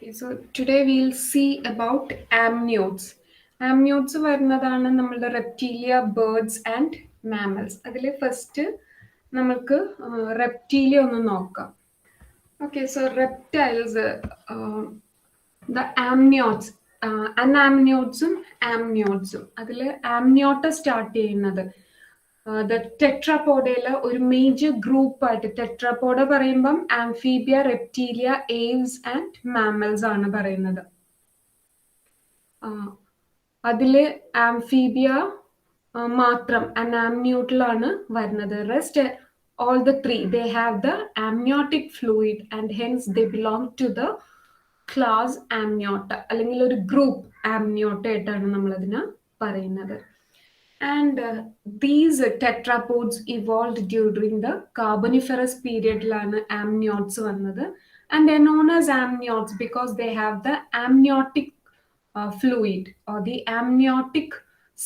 Okay, so today we'll see about amniotes. Amniotes വരുന്നതാണ് നമ്മളുടെ reptilia, birds and mammals. അതിൽ first നമുക്ക് reptilia ഒന്ന് നോക്കാം. Okay, so reptiles, the amniotes, anamniotes-ഉം amniotes-ഉം. അതിൽ amniota സ്റ്റാർട്ട് ചെയ്യുന്നത് ദ ടെട്രാപോഡയിലെ ഒരു മേജർ ഗ്രൂപ്പായിട്ട് ടെട്രാപോഡ പറയുമ്പം amphibia, Reptilia, Aves and mammals ആണ് പറയുന്നത്. അതില് ആംഫീബിയ മാത്രം അനാംന്യൂട്ടിലാണ് വരുന്നത്. Rest all the three they have the amniotic fluid and hence they belong to the class amniota അല്ലെങ്കിൽ ഒരു ഗ്രൂപ്പ് amniota ആയിട്ടാണ് നമ്മൾ അതിനെ പറയുന്നത്. And these tetrapods evolved during the Carboniferous period ലാണ് amniotes വന്നത്. And they're known as amniotes because they have the amniotic fluid or the amniotic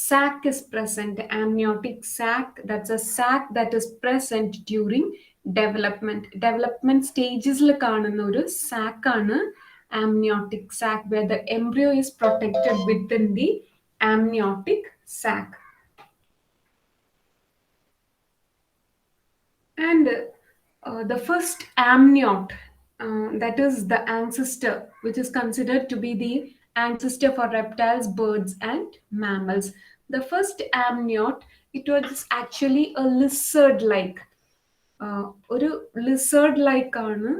sac is present. Amniotic sac, that's a sac that is present during development stages ൽ കാണുന്ന ഒരു sac ആണ് amniotic sac, where the embryo is protected within the amniotic sac. And the first amniote, that is the ancestor, which is considered to be the ancestor for reptiles, birds, and mammals. The first amniote, it was actually a lizard-like. ഒരു lizard like ആണ്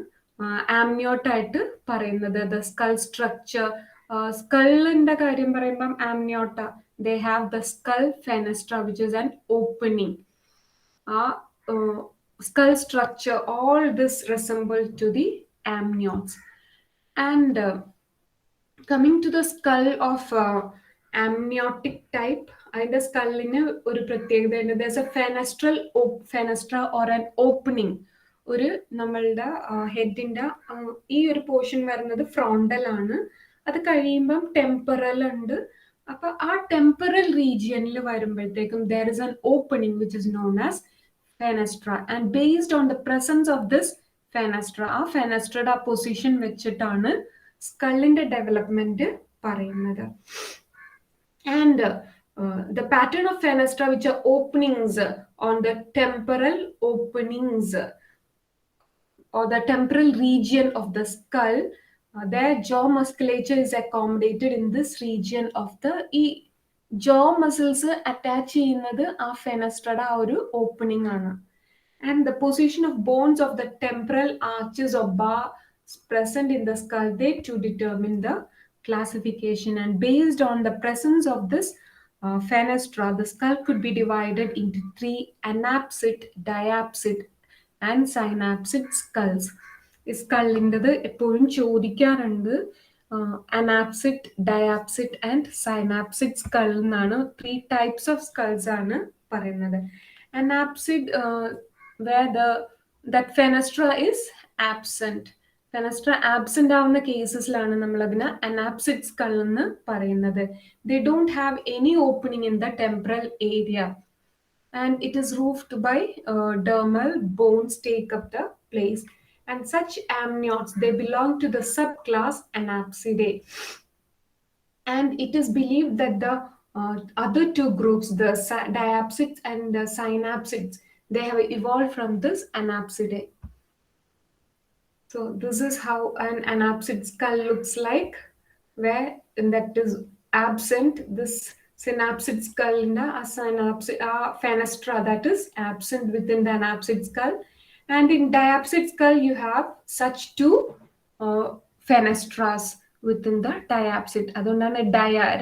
ആംനിയോട്ട് ആയിട്ട് പറയുന്നത്. The skull structure, സ്കളിന്റെ കാര്യം പറയുമ്പം amniota, they have the skull fenestra which is an opening. ആ skull structure, all this resemble to the amniotes. And coming to the skull of amniotic type, അതിന്റെ സ്കള്ളിന് ഒരു പ്രത്യേകതയുണ്ട്. there's a fenestra or an opening. ഒരു നമ്മളുടെ ഹെഡിന്റെ ഈ ഒരു portion വരുന്നത് frontal ആണ്. അത് കഴിയുമ്പം ടെമ്പറൽ ഉണ്ട്. അപ്പൊ ആ ടെമ്പറൽ റീജിയനിൽ വരുമ്പോഴത്തേക്കും there is an opening which is known as fenestra, and based on the presence of this fenestra, ആ ഫെനസ്ട്രയുടെ ആ പൊസിഷൻ വെച്ചിട്ടാണ് സ്കള്ളിന്റെ ഡെവലപ്മെന്റ് പറയുന്നത്. And the pattern of fenestra, which are openings on the temporal openings or the temporal region of the skull, their jaw musculature is accommodated in this region of the jaw muscles attach ചെയ്യുന്നത് ആ ഫെനസ്ട്രയുടെ ആ ഒരു opening ആണ്. And the position of bones of the temporal arches or bars present in the skull, they too determine the classification. And based on the presence of this fenestra, the skull could be divided into three: anapsid, diapsid, and synapsid skulls. ഈ സ്കള്ളിൻ്റെത് എപ്പോഴും ചോദിക്കാറുണ്ട്. അനാപ്സിഡ്, ഡയാപ്സിഡ് and സൈനാപ്സിഡ് skull എന്നാണ്. 3 types of skulls ആണ് പറയുന്നത്. Anapsid, where that fenestra is absent. Fenestra absent ആവുന്ന കേസസിലാണ് നമ്മൾ അതിന് അനാപ്സിഡ് സ്കൾ എന്ന് പറയുന്നത്. They don't have any opening in the temporal area and it is roofed by dermal bones take up the place. And such amniotes, they belong to the subclass Anapsidae. And it is believed that the other two groups, the diapsids and the synapsids, they have evolved from this Anapsidae. So this is how an anapsid skull looks like, where that is absent this synapsid skull in the synapsid fenestra that is absent within the anapsid skull. And in diapsid skull you have such two fenestras within the diapsid. അതുകൊണ്ടാണ്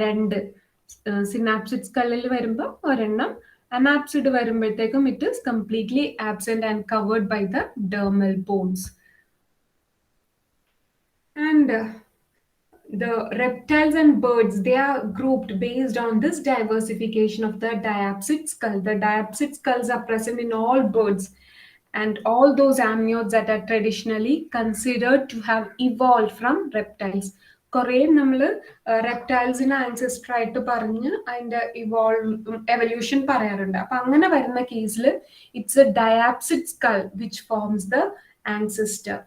രണ്ട് സിനാപ്സിഡ് സ്കള്ളിൽ വരുമ്പോൾ ഒരെണ്ണം, അനാപ്സിഡ് വരുമ്പോഴത്തേക്കും it is completely absent and covered by the dermal bones. And the reptiles and birds, they are grouped based on this diversification of the diapsid skull. The diapsid skulls are present in all birds and all those amniotes that are traditionally considered to have evolved from reptiles. കുറേ നമ്മൾ റെപ്റ്റൈൽസിന് ancestor ആയിട്ട് പറഞ്ഞ് അതിൻ്റെ evolution പറയാറുണ്ട്. അപ്പൊ അങ്ങനെ വരുന്ന കേസിൽ it's a diapsid skull which forms the ancestor.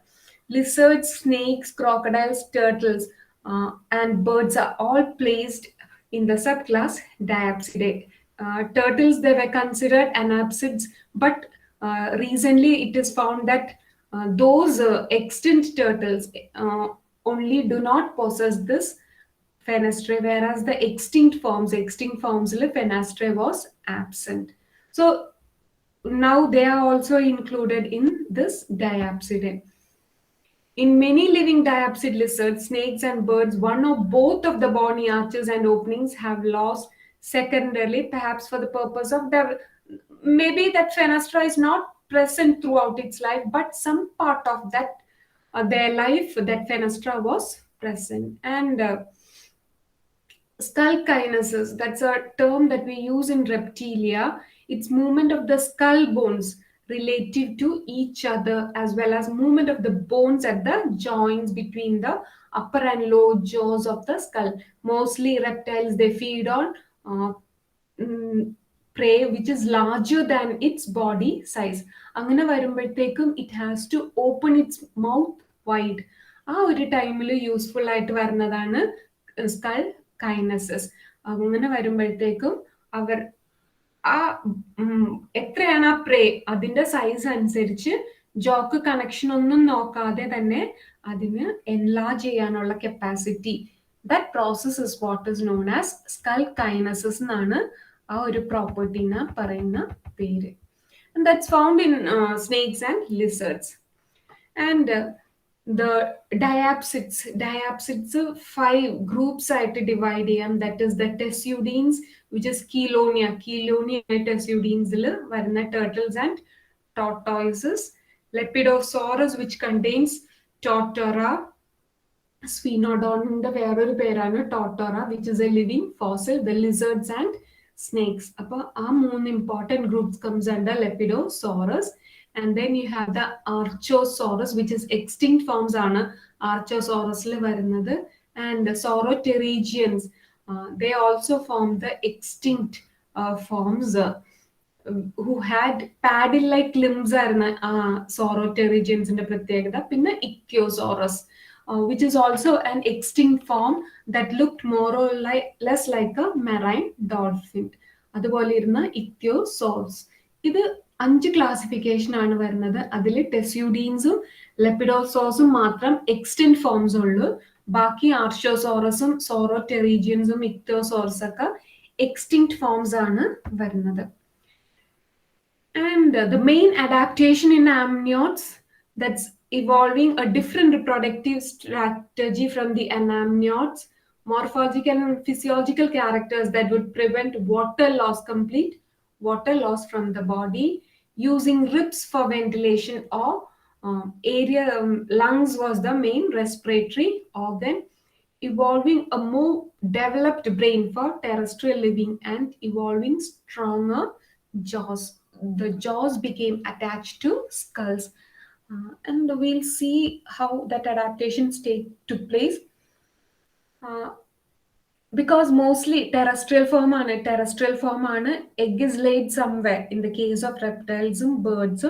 Lizards, snakes, crocodiles, turtles, and birds are all placed in the subclass Diapsidae. Turtles, they were considered anapsids, but recently it is found that those extinct turtles only do not possess this fenestrae, whereas the extinct forms, fenestrae was absent. So now they are also included in this Diapsidae. In many living diapsid lizards, snakes, and birds, one or both of the bony arches and openings have lost secondarily, perhaps for the purpose of maybe that fenestra is not present throughout its life, but some part of that their life, that fenestra was present. And skull kinesis, that's a term that we use in reptilia. It's movement of the skull bones relative to each other, as well as movement of the bones at the joints between the upper and lower jaws of the skull. Mostly reptiles, they feed on uh, mm, prey which is larger than its body size. അങ്ങനെ വരുമ്പോഴത്തേക്കും it has to open its mouth wide. ആ ഒരു ടൈമിൽ useful ആയിട്ട് വരുന്നതാണ് skull കൈനസസ്. അങ്ങനെ വരുമ്പോഴത്തേക്കും അവർ ആ എത്രയാണ് ആ പ്രേ അതിന്റെ സൈസ് അനുസരിച്ച് ജോക്ക് കണക്ഷൻ ഒന്നും നോക്കാതെ തന്നെ അതിന് എൻലാർജ് ചെയ്യാനുള്ള capacity, that process is what is known as skull kinesis എന്നാണ് ആ ഒരു പ്രോപ്പർട്ടീനെ പറയുന്ന പേര്. And that's found in snakes and lizards. And the diapsids 5 groups ആയിട്ട് ഡിവൈഡ് ചെയ്യാം. That is the testudines which is chelonia ടെസ്യൂഡീൻസിൽ വരുന്ന turtles and tortoises. Lepidosaurs which contains tuatara. സ്ഫീനോഡോണിന്റെ വേറൊരു പേരാണ് tuatara which is a living fossil. The lizards and snakes. അപ്പോൾ ആ 3 important groups comes under Lepidosaurus. And then you have the Archosaurus, which is extinct forms ആണ് Archosaurusൽ വരുന്നത്. And Sauropterygians, they also form the extinct forms who had paddle like limbs ആയിരുന്നു Sauropterygiansന്റെ പ്രത്യേകത. പിന്നെ Ichthyosaurus, which is also an extinct form that looked more or less like a marine dolphin. അതുപോലെ ഇരുന്ന ഇക്തിയോസോർസ്. ഇത് 5 classification ആണ് വരുന്നത്. അതിൽ ടെസ്യൂഡീൻസും ലെപ്പിഡോസോസും മാത്രം എക്സ്റ്റെന്റ് ഫോംസ് ഉള്ളൂ. ബാക്കി ആർഷോസോറസും സോറോടെറീജിയൻസും ഇക്തിയോസോറസ് ഒക്കെ എക്സ്റ്റിങ്ക്ട് ഫോംസ് ആണ് വരുന്നത്. And the main adaptation in amniotes, that's evolving a different reproductive strategy from the anamniotes, morphological and physiological characters that would prevent complete water loss from the body, using ribs for ventilation or lungs was the main respiratory organ, evolving a more developed brain for terrestrial living, and evolving stronger jaws. The jaws became attached to skulls. And we'll see how that adaptation took place. Because mostly terrestrial form ആണ്, egg is laid somewhere. In the case of reptiles and birds,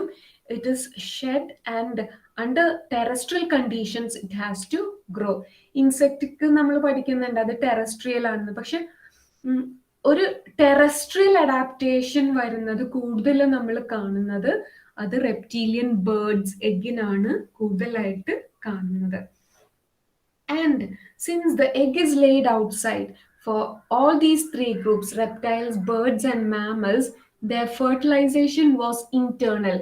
it is shed, and under terrestrial conditions it has to grow. Insect നമ്മൾ പഠിക്കുന്നുണ്ട്, അത് terrestrial ആണ്. പക്ഷെ ഒരു terrestrial adaptation വരുന്നത് കൂടുതൽ നമ്മൾ കാണുന്നത് അത് റെപ്റ്റീലിയൻ ബേർഡ്സ് എഗ്ഗിനാണ് കൂടുതലായിട്ട് കാണുന്നത്. And since the egg is laid outside, for all these 3 groups, reptiles, birds, and mammals, their fertilization was internal.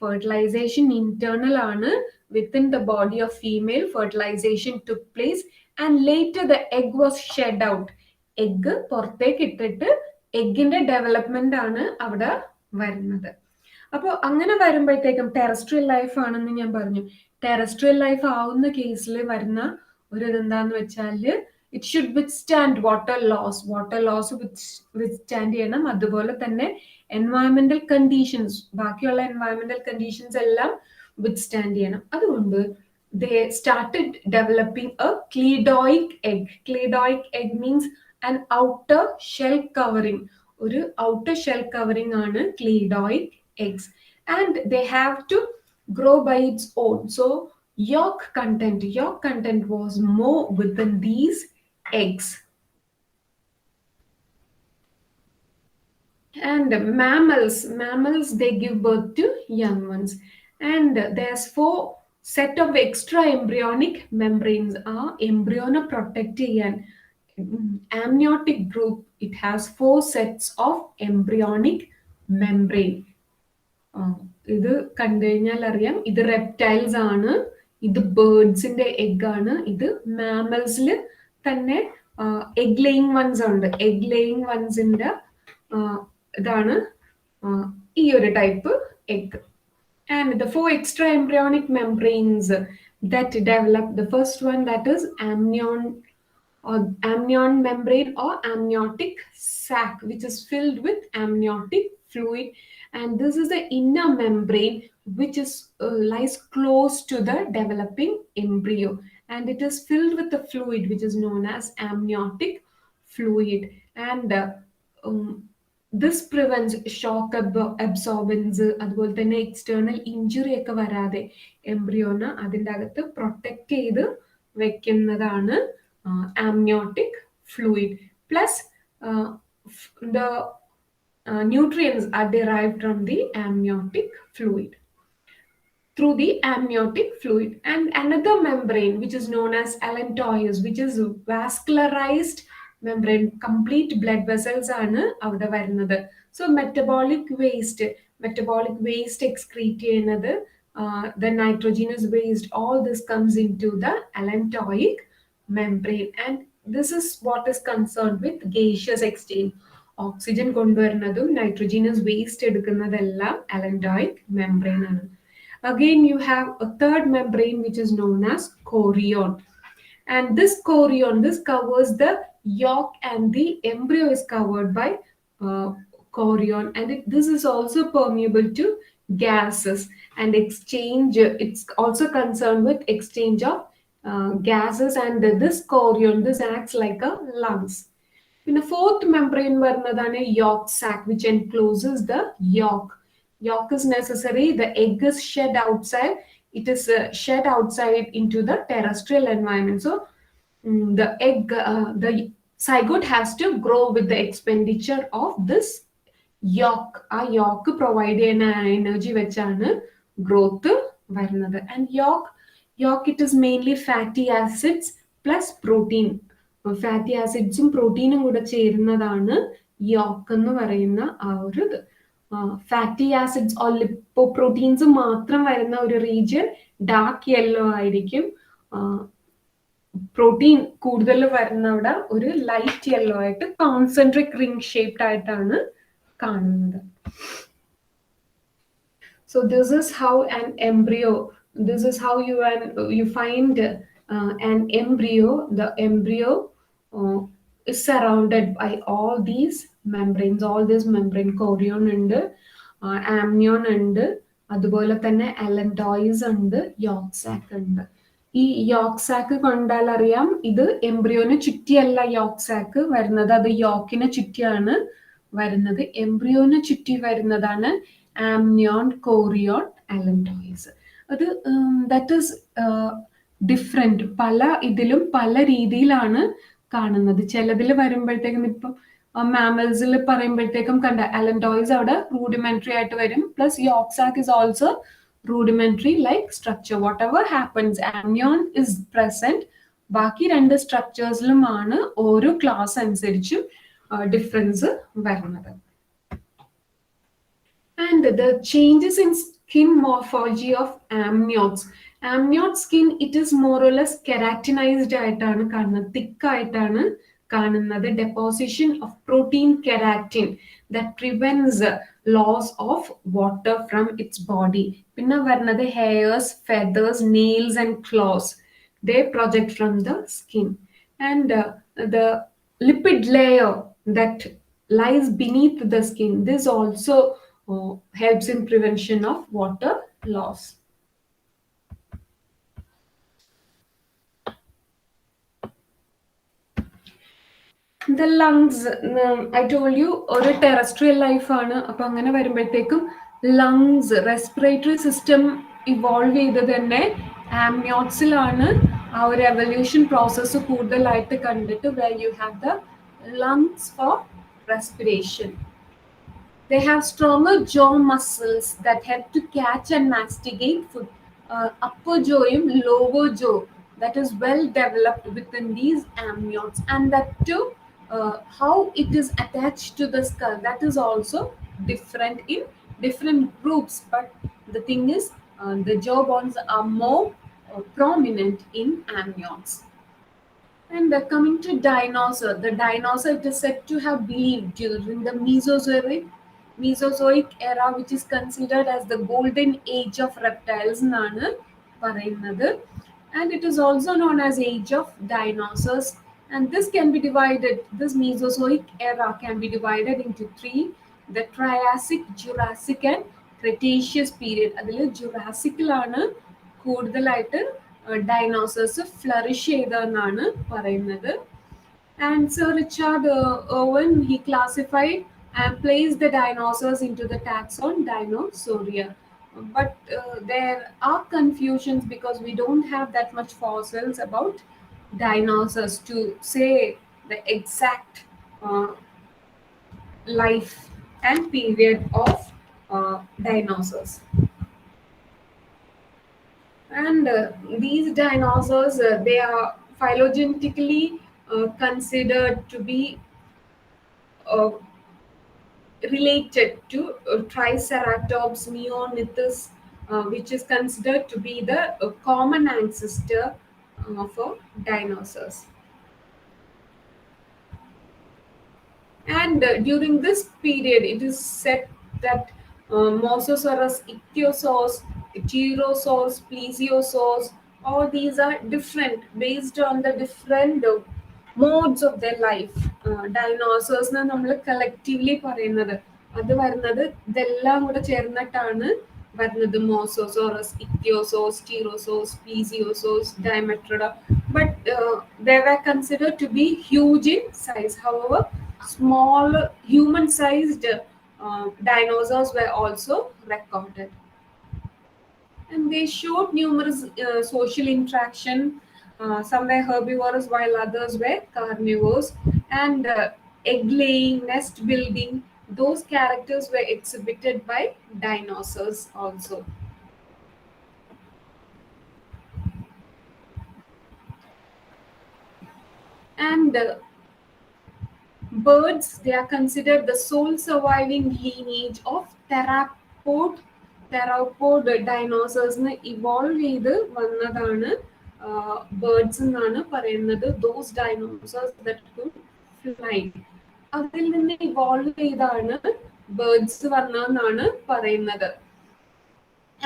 Fertilization internal ആണ്. Within the body of female, fertilization took place, and later the egg was shed out. Egg പുറത്തേക്ക് ഇട്ടിട്ട് എഗ്ഗിന്റെ development ആണ് അവിടെ വരുന്നത്. അപ്പോൾ അങ്ങനെ വരുമ്പോഴത്തേക്കും terrestrial life ആണെന്ന് ഞാൻ പറഞ്ഞു. ടെറസ്ട്രിയൽ ലൈഫ് ആവുന്ന കേസിൽ വരുന്ന ഒരു ഇതെന്താന്ന് വെച്ചാല് it should withstand water loss withstand ചെയ്യണം. അതുപോലെ തന്നെ എൻവയറമെന്റൽ കണ്ടീഷൻസ്, ബാക്കിയുള്ള എൻവയറമെന്റൽ കണ്ടീഷൻസ് എല്ലാം വിത്ത്സ്റ്റാൻഡ് ചെയ്യണം. അതുകൊണ്ട് they started developing a cladoic egg. Cladoic egg means an outer shell covering. ഒരു outer shell covering ആണ് cladoic eggs, and they have to grow by its own. So Yolk content was more within these eggs. And mammals they give birth to young ones. And there's four set of extra embryonic membranes are embryona protect ചെയ്യാൻ amniotic group. It has four sets of embryonic membrane. ഇത് കണ്ടു കഴിഞ്ഞാൽ അറിയാം ഇത് reptiles ആണ്, ഇത് ബേർഡ്സിന്റെ egg ആണ്, ഇത് മാമൽസിൽ തന്നെ എഗ് ലേയിങ് വൺസ് ഉണ്ട്. എഗ് ലേയിങ് വൺസിന്റെ ഇതാണ് ഈ ഒരു type egg. And the four extra embryonic membranes that develop, the first one that is amnion membrane or amniotic sac, which is filled with amniotic fluid, and this is the inner membrane which is lies close to the developing embryo, and it is filled with the fluid which is known as amniotic fluid. And um, this prevents shock absorbance, അതുപോലെ തന്നെ external injury ഒക്കെ വരാതെ എംബ്രിയോനെ അതിൻ്റെ അകത്ത് protect ചെയ്ത് വെക്കുന്നതാണ് amniotic fluid. Plus the nutrients are derived from the amniotic fluid, through the amniotic fluid. And another membrane which is known as allantois, which is vascularized membrane, complete blood vessels ആണ് അവിടെ വരുന്നത്. So metabolic waste excrete ചെയ്യുന്നത്, the nitrogenous waste, all this comes into the allantoic membrane. And this is what is concerned with gaseous exchange. Oxygen കൊണ്ടുവരുന്നതും nitrogenous waste എടുക്കുന്നതെല്ലാം allantoic membrane ആണ്. Again, you have a third membrane which is known as chorion. And this chorion, this covers the yolk, and the embryo is covered by chorion. And this is also permeable to gases and exchange. It's also concerned with exchange of gases. And this chorion, this acts like a lungs. In the fourth membrane varnadane yolk sac, which encloses the yolk. Yolk is necessary. The egg is shed outside. It is shed outside into the terrestrial environment. So the egg, the zygote has to grow with the expenditure of this yolk. ആ yolk provide ചെയ്യുന്ന energy വെച്ചാണ് growth വരുന്നത്. And yolk it is mainly fatty acids plus protein. Fatty ആസിഡ്സും പ്രോട്ടീനും കൂടെ ചേരുന്നതാണ് yoke എന്ന് പറയുന്ന ആ ഒരു ഇത്. ഫാറ്റി ആസിഡ്സ് ഓർ ലിപ്പോപ്രോട്ടീൻസ് മാത്രം വരുന്ന ഒരു റീജിയൻ ഡാർക്ക് യെല്ലോ ആയിരിക്കും. പ്രോട്ടീൻ കൂടുതൽ വരുന്നവിടെ ഒരു ലൈറ്റ് യെല്ലോ ആയിട്ട് കോൺസെൻട്രിക് റിംഗ് ഷേപ്ഡ് ആയിട്ടാണ് കാണുന്നത്. So this is how an embryo, this is how you find an embryo. The embryo is surrounded by all these membranes, all this membrane. chorion ഉണ്ട്, amnion ഉണ്ട്, അതുപോലെ തന്നെ allantois ഉണ്ട്, yolk sac ഉണ്ട്. ഈ yoke sac കണ്ടാൽ അറിയാം ഇത് എംബ്രിയോന് ചുറ്റിയല്ല യോക്ക് സാക്ക് വരുന്നത്, അത് യോക്കിനെ ചുറ്റിയാണ് വരുന്നത്. എംബ്രിയോന് ചുറ്റി വരുന്നതാണ് amnion, chorion, allantois. അത് ദാറ്റ് ഈസ് ഡിഫറെന്റ്. പല ഇതിലും പല രീതിയിലാണ് കാണുന്നത്. ചിലതിൽ വരുമ്പോഴത്തേക്കും ഇപ്പം മാമൽസിൽ പറയുമ്പോഴത്തേക്കും കണ്ട allantois അവിടെ റൂഡിമെന്ററി ആയിട്ട് വരും. Plus yolk sac is also rudimentary like structure. Whatever happens, amnion is present. ബാക്കി രണ്ട് സ്ട്രക്ചേഴ്സിലുമാണ് ഓരോ ക്ലാസ് അനുസരിച്ചും ഡിഫറൻസ് വരുന്നത്. And the changes in skin morphology of amniotes. Amniot skin, it is more or less keratinized ആയിട്ടാണ് കാണുന്നത്, thick ആയിട്ടാണ് കാണുന്നത്. Deposition of protein keratin that prevents loss of water from its body. പിന്നെ വരുന്നത് hairs, feathers, nails and claws. They project from the skin. And the lipid layer that lies beneath the skin, this also helps in prevention of water loss. The lungs, I told you ഒരു terrestrial life ആണ്. അപ്പൊ അങ്ങനെ വരുമ്പോഴത്തേക്കും lungs, respiratory system evolve ചെയ്തത് തന്നെ ആംനിയോട്സിലാണ് ആ ഒരു evolution process കൂടുതലായിട്ട് കണ്ടിട്ട് where you have the lungs for respiration. They have stronger jaw muscles that help to catch and masticate food. Upper jaw and lower jaw that is well developed within these amniotes, and that too, how it is attached to the skull, that is also different in different groups. But the thing is, the jaw bones are more prominent in amniotes. And coming to dinosaur, the dinosaur it is said to have lived during the Mesozoic era, which is considered as the golden age of reptiles എന്നാണ് പറയുന്നത്. And it is also known as age of dinosaurs. And this can be divided, this Mesozoic era can be divided into three: the Triassic, Jurassic and Cretaceous period. അതിൽ ജുറാസിക്കിലാണ് കൂടുതലായിട്ട് dinosaurs flourish ചെയ്തതെന്നാണ് പറയുന്നത്. And Sir Richard Owen, he classified and placed the dinosaurs into the taxon Dinosauria. But there are confusions because we don't have that much fossils about dinosaurs to say the exact uh, life and period of dinosaurs. And these dinosaurs, they are phylogenetically considered to be uh, related to Triceratops neonithis, which is considered to be the common ancestor for dinosaurs. And during this period, it is said that Mosasaurus, Ichthyosaurs, Pterosaurs, Plesiosaurs, all these are different based on the different modes of their life. Dinosaurs നമ്മൾ collectively പറയുന്നത് അത് വരുന്നത് ഇതെല്ലാം കൂടെ ചേർന്നിട്ടാണ് വരുന്നത്. മോസോസോറസ്, ഇക്തിയോസോസ്, സ്റ്റീറോസോസ്, പ്ലീസിയോസോസ്, ഡയമെട്രിഡ. But they were considered to be huge in size. However, small human-sized dinosaurs were also recorded, and they showed numerous social interaction. Some were herbivorous while others were carnivores, and egg laying, nest building, those characters were exhibited by dinosaurs also. And birds, they are considered the sole surviving lineage of theropod dinosaurs ന് evolve ചെയ്ത് വന്നതാണ് birds എന്നാണ് പറയുന്നത്. Those dinosaurs that could fly, അതിൽ നിന്ന് evolve ചെയ്താണ് birds വന്നതെന്നാണ് പറയുന്നത്.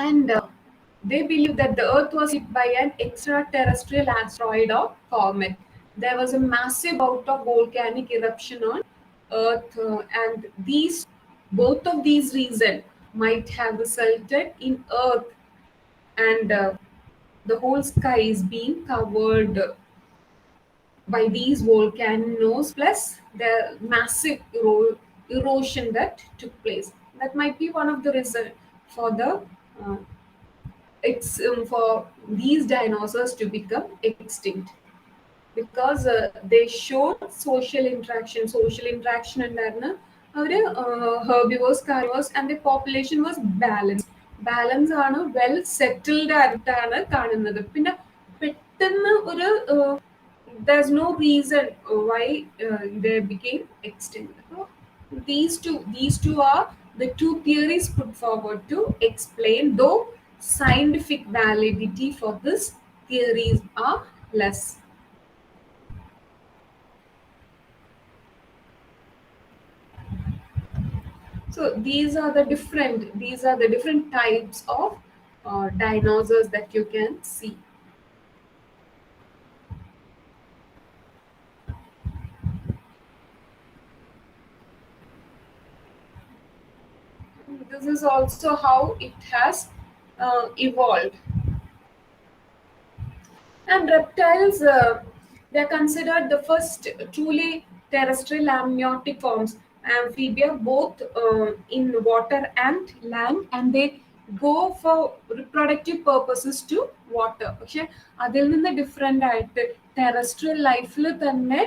And they believe that the Earth was hit by an extraterrestrial asteroid or comet. There was a massive bout of volcanic eruption on Earth, and both of these reasons might have resulted in Earth and the whole sky is being covered by these volcanoes, plus the massive erosion that took place. That might be one of the reasons for the for these dinosaurs to become extinct, because they showed social interaction ഉണ്ടായിരുന്ന ഒരു herbivores, carnivores, and the population was balance ആണ്, well settled ആയിട്ടാണ് കാണുന്നത്. പിന്നെ പെട്ടെന്ന് ഒരു there's no reason why they became extinct. So these two are the two theories put forward to explain, though scientific validity for this theories are less. So these are the different types of dinosaurs that you can see. This is also how it has evolved. And reptiles, they are considered the first truly terrestrial amniotic forms, amphibia, both in water and land, and they go for reproductive purposes to water. പക്ഷെ അതിൽ നിന്ന് different ആയിട്ട് terrestrial ലൈഫിൽ തന്നെ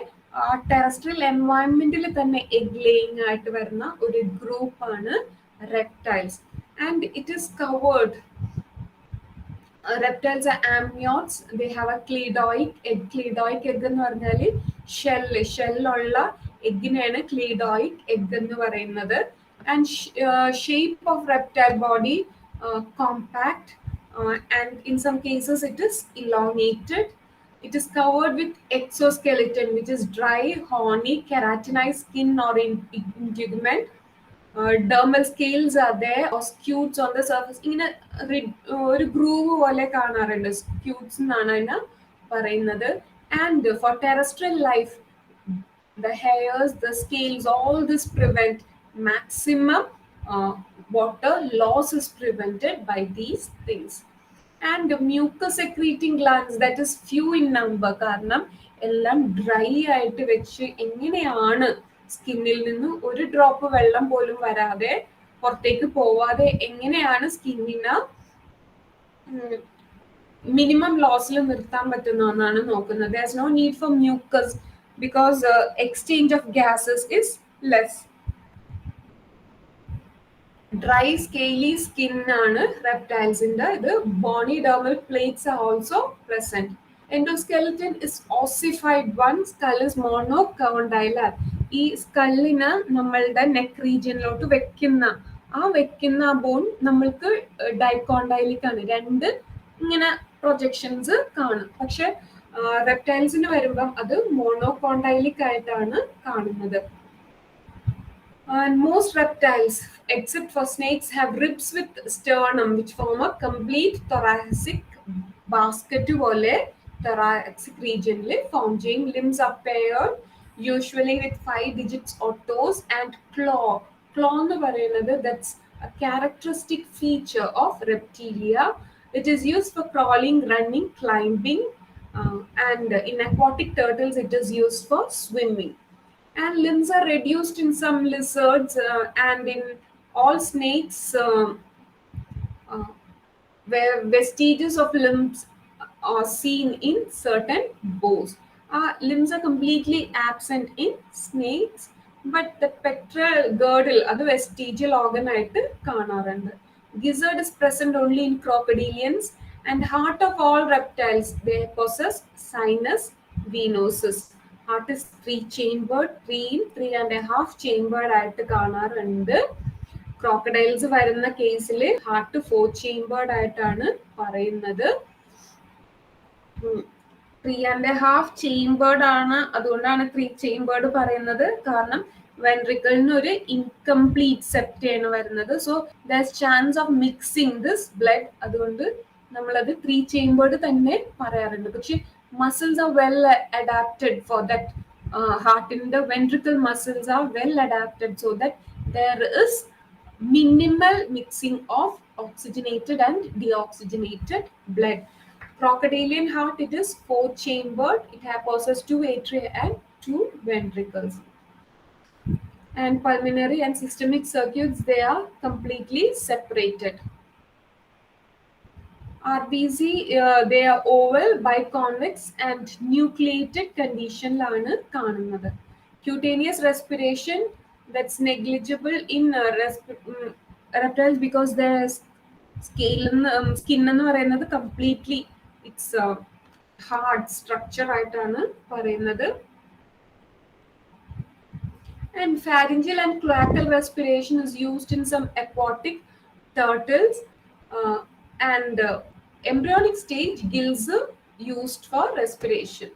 ആ terrestrial എൻവയൺമെന്റിൽ തന്നെ egg laying ആയിട്ട് വരുന്ന ഒരു ഗ്രൂപ്പാണ് reptiles. And it is covered. Reptiles are amniotes. They have a cladoid egg. Cladoid egg എന്ന് പറഞ്ഞാൽ ഷെല്ലുള്ള എഗ്ഗിനെയാണ് cladoid egg എന്ന് പറയുന്നത്. And shape of reptile body compact, and in some cases it is elongated. It is covered with exoskeleton, which is dry, horny, keratinized skin or integument. Dermal scales are there or scutes on the surface. ഇങ്ങനെ ഒരു groove പോലെ കാണാറുണ്ട്, സ്ക്യൂട്ട്സ് എന്നാണ് അതിനെ പറയുന്നത്. And for terrestrial life, the hairs, the scales, all this prevent maximum water loss is prevented by these things. And mucus secreting glands, that is few in number, കാരണം എല്ലാം dry ആയിട്ട് വെച്ച് എങ്ങനെയാണ് സ്കിന്നിൽ നിന്ന് ഒരു ഡ്രോപ്പ് വെള്ളം പോലും വരാതെ പുറത്തേക്ക് പോവാതെ എങ്ങനെയാണ് സ്കിന്നിന് മിനിമം ലോസിൽ നിർത്താൻ പറ്റുന്നതെന്നാണ് നോക്കുന്നത്. There's no need for mucus because exchange of gases is less. Dry scaly skin ആണ് reptilesന്റെ. ഇത് bony dermal plates are also present. Endoskeleton is ossified one. Skull is monocondylar. ഈ സ്കള്ളിന് നമ്മളുടെ നെക്ക് റീജിയനിലോട്ട് വെക്കുന്ന ബോൺ നമ്മൾക്ക് ഡൈക്കോണ്ടൈലിക് ആണ്. രണ്ട് ഇങ്ങനെ പ്രൊജക്ഷൻസ് കാണും. പക്ഷെ റെപ്റ്റൈൽസിന് വരുമ്പം അത് മോണോകോണ്ടൈലിക് ആയിട്ടാണ് കാണുന്നത്. And most reptiles, except for snakes, have ribs with sternum, which form a complete thoracic basket പോലെ thoracic region form ചെയ്യും. Limbs are paired, usually with 5 digits or toes, and claw. Claw എന്ന് പറയുന്നത്, that's a characteristic feature of reptilia. It is used for crawling, running, climbing, and in aquatic turtles it is used for swimming. And limbs are reduced in some lizards, and in all snakes, where vestiges of limbs are seen in certain bows. Limbs are completely absent in snakes, but the pectoral girdle, അത് vestigial organ ആയിട്ട് കാണാറുണ്ട്. Gizzard is present only in crocodilians, and heart of all reptiles, they possess sinus venosus. Heart is 3 chambered, 3.5 chambered ആയിട്ട് കാണാറുണ്ട്. Crocodiles വരുന്ന കേസിൽ heart 4 chambered ആയിട്ടാണ് പറയുന്നത്. 3.5 chambered ആണ്. അതുകൊണ്ടാണ് 3 ചേംബേർഡ് പറയുന്നത്, കാരണം വെൻട്രിക്കിളിന് ഒരു ഇൻകംപ്ലീറ്റ് സെപ്റ്റയാണ് വരുന്നത്. സോ ദർസ് chance of mixing this blood. അതുകൊണ്ട് നമ്മളത് 3 ചേംബേർഡ് തന്നെ പറയാറുണ്ട്. പക്ഷെ muscles are well adapted for that. Heart in the ventricle muscles are well adapted so that there is minimal mixing of oxygenated and deoxygenated blood. Crocodilian heart, it is 4 chambered. It possesses 2 atria and 2 ventricles. And pulmonary and systemic circuits, they are completely separated. RBC, they are oval, biconvex and nucleated conditionലാണ് കാണുന്നത്. Cutaneous respiration, that's negligible in reptiles because their skin എന്ന് പറയുന്നത് completely it's hard structure ആയിട്ടാണ് പറയുന്നത്. And pharyngeal and cloacal respiration is used in some aquatic turtles, and embryonic stage gills are used for respiration.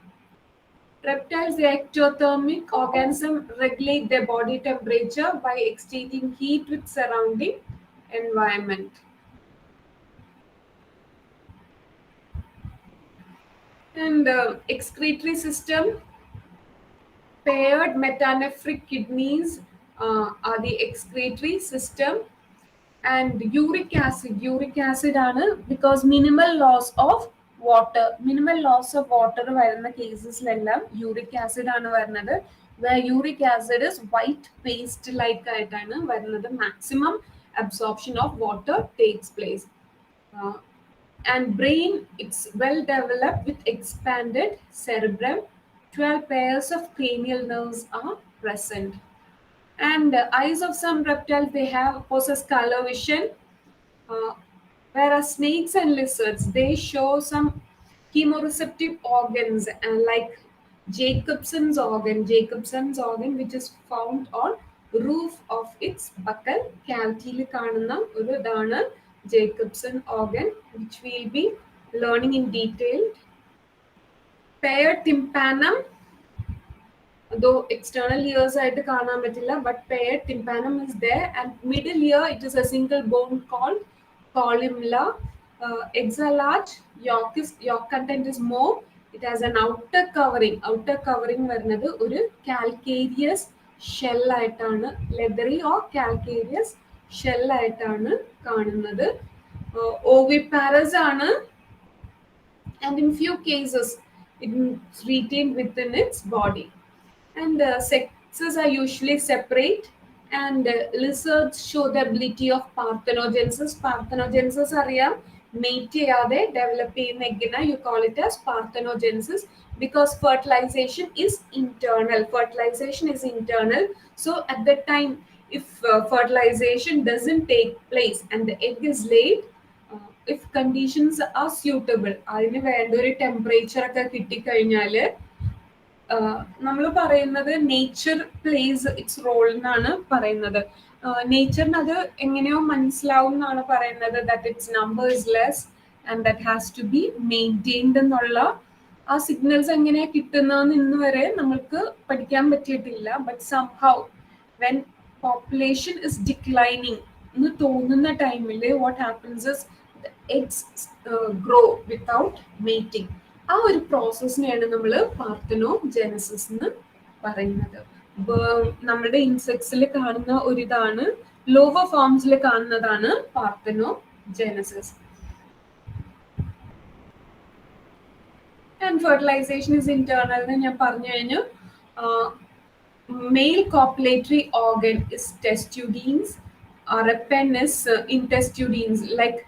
Reptiles, the ectothermic organism, regulate their body temperature by exchanging heat with surrounding environment. And excretory system, paired metanephric kidneys are the excretory system. And uric acid ആണ്, because minimal loss of water വരുന്ന കേസസിലെല്ലാം uric acid ആണ് വരുന്നത്. where uric acid is white paste like ആയിട്ടാണ് വരുന്നത്. maximum absorption of water takes place. Uh, and brain, it's well developed with expanded cerebrum. 12 pairs of cranial nerves are present. And eyes of some reptiles, they have possess color vision, uh, whereas snakes and lizards, they show some chemoreceptive organs, like Jacobson's organ, which is found on roof of its buccal cavity. കാണുന്ന ഒരു ഇതാണ് Jacobson organ, which we'll be learning in detail. Paired tympanum, though external ears ആയിട്ട് കാണാൻ പറ്റില്ല, but paired tympanum is there, and middle ear, it is a single bone called columella. Eggs are large, yolk content is more. It has an outer covering വരുന്നത് ഒരു calcareous shell ആയിട്ടാണ്, leathery or calcareous shell ആയിട്ടാണ് കാണുന്നത്. Oviparous ആണ്, and in few cases it's retained within its body. And sexes are usually separate, and lizards show the ability of parthenogenesis. Parthenogenesis അറിയാം, mate ചെയ്യാതെ develop ചെയ്യുന്ന എഗ്ഗിനെ you call it as parthenogenesis, because fertilization is internal. So at that time, if fertilization doesn't take place and the egg is laid, if conditions are suitable, അതിന് വേണ്ട ഒരു temperature ഒക്കെ കിട്ടിക്കഴിഞ്ഞാല്, നമ്മൾ പറയുന്നത് nature place it's role എന്നാണ് പറയുന്നത്. നേച്ചറിന് അത് എങ്ങനെയോ മനസ്സിലാവും എന്നാണ് പറയുന്നത്, that its number is less and that has to be maintained എന്നുള്ള ആ സിഗ്നൽസ് എങ്ങനെയാ കിട്ടുന്നതെന്ന് ഇന്ന് വരെ നമ്മൾക്ക് പഠിക്കാൻ പറ്റിയിട്ടില്ല. But somehow when population is declining എന്ന് തോന്നുന്ന ടൈമിൽ what happens is eggs grow without mating. ആ ഒരു പ്രോസസ്സിനെയാണ് നമ്മൾ പാർത്തനോജെനസിസ് എന്ന് പറയുന്നത്. നമ്മുടെ ഇൻസെക്ട്സിൽ കാണുന്ന ഒരു ഇതാണ്, ലോവർ ഫോംസിൽ കാണുന്നതാണ് parthenogenesis. And fertilisation is internal എന്ന് ഞാൻ പറഞ്ഞു കഴിഞ്ഞു. Male copulatory organ is testudines, or a pen is intestudines, like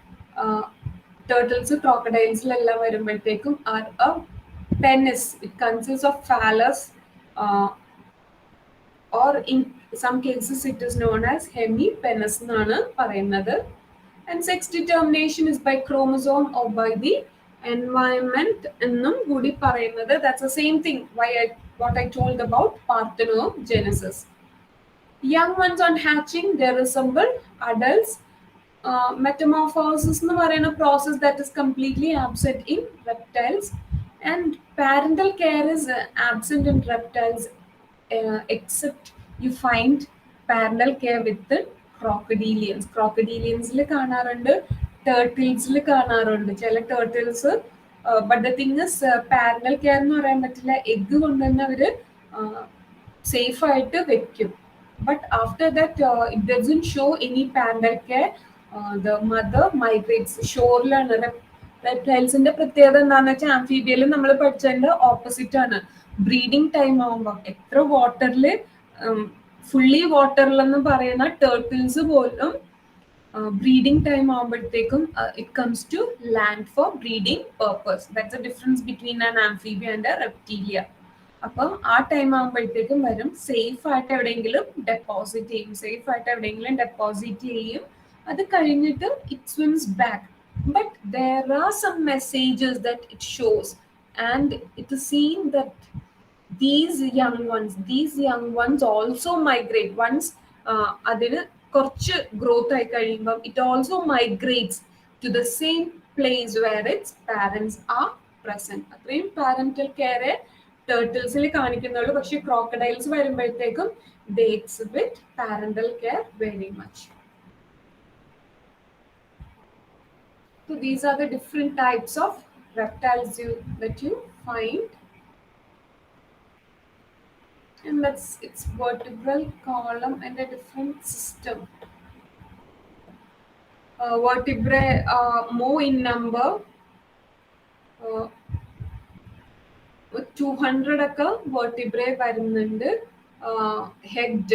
turtles, crocodiles എല്ലാം വരുമ്പോഴത്തേക്കും are a penis. It consists of phallus, or in some cases it is known as hemipenis എന്നാണ് പറയുന്നത്. And sex determination is by chromosome or by the environment എന്നും കൂടി പറയുന്നത്. That's the same thing what I told about parthenogenesis. Young ones on hatching, they resemble adults. Metamorphosis എന്ന് പറയുന്ന process that is completely absent in reptiles, and parental care is absent in reptiles, except you find parental care with the crocodilians. Crocodilians-ൽ കാണാറുണ്ട്, turtles-ൽ കാണാറുണ്ട്, ചില turtles. But the thing is, parental care എന്ന് പറയാൻ പറ്റില്ല, egg കൊണ്ടുതന്നെ അവര് സേഫ് ആയിട്ട് വെക്കും. But after that, it doesn't show any parental care. The mother migrates. ഷോറിലാണ് റെപ്റ്റൈൽസിന്റെ പ്രത്യേകത എന്താണെന്ന് വെച്ചാൽ, ആംഫീബിയയിൽ നമ്മൾ പഠിച്ചതിന്റെ ഓപ്പോസിറ്റ് ആണ്. ബ്രീഡിംഗ് ടൈം ആകുമ്പോൾ എത്ര വാട്ടറിൽ, ഫുള്ളി വാട്ടറിലെന്ന് പറയുന്ന ടേർട്ടിൽസ് പോലും ബ്രീഡിംഗ് ടൈം ആകുമ്പോഴത്തേക്കും it comes to land for breeding purpose. That's a difference between an amphibia and a reptilia. അപ്പം ആ ടൈം ആകുമ്പോഴത്തേക്കും വരും, സേഫ് ആയിട്ട് എവിടെയെങ്കിലും ഡെപ്പോസിറ്റ് ചെയ്യും. അത് കഴിഞ്ഞിട്ട് it സ്വിംസ് back. But there are some messages that it shows, and it is seen that these young ones also migrate once അതിന് കുറച്ച് ഗ്രോത്ത് ആയി കഴിയുമ്പോൾ it also migrates to the same place where its parents are present. അത്രയും parental care ടേർട്ടിൽസിൽ കാണിക്കുന്നുള്ളൂ. പക്ഷെ crocodiles വരുമ്പോഴത്തേക്കും they exhibit parental care very much. So these are the different types of reptiles that you find. And it's vertebral column and a different system. Vertebrae are more in number. 200 ഒക്കെ vertebrae വരുന്നുണ്ട്. Head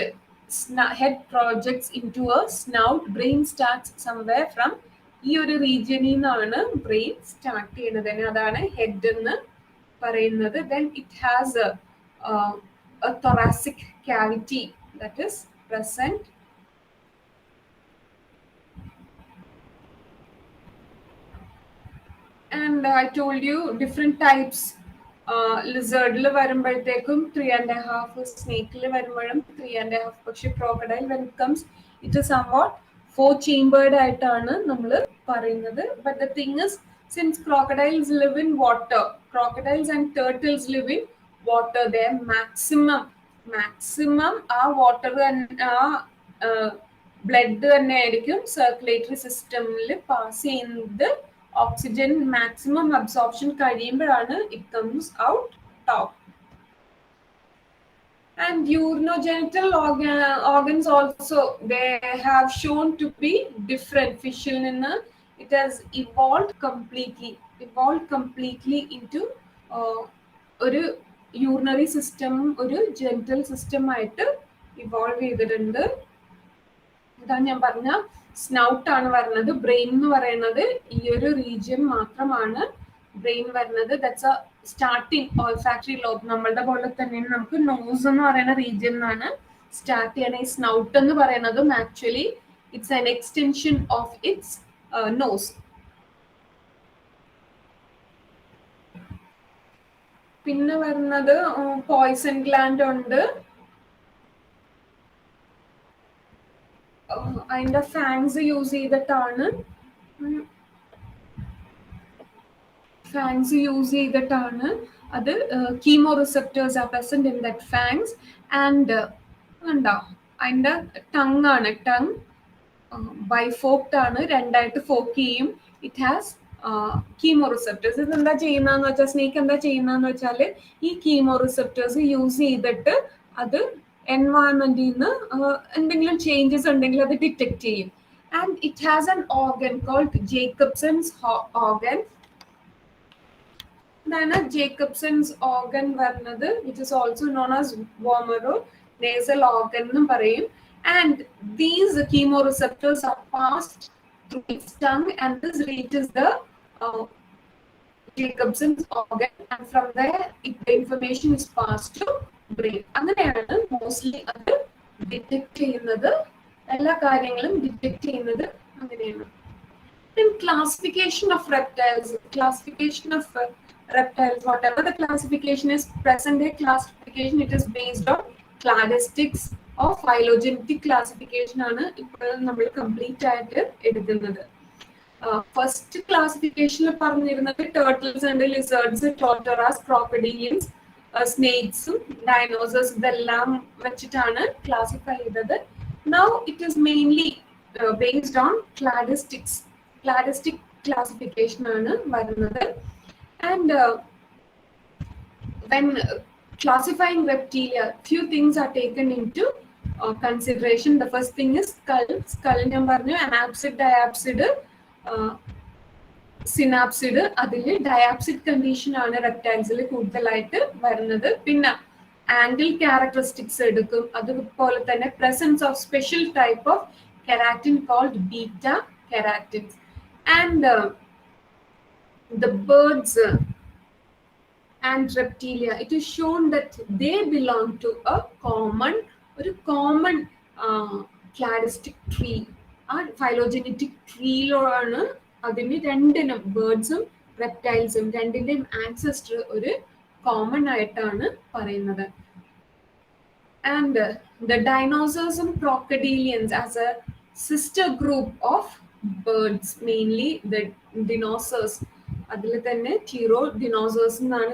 head projects into a snout. Brain starts somewhere from ഈ ഒരു റീജിയനിൽ നിന്നാണ് brain start ചെയ്യുന്നത്. അതാണ് head എന്ന് പറയുന്നത്. Then it has a thoracic cavity that is present. And I told you different types. Lizardൽ വരുമ്പോഴത്തേക്കും 3.5, സ്നേക്കിൽ വരുമ്പോഴും 3.5. പക്ഷെ crocodile when it comes it is somewhat 4 chambered ആയിട്ടാണ് നമ്മൾ പറയുന്നത്. But the thing is, since crocodiles live in water, crocodiles and turtles live in water, their maximum ആ water ആ blood തന്നെ ആയിരിക്കും സർക്കുലേറ്ററി സിസ്റ്റമിൽ പാസ് ചെയ്യുന്നത്. ഓക്സിജൻ മാക്സിമം അബ്സോർപ്ഷൻ കഴിയുമ്പോഴാണ് it comes out top. And urinogenital organs also, they have shown to be different. Fishil ninnu it has evolved completely into ഒരു urinary system ഒരു genital system ആയിട്ട് evolve ചെയ്തിട്ടുണ്ട്. ഇതാണ് ഞാൻ പറഞ്ഞ snout ആണ് വരുന്നത്. ബ്രെയിൻ എന്ന് പറയുന്നത് ഈ ഒരു റീജിയൻ മാത്രമാണ് ബ്രെയിൻ വരുന്നത്. That's A starting olfactory lobe. നമ്മളുടെ പോലെ തന്നെ നമുക്ക് നോസ് എന്ന് പറയുന്ന റീജിയൻ ആണ് സ്റ്റാർട്ട് ചെയ്യണ. ഈ സ്നൗട്ട് എന്ന് പറയുന്നതും actually it's an extension of its nose. പിന്നെ വരുന്നത് പോയ്സൺ ഗ്ലാൻഡ് ഉണ്ട്. അതിന്റെ ഫാങ്സ് യൂസ് ചെയ്തിട്ടാണ് അത് chemo receptors R present in that fangs. And എന്താ അതിന്റെ ടങ് ആണ്, ടങ് ബൈഫോക്ട് ആണ്, രണ്ടായിട്ട് ഫോക്ക് ചെയ്യും. It has chemo receptors. ഇത് എന്താ ചെയ്യുന്നതെന്ന് വെച്ചാൽ, സ്നേക്ക് എന്താ ചെയ്യുന്നതെന്ന് വെച്ചാൽ ഈ കീമോ റിസെപ്റ്റേഴ്സ് യൂസ് ചെയ്തിട്ട് അത് എൻവയൺമെന്റിൽ നിന്ന് എന്തെങ്കിലും ചേഞ്ചസ് ഉണ്ടെങ്കിൽ അത് ഡിറ്റക്ട് ചെയ്യും. And it has an organ called Jacobson's organ. ഇതാണ് ജേക്കബ്സൺസ് ഓർഗൻ വരുന്നത്, which is also known as vomero nasal organ എന്നും പറയും. And these chemoreceptors are passed through its tongue, and this reaches the Jacobson's organ, and from there the information is passed to brain. അങ്ങനെയാണ് mostly അത് detect ചെയ്യുന്നത്. എല്ലാ കാര്യങ്ങളും detect ചെയ്യുന്നത് അങ്ങനെയാണ്. In classification of reptiles, whatever the classification is, present day classification, it is based on cladistics or phylogenetic classification ആണ് ഇപ്പോൾ നമ്മൾ കംപ്ലീറ്റ് ആയിട്ട് എടുക്കുന്നത്. ഫസ്റ്റ് ക്ലാസിഫിക്കേഷനിൽ പറഞ്ഞിരുന്നത് ടേർട്ടിൽസ് ആൻഡ് ലിസേർഡ്സ്, ടോർട്ടോറാസ്, ക്രോക്കഡീലിയൻസ്, സ്നേക്സും ഡൈനോസേഴ്സ് ഇതെല്ലാം വെച്ചിട്ടാണ് ക്ലാസിഫൈ ചെയ്തത്. Now it is mainly based on cladistic classification ആണ് വരുന്നത്. And when classifying reptilia, few things are taken into consideration. The first thing is skull ഞാൻ പറഞ്ഞു, anapsid, diapsid, synapsid. അതിൽ ഡയാപ്സിഡ് condition ആണ് റെപ്റ്റൈൽസിൽ കൂടുതലായിട്ട് വരുന്നത്. പിന്നെ ആംഗിൾ ക്യാരക്ടറിസ്റ്റിക്സ് എടുക്കും. അതുപോലെ തന്നെ presence of special type of keratin called beta keratin. And the birds and reptilia, it is shown that they belong to a common cladistic tree. ആ phylogenetic ട്രീയിലാണ് അതിന് രണ്ടിനും, ബേർഡ്സും റെപ്റ്റൈൽസും രണ്ടിന്റെയും ആൻസെസ്റ്റർ ഒരു കോമൺ ആയിട്ടാണ് പറയുന്നത്. And the dinosaurs and crocodilians as a sister group of birds, mainly the dinosaurs. അതിൽ തന്നെ തീറോഡിനോസേഴ്സ് എന്നാണ്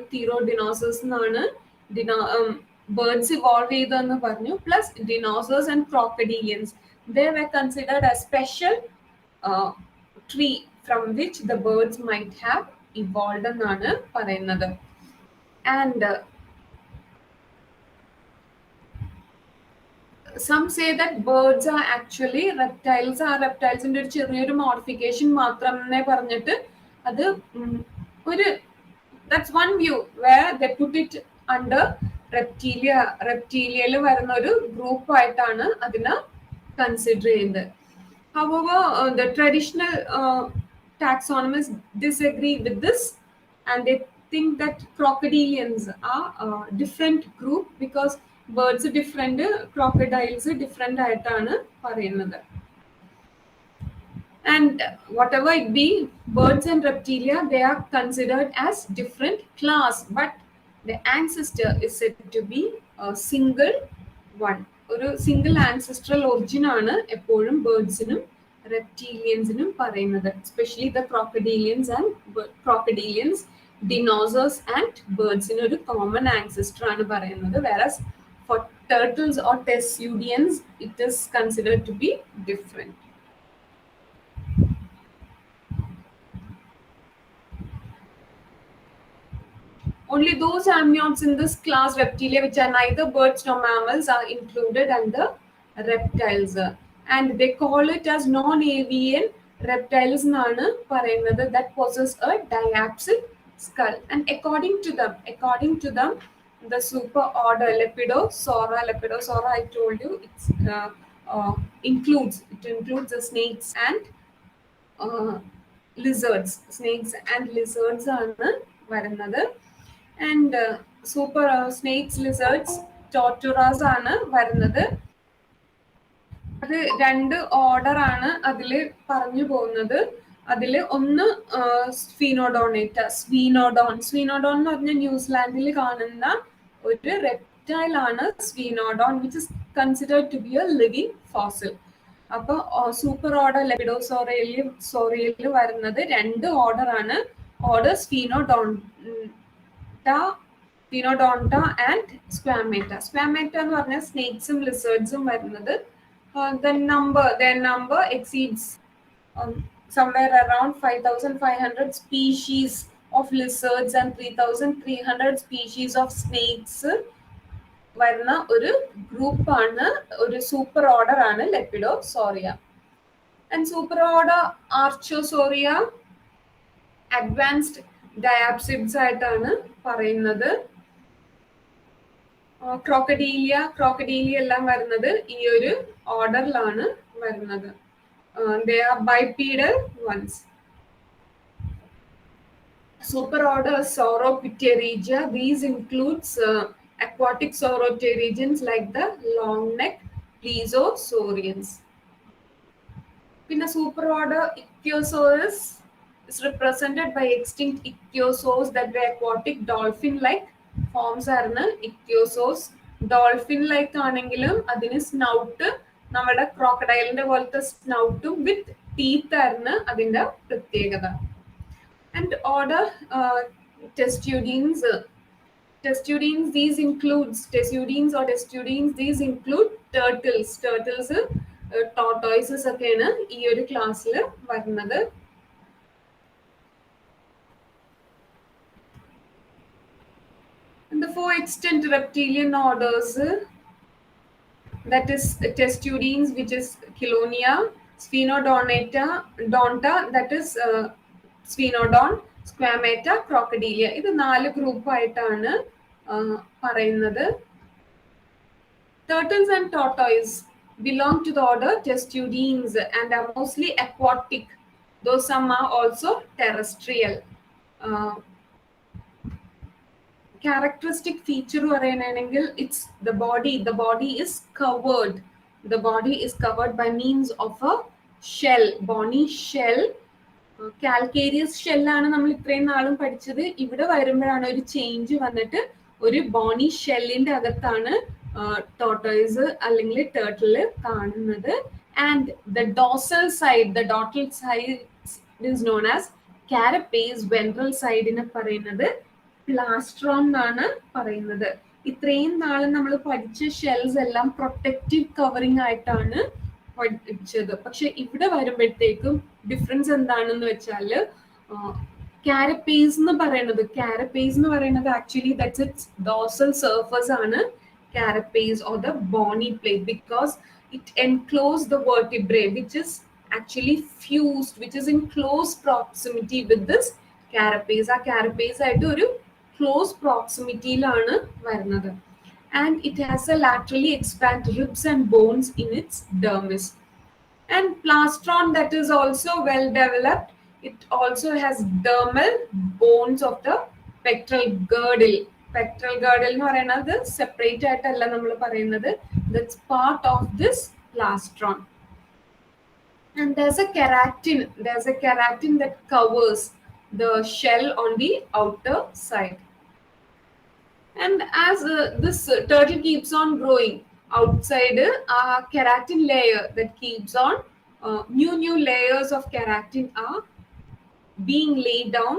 ബേർഡ്സ് ഇവോൾവ് ചെയ്തതെന്ന് പറഞ്ഞു. Plus dinosaurs and crocodilians, they were considered a special tree from which the birds might have evolved എന്നാണ് പറയുന്നത്. And some say that birds are actually reptiles. ആ reptilesന്റെ ഒരു ചെറിയൊരു മോഡിഫിക്കേഷൻ മാത്രമേ പറഞ്ഞിട്ട് അത് ഒരു, that's one view where they put it under റെപ്റ്റീലിയയിൽ വരുന്ന ഒരു ഗ്രൂപ്പായിട്ടാണ് അതിനെ കൺസിഡർ ചെയ്യുന്നത്. However, the traditional taxonomists disagree with this, and they think that crocodilians are a different group because birds different, crocodiles different ആയിട്ടാണ് പറയുന്നത്. And whatever it be, birds and reptilia, they are considered as different class, but the ancestor is said to be a single one. ഒരു single ancestral origin ആണ് എപ്പോഴും ബേർഡ്സിനും റെപ്റ്റീലിയൻസിനും പറയുന്നത്. Especially the ക്രോക്കഡീലിയൻസ്, dinosaurs and ബേർഡ്സിന് ഒരു common ancestor ആണ് പറയുന്നത്. Whereas for turtles or testudines, it is considered to be different. Only those amniotes in this class Reptilia which are neither birds nor mammals are included under reptiles, and they call it as non-avian reptiles എന്നാണ് പറയുന്നത്, that possess a diapsid skull. And according to them, the superorder Lepidosauria, I told you, includes the snakes and lizards. Snakes and lizards ആണ് വരുന്നത്. And super snakes, lizards, torturas ആണ് വരുന്നത്. അത് രണ്ട് order ആണ് അതിൽ പറഞ്ഞു പോകുന്നത്. അതിൽ ഒന്ന് സ്വീനോഡോൺ എന്ന് പറഞ്ഞ ന്യൂസിലാൻഡിൽ കാണുന്ന ഒരു റെപ്റ്റൈൽ ആണ് sphenodon, which is considered to be a living fossil. അപ്പൊ സൂപ്പർ ഓർഡർ ലെപ്പിഡോസോറിയയിൽ വരുന്നത് രണ്ട് ഓർഡർ ആണ്. ഓർഡർ സ്ഫീനോഡോൺട്ട ആൻഡ് സ്ക്വാമേറ്റ എന്ന് പറഞ്ഞാൽ സ്നേക്സും ലിസേർഡ്സും വരുന്നത്. Their number exceeds somewhere around 5,500 species of lizards and 3,300 species of snakes വരുന്ന ഒരു ഗ്രൂപ്പാണ്, ഒരു സൂപ്പർ ഓർഡർ ആണ് ലെപ്പിഡോസോറിയ. ആൻഡ് സൂപ്പർ ഓർഡർ ആർച്ചോസോറിയ അഡ്വാൻസ്ഡ് ഡയാപ്സിഡ്സ് ആയിട്ടാണ് പറയുന്നത്. ക്രോക്കഡീലിയ എല്ലാം വരുന്നത് ഈ ഒരു ഓർഡറിലാണ് വരുന്നത്. They are bipedal ones. Superorder Sauropterygia. These includes aquatic sauropterygians like the long neck plesiosaurians. പിന്നെ superorder Ichthyosaurus is represented by extinct ichthyosaurs that were aquatic dolphin-like forms ആയിരുന്നു ഇക്തിയോസോസ്. Dolphin like ആണെങ്കിലും അതിന് സ്നൗട്ട് നമ്മുടെ ക്രോക്കഡൈലിന്റെ പോലത്തെ സ്നൗട്ടും വിത്ത് ടീത്ത് ആയിരുന്നു അതിന്റെ പ്രത്യേകത. And order testudines, these include turtles, tortoises ഒക്കെയാണ് ഈ ഒരു ക്ലാസ്സിൽ വരുന്നത്. The four extant reptilian orders, that is testudines, which is Chelonia, Sphenodonta, that is Sphenodon, Squamata, Crocodilia. ഇത് 4 ഗ്രൂപ്പ് ആയിട്ടാണ് പറയുന്നത്. Turtles and tortoise belong to the order testudines and are mostly aquatic, though some are also terrestrial. Characteristic feature പറയാനാണെങ്കിൽ it's the body is covered by means of a shell, bony shell. Calcareous ഷെല്ലാണ് നമ്മൾ ഇത്രയും നാളും പഠിച്ചത്. ഇവിടെ വരുമ്പോഴാണ് ഒരു change വന്നിട്ട് ഒരു ബോണി ഷെല്ലിന്റെ അകത്താണ് ടോർട്ടോയ്സ് അല്ലെങ്കിൽ ടേർട്ടില് കാണുന്നത്. And the dorsal side is known as carapace. Ventral സൈഡിനെ പറയുന്നത് പ്ലാസ്ട്രോൺ എന്നാണ് പറയുന്നത്. ഇത്രയും നാളും നമ്മൾ പഠിച്ച ഷെൽസ് എല്ലാം പ്രൊട്ടക്റ്റീവ് കവറിംഗ് ആയിട്ടാണ് പഠിച്ചത്. പക്ഷെ ഇവിടെ വരുമ്പോഴത്തേക്കും ഡിഫറൻസ് എന്താണെന്ന് വെച്ചാൽ കാരപ്പേസ് എന്ന് പറയുന്നത് actually that's it's dorsal surface ആണ് carapace or the bony plate, because it enclose the vertebrae which is actually fused, which is in close proximity with this carapace. ആ കാരപ്പേസ് ആയിട്ട് ഒരു ക്ലോസ് പ്രോക്സിമിറ്റിയിലാണ് വരുന്നത്. and it has a laterally expanded ribs and bones in its dermis. And plastron that is also well developed, it also has dermal bones of the pectoral girdle. Pectoral girdle എന്ന് പറയുന്നത് separate ആയിട്ടല്ല നമ്മൾ പറയുന്നത്, that's part of this plastron. And there's a keratin that covers the shell on the outer side. And as this turtle keeps on growing, outside a keratin layer that keeps on, new layers of keratin are being laid down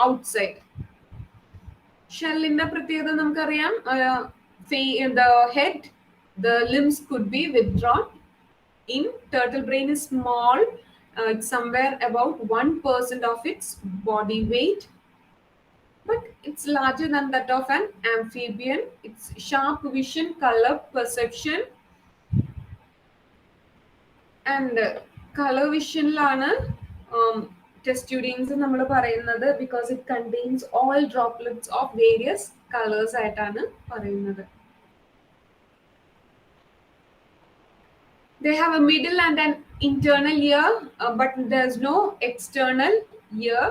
outside. ഷെല്ലിന്റെ പ്രത്യേകത നമുക്കറിയാം, the head, the limbs could be withdrawn. In turtle brain is small, it's somewhere about 1% of its body weight, but it's larger than that of an amphibian. It's sharp vision, color perception, and color visionലാണ് ടെസ്റ്റ്യൂഡിയൻസ് നമ്മൾ പറയുന്നത്, because it contains all droplets of various colors ആയിട്ടാണ് പറയുന്നത്. They have a middle and an internal ear, but there's no external ear.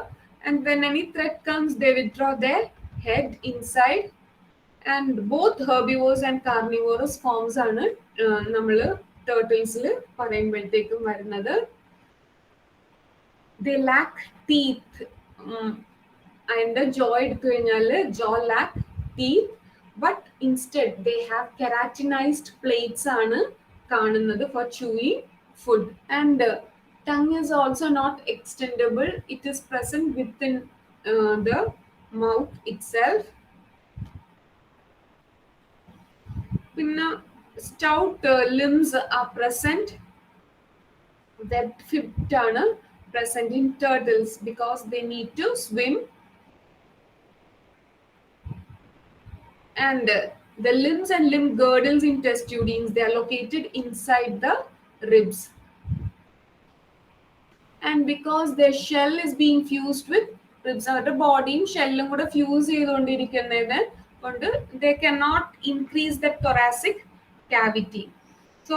And when any threat comes, they withdraw their head inside. And both herbivores and carnivorous forms ആണ് നമ്മൾ ടേർട്ടിൽസിൽ പറയുമ്പോഴത്തേക്കും വരുന്നത്. They lack teeth. അതിൻ്റെ ജോ എടുത്തു കഴിഞ്ഞാൽ ജോ lakh teeth, but instead they have keratinized plates ആണ് കാണുന്നത് for chewing food. And tongue is also not extendable. It is present within the mouth itself. Pinna stout limbs are present, that fibbed ആണ് present in turtles because they need to swim. And the limbs and limb girdles in testudines, they are located inside the ribs. And because their shell is being fused with ribs, അവരുടെ ബോഡിയും ഷെല്ലും കൂടെ fuse ചെയ്തുകൊണ്ടിരിക്കുന്നത് കൊണ്ട് they cannot increase the thoracic cavity. So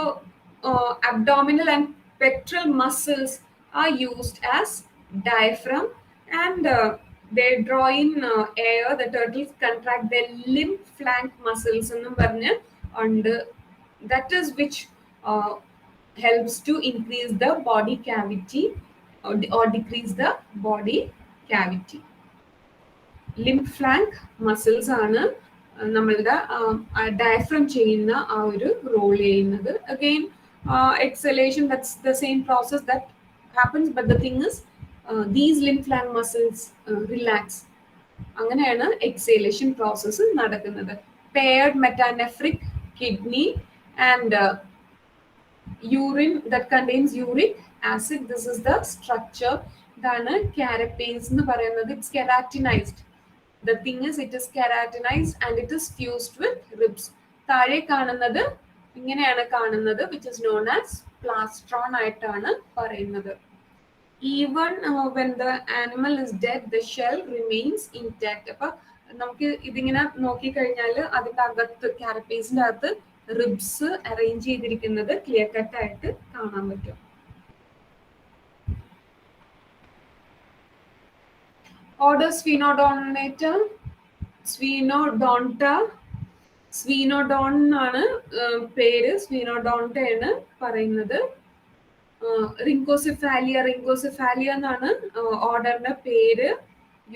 abdominal and pectoral muscles are used as diaphragm, and they draw in air. The turtles contract their limb flank muscles എന്നും പറഞ്ഞ് ഉണ്ട്. That is which helps to increase the body cavity or decrease the body cavity. Limb flank muscles ആണ് നമ്മളുടെ diaphragm ചെയ്യുന്ന ആ ഒരു role ചെയ്യുന്നത്. Again, exhalation, that's the same process that happens, but the thing is these limb flank muscles relax. അങ്ങനെയാണ് exhalation process നടക്കുന്നത്. Paired metanephric kidney and urine that contains uric acid. This is the structure. ഇതാണ് carapace എന്ന് പറയുന്നത്. It's keratinized. The thing is, it is keratinized and it is fused with ribs. താഴെ കാണുന്നത് ഇങ്ങനെയാണ് കാണുന്നത്, which is known as plastron ആയിട്ടാണ് പറയുന്നത്. Even when the animal is dead, the shell remains intact. അപ്പൊ നമുക്ക് ഇതിങ്ങനെ നോക്കിക്കഴിഞ്ഞാൽ അതിൻ്റെ അകത്ത് കാരപ്പേസിൻ്റെ അകത്ത് റിബ്സ് അറേഞ്ച് ചെയ്തിരിക്കുന്നത് ക്ലിയർ കട്ട് ആയിട്ട് കാണാൻ പറ്റും. Order Sphenodonta. Sphenodon ആണ് പേര്, സ്ഫീനോഡോണ്ട ആണ് പറയുന്നത്. റിങ്കോസിഫാലിയ എന്നാണ് ഓർഡറിന്റെ പേര്.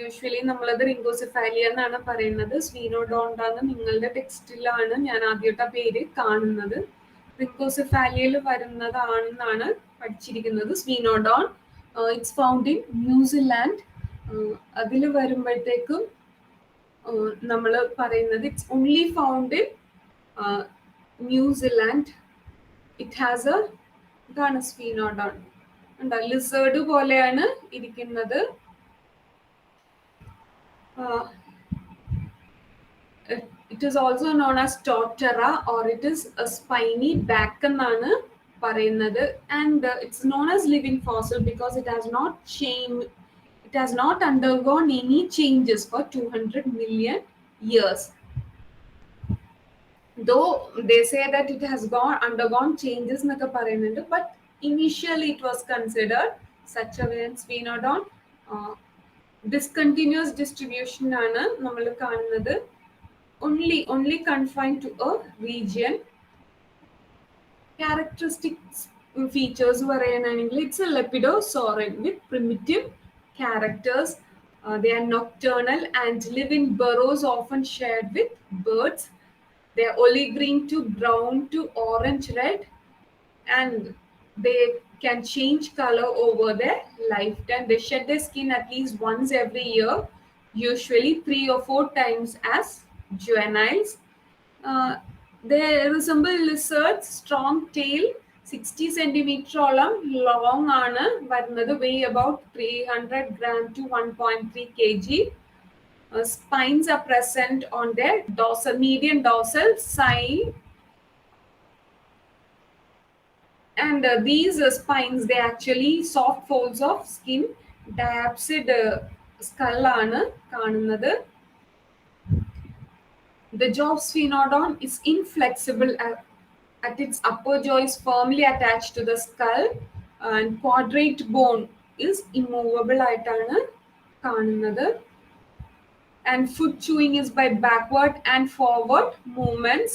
യൂഷ്വലി നമ്മളത് റിങ്കോസിഫാലിയ എന്നാണ് പറയുന്നത്. സ്ഫീനോഡോണ്ട എന്ന് നിങ്ങളുടെ ടെക്സ്റ്റിലാണ് ഞാൻ ആദ്യമായിട്ട് ആ പേര് കാണുന്നത്. റിങ്കോസിഫാലിയയിൽ വരുന്നതാണെന്നാണ് പഠിച്ചിരിക്കുന്നത്. സ്ഫീനോഡോൺ ഇറ്റ്സ് ഫൗണ്ട് ഇൻ ന്യൂസിലാൻഡ്. അതിൽ വരുമ്പോഴത്തേക്കും നമ്മൾ പറയുന്നത് it's only found in New Zealand. It has A ഇതാണ് സ്ഫീനോഡോൺ. ഉണ്ടോ, ലിസേർഡ് പോലെയാണ് ഇരിക്കുന്നത്. It is also known as Torterra, or it is a spiny back എന്നാണ് പറയുന്നത്. And it's known as living fossil because it has not undergone any changes for 200 million years. though they say that it has undergone changes എന്നൊക്കെ പറയുന്നുണ്ട്, but initially it was considered such a way. And Sphenodon discontinuous distribution ആണ് നമ്മൾ കാണുന്നത്, only confined to a region. Characteristics features പറയാനാണെങ്കിൽ it's a lepidosaurid with primitive characters. They are nocturnal and live in burrows often shared with birds. They are olive green to brown to orange red, and they can change color over their lifetime. They shed their skin at least once every year, usually 3 or 4 times as juveniles. Uh, they resemble lizards, strong tail, 60 centimeteroളം long ആണ് വരുന്നത്, weigh about 300 gram to 1.3 kg. Spines are present on their median dorsal side, and these spines, they actually soft folds of skin. Diapsid skull ആണ് കാണുന്നത്. The jaw of Sphenodon is inflexible at its upper jaw is firmly attached to the skull, and quadrate bone is immovable ആയിട്ടാണ് കാണുന്നത്. And food chewing is by backward and forward movements.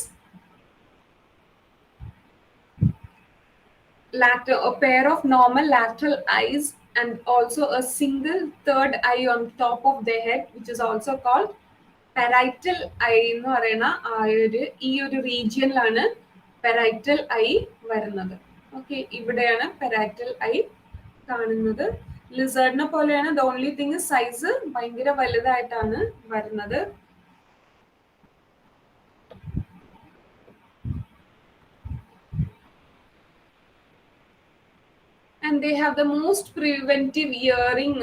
A pair of normal lateral eyes and also a single third eye on top of the head, which is also called parietal eye എന്ന് പറയുന്ന ഈ ഒരു റീജിയനിലാണ് parietal eye വരുന്നത്. Okay, ഇവിടെയാണ് parietal eye കാണുന്നത്. ലിസേർഡിനെ പോലെയാണ്, the only thing is size ഭയങ്കര വലുതായിട്ടാണ് വരുന്നത്. And they have the most preventive hearing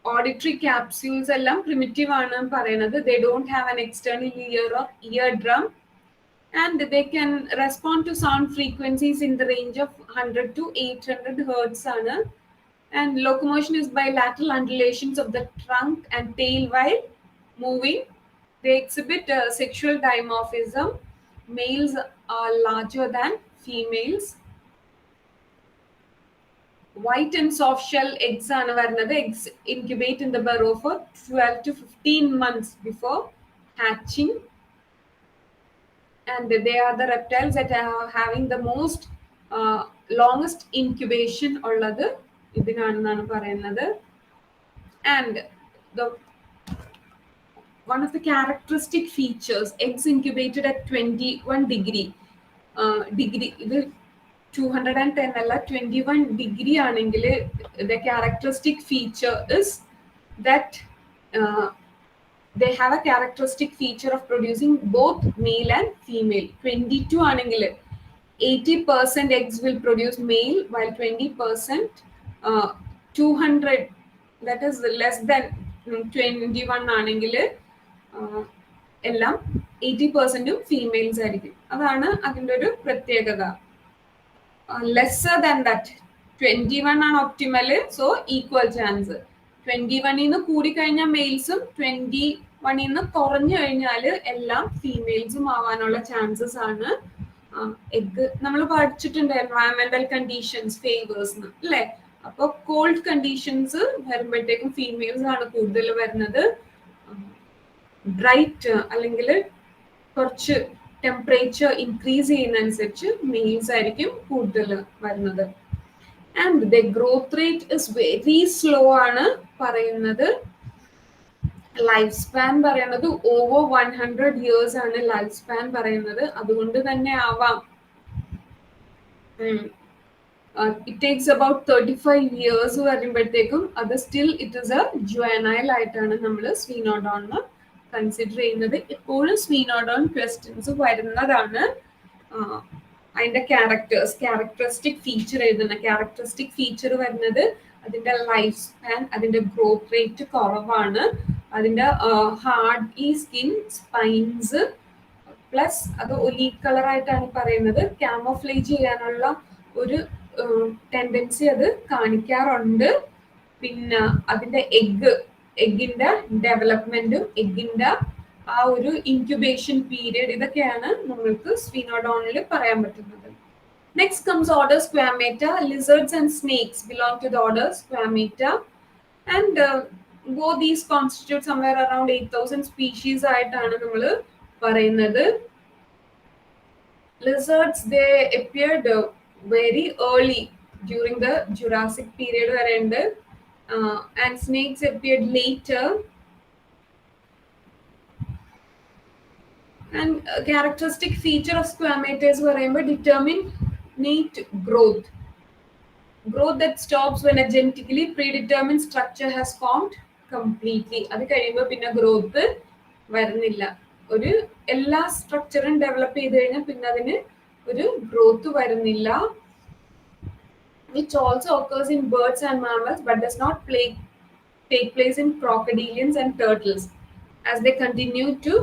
auditory capsules എല്ലാം primitive ആണ് പറയുന്നത്. They don't have an external ear or eardrum, and they can respond to sound frequencies in the range of 100 to 800 hertz ആണ്. And locomotion is by lateral undulations of the trunk and tail while moving. They exhibit sexual dimorphism. Males are larger than females. White and soft shell eggs ആണ് വരുന്നത്. Eggs incubate in the burrow for 12 to 15 months before hatching. And they are the reptiles that are having the most longest incubation ഉള്ളത് ഇതിനാണെന്നാണ് പറയുന്നത്. And one of the characteristic features, eggs incubated at 21 degree. ഇത് 210 അല്ല, 21 degree ആണെങ്കിൽ the characteristic feature is that they have a characteristic feature of producing both male and female. 22 ആണെങ്കിൽ 80% eggs will produce male, while 20% 200, that is less than 21 ആണെങ്കിൽ എല്ലാം 80% females ആയിരിക്കും. അതാണ് അതിൻ്റെ ഒരു പ്രത്യേകത. Lesser than that, 21 ആണ് ഒപ്റ്റിമൽ, സോ ഈക്വൽ ചാൻസ്. 21 കൂടിക്കഴിഞ്ഞാൽ മെയിൽസും 21 കുറഞ്ഞു കഴിഞ്ഞാൽ എല്ലാം ഫീമെയിൽസും ആവാനുള്ള ചാൻസസ് ആണ്. എഗ് നമ്മൾ പഠിച്ചിട്ടുണ്ട്, എൻവയറമെന്റൽ കണ്ടീഷൻസ് ഫേവേഴ്സ് അല്ലേ. അപ്പൊ കോൾഡ് കണ്ടീഷൻസ് വരുമ്പോഴത്തേക്കും ഫീമെയിൽസ് ആണ് കൂടുതൽ വരുന്നത്. ബ്രൈറ്റ് അല്ലെങ്കിൽ കുറച്ച് ടെമ്പറേച്ചർ ഇൻക്രീസ് ചെയ്യുന്നതനുസരിച്ച് മെയിൽസ് ആയിരിക്കും കൂടുതൽ വരുന്നത്. And the growth rate is very slow ആണ് പറയുന്നത്. ലൈഫ് സ്പാൻ പറയുന്നത് ഓവർ 100 years ആണ് ലൈഫ് സ്പാൻ പറയുന്നത്. അതുകൊണ്ട് തന്നെ ആവാം ഇറ്റ് ടേക്സ് അബൌട്ട് 35 years വരുമ്പോഴത്തേക്കും അത് still it is A juvenile ആയിട്ടാണ് നമ്മൾ സ്ഫീനോഡോണിന് കൺസിഡർ ചെയ്യുന്നത്. എപ്പോഴും സ്ഫീനോഡോൺ ക്വസ്റ്റ്യൻസ് വരുന്നതാണ്. അതിന്റെ ക്യാരക്ടറിസ്റ്റിക് ഫീച്ചർ എഴുതുന്ന ക്യാരക്ടറിസ്റ്റിക് ഫീച്ചർ വരുന്നത് അതിന്റെ ലൈഫ് സ്പാൻ, അതിന്റെ ഗ്രോത്ത് റേറ്റ് കുറവാണ്, അതിന്റെ ഹാർഡ് ഈ സ്കിൻ, സ്പൈൻസ്, പ്ലസ് അത് ഒലീവ് കളർ ആയിട്ടാണ് പറയുന്നത്. ക്യാമോഫ്ലേജ് ചെയ്യാനുള്ള ഒരു ടെൻഡൻസി അത് കാണിക്കാറുണ്ട്. പിന്നെ അതിന്റെ എഗിന്റെ ഡെവലപ്മെന്റും എഗിന്റെ ആ ഒരു ഇൻക്യുബേഷൻ പീരിയഡ്, ഇതൊക്കെയാണ് നമ്മൾക്ക് സ്ഫിനോഡോണിൽ പറയാൻ പറ്റുന്നത്. Next comes order Squamata. Lizards and snakes belong to the order Squamata, and both these constitute somewhere around 8,000 species ആയിട്ടാണ് നമ്മൾ പറയുന്നത്. Lizards, they appeared very early during the Jurassic period വരെയുണ്ട്, and snakes appeared later. And characteristic feature of Squamata is determinate growth that stops when a genetically predetermined structure has formed completely. അത് കഴിയുമ്പോൾ പിന്നെ growth വരുന്നില്ല. ഒരു എല്ലാ സ്ട്രക്ചറും develop ചെയ്ത് കഴിഞ്ഞാൽ പിന്നെ അതിന് ഒരു ഗ്രോത്ത് വരുന്നില്ല. Which also occurs in birds and mammals but does not take place in crocodilians and turtles, as they continue to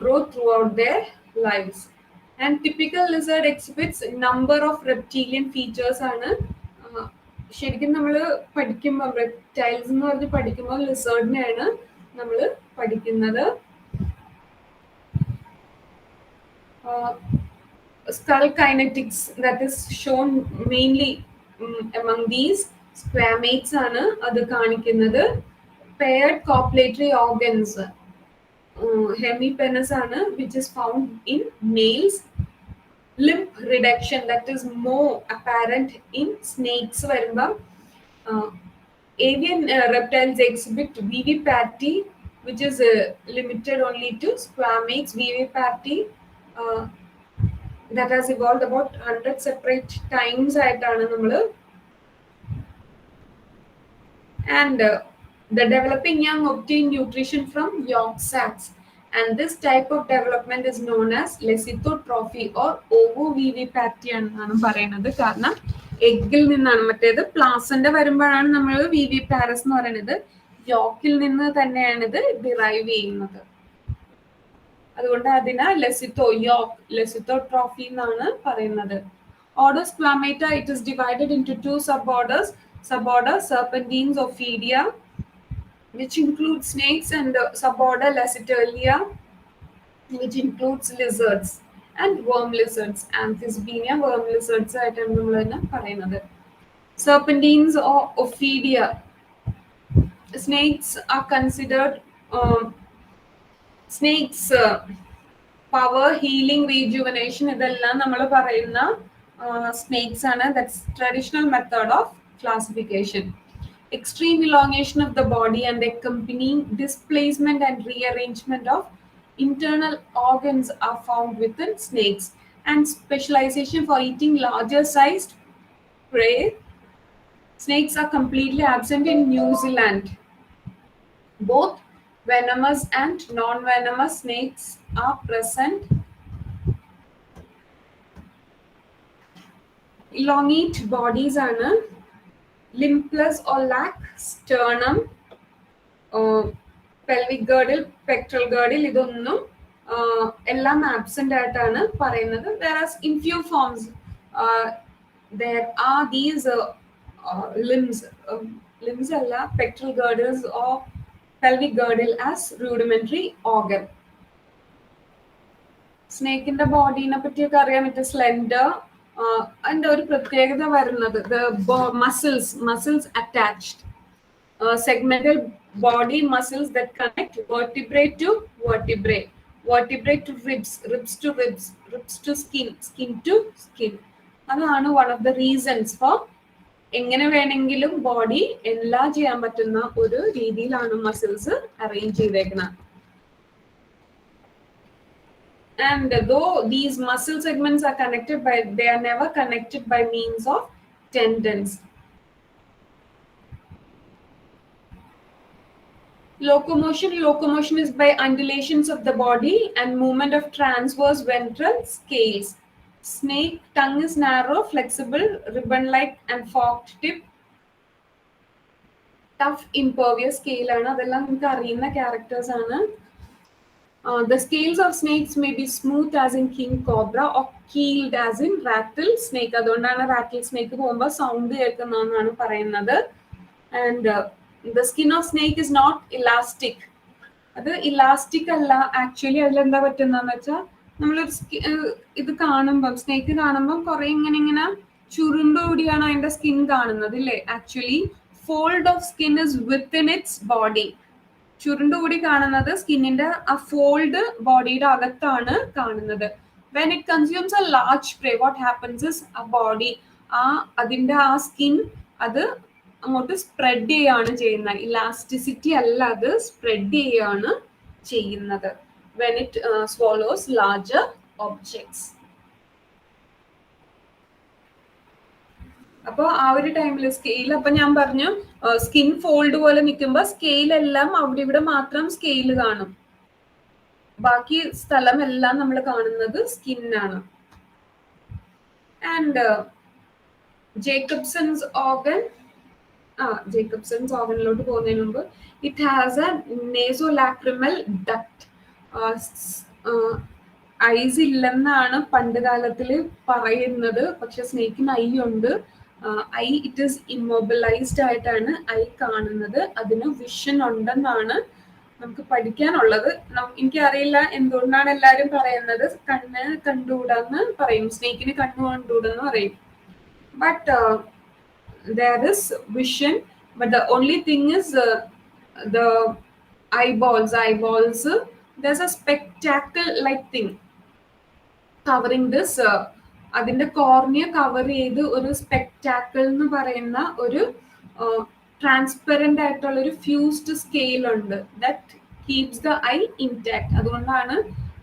grow throughout their lives. And typical lizard exhibits number of reptilian features ആണ്. ശരിക്കും നമ്മൾ പഠിക്കുമ്പോൾ reptiles എന്ന് പറഞ്ഞ് പഠിക്കുമ്പോൾ ലിസേർഡിനെയാണ് നമ്മൾ പഠിക്കുന്നത്. Skull kinetics, that is shown mainly among these squamates ആണ് അത് കാണിക്കുന്നത്. Paired copulatory organs, hemipenis ആണ്, which is found in males. Limb reduction, that is more apparent in snakes വരുമ്പം avian reptiles exhibit viviparity, which is limited only to squamates. Viviparity that has evolved about 100 separate times ആയിട്ടാണ് നമ്മൾ. And the developing young obtain nutrition from yolk sacs, and this type of development is known as lecithotrophy or ovoviviparity എന്നാണ് പറയുന്നത്. കാരണം എഗ്ഗിൽ നിന്നാണ്, മറ്റേത് പ്ലാസന്റെ വരുമ്പോഴാണ് നമ്മൾ viviparous എന്ന് പറയുന്നത്, യോക്കിൽ നിന്ന് തന്നെയാണ് ഇത് ഡിറൈവ് ചെയ്യുന്നത്. അതുകൊണ്ട് അതിനെ lecithotrophy എന്നാണ് പറയുന്നത്. Order Squamata, it is divided into two suborders. Suborder Serpentines Ophidia, which includes snakes, and suborder Lecitolia, which includes lizards and worm lizards. Amphisbaenia worm lizards ആയിട്ടാണ് നമ്മൾ തന്നെ പറയുന്നത്. Serpentines or Ophidia. Snakes are considered snakes power, healing, rejuvenation, ഇതെല്ലാം നമ്മൾ പറയുന്ന snakes ആണ്. That's traditional method of classification. Extreme elongation of the body and accompanying displacement and rearrangement of internal organs are found within snakes, and specialization for eating larger sized prey. Snakes are completely absent in New Zealand. Both venomous and non-venomous snakes are present. Elongate bodies ആണ്. Limbless or lack sternum, pelvic girdle, pectoral girdle, ഇതൊന്നും എല്ലാം absent ആയിട്ടാണ് പറയുന്നത്. Whereas in few forms there are these limbs അല്ല, pectoral girdles or pelvic girdle as rudimentary organ. സ്നേക്കിന്റെ ബോഡീനെ പറ്റിയൊക്കെ അറിയാൻ പറ്റും. Slender, അതിന്റെ ഒരു പ്രത്യേകത വരുന്നത് muscles attached, segmental body muscles that connect vertebrae to vertebrae, vertebrae to ribs, ribs to ribs, ribs to skin, skin to skin. അതാണ് one of the reasons for എങ്ങനെ വേണമെങ്കിലും ബോഡി എല്ലാം ചെയ്യാൻ പറ്റുന്ന ഒരു രീതിയിലാണ് മസിൽസ് അറേഞ്ച് ചെയ്തേക്കുന്നത്. And though these muscle segments are connected they are never connected by means of tendons. Locomotion is by undulations of the body and movement of transverse ventral scales. Snake tongue is narrow, flexible, ribbon-like and forked tip. Tough, impervious scale ആണ്. അതെല്ലാം നിങ്ങൾക്ക് അറിയുന്ന characters ആണ്. The scales of snakes may be smooth as in king cobra or keeled as in rattlesnake. അതുകൊണ്ടാണ് rattlesnake പോകുമ്പോൾ sound കേൾക്കുന്നതെന്നാണ് പറയുന്നത്. And the skin of snake is not elastic. അത് elastic അല്ല. ആക്ച്വലി അതിലെന്താ പറ്റുന്നതെന്ന് വെച്ചാൽ നമ്മളൊരു ഇത് കാണുമ്പം സ്നേക്ക് കാണുമ്പം കുറെ ഇങ്ങനെ ഇങ്ങനെ ചുരുണ്ടുകൂടിയാണ് അതിന്റെ സ്കിൻ കാണുന്നത് ഇല്ലേ? Actually fold of skin is within its body. ചുരുണ്ടുകൂടി കാണുന്നത് സ്കിന്നിന്റെ ആ ഫോൾഡ് ബോഡിയുടെ അകത്താണ് കാണുന്നത്. When it consumes a large prey, what happens is ആ ബോഡി, അതിന്റെ ആ സ്കിൻ അത് അങ്ങോട്ട് സ്പ്രെഡ് ചെയ്യാണ് ചെയ്യുന്നത്. ഇലാസ്റ്റിസിറ്റി അല്ല, അത് സ്പ്രെഡ് ചെയ്യാണ് ചെയ്യുന്നത് when it swallows larger objects. അപ്പോൾ ആ ഒരു ടൈമിൽ സ്കെയിൽ, അപ്പൊ ഞാൻ പറഞ്ഞു സ്കിൻ ഫോൾഡ് പോലെ നിൽക്കുമ്പോൾ സ്കെയിൽ എല്ലാം അവിടെ ഇവിടെ മാത്രം സ്കെയിൽ കാണും, ബാക്കി സ്ഥലം എല്ലാം നമ്മൾ കാണുന്നത് സ്കിന്നാണ്. ആൻഡ് ജേക്കബ്സൺസ് ഓർഗൻ, ജേക്കബ്സൺസ് ഓർഗനിലോട്ട് പോകുന്നതിന് മുമ്പ് it has a nasolacrimal duct. Eyes ഇല്ലെന്നാണ് പണ്ട് കാലത്തിൽ പറയുന്നത്, പക്ഷെ സ്നേക്കിന് ഐ ഉണ്ട്. ഐ ഇറ്റ് ഈസ് ഇമ്മൊബിലൈസ്ഡ് ആയിട്ടാണ് ഐ കാണുന്നത്. അതിന് വിഷൻ ഉണ്ടെന്നാണ് നമുക്ക് പഠിക്കാനുള്ളത്. എനിക്കറിയില്ല എന്തുകൊണ്ടാണ് എല്ലാരും പറയുന്നത് കണ്ണ് കണ്ടുകൂടാന്ന് പറയും, സ്നേക്കിന് കണ്ണ് കണ്ടുകൂടെന്ന് പറയും. But there is vision, but the only thing is the eyeballs. There's a spectacle like thing covering this. അതിന്റെ കോർണിയ കവർ ചെയ്ത് ഒരു സ്പെക്ടാക്കിൾ എന്ന് പറയുന്ന ഒരു ട്രാൻസ്പെറന്റ് ആയിട്ടുള്ള ഒരു ഫ്യൂസ്ഡ് സ്കെയിൽ ഉണ്ട്. That keeps the I intact. അതുകൊണ്ടാണ്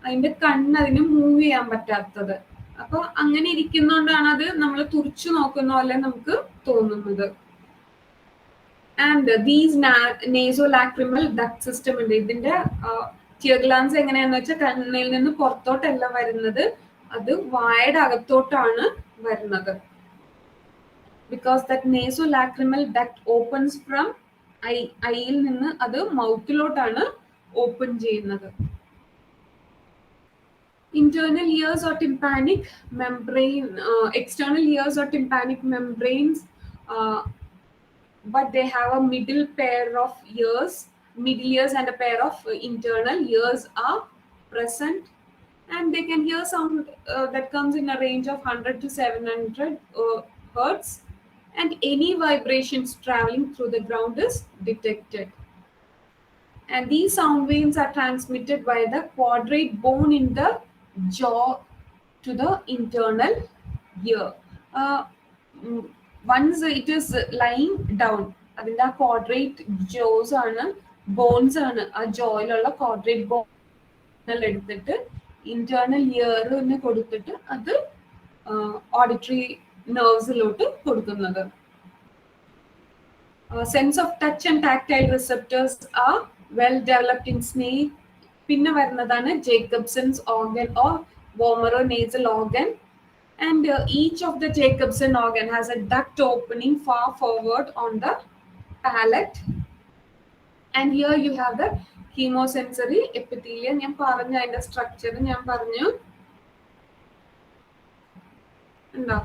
അതിന്റെ കണ്ണ് അതിന് മൂവ് ചെയ്യാൻ പറ്റാത്തത്. അപ്പൊ അങ്ങനെ ഇരിക്കുന്നോണ്ടാണ് അത് നമ്മൾ തുറച്ചു നോക്കുന്ന പോലെ നമുക്ക് തോന്നുന്നത്. ആൻഡ് ദീസ് നേസോലാക്രിമൽ ഡക്ട് സിസ്റ്റം ഉണ്ട്. ഇതിന്റെ ടിയർ ഗ്ലാൻസ് എങ്ങനെയാന്ന് വെച്ചാൽ കണ്ണിൽ നിന്ന് പുറത്തോട്ടല്ല വരുന്നത്, അത് വായുടെ അകത്തോട്ടാണ് വരുന്നത്. Because that nasolacrimal duct opens from ഐയിൽ നിന്ന് അത് മൗത്തിലോട്ടാണ് ഓപ്പൺ ചെയ്യുന്നത്. Internal ears or tympanic membrane, external ears or tympanic membranes, but they have a middle pair of ears, middle ears and a pair of internal ears are present, and they can hear sound that comes in a range of 100 to 700 hertz, and any vibrations traveling through the ground is detected. And these sound waves are transmitted by the quadrate bone in the jaw to the internal ear. Once it is lying down, അതിന്റെ ആ ക്വാഡ്രേറ്റ് ജോസ് ആണ്, bones ആണ്, ആ ജോയിലുള്ള ക്വാഡ്രേറ്റ് bone എടുത്തിട്ട് internal ഇയറിന് കൊടുത്തിട്ട് അത് auditory നെർവ്സിലോട്ട് കൊടുക്കുന്നത്. Sense of touch and tactile receptors are well developed in snake. പിന്നെ വരുന്നതാണ് Jacobson's organ or vomeronasal organ, and each of the Jacobson organ has a duct opening far forward on the palate, and here you have the chemosensory epithelium. ഞാൻ പറഞ്ഞ അതിന്റെ structure ഞാൻ പറഞ്ഞു ഉണ്ടോ?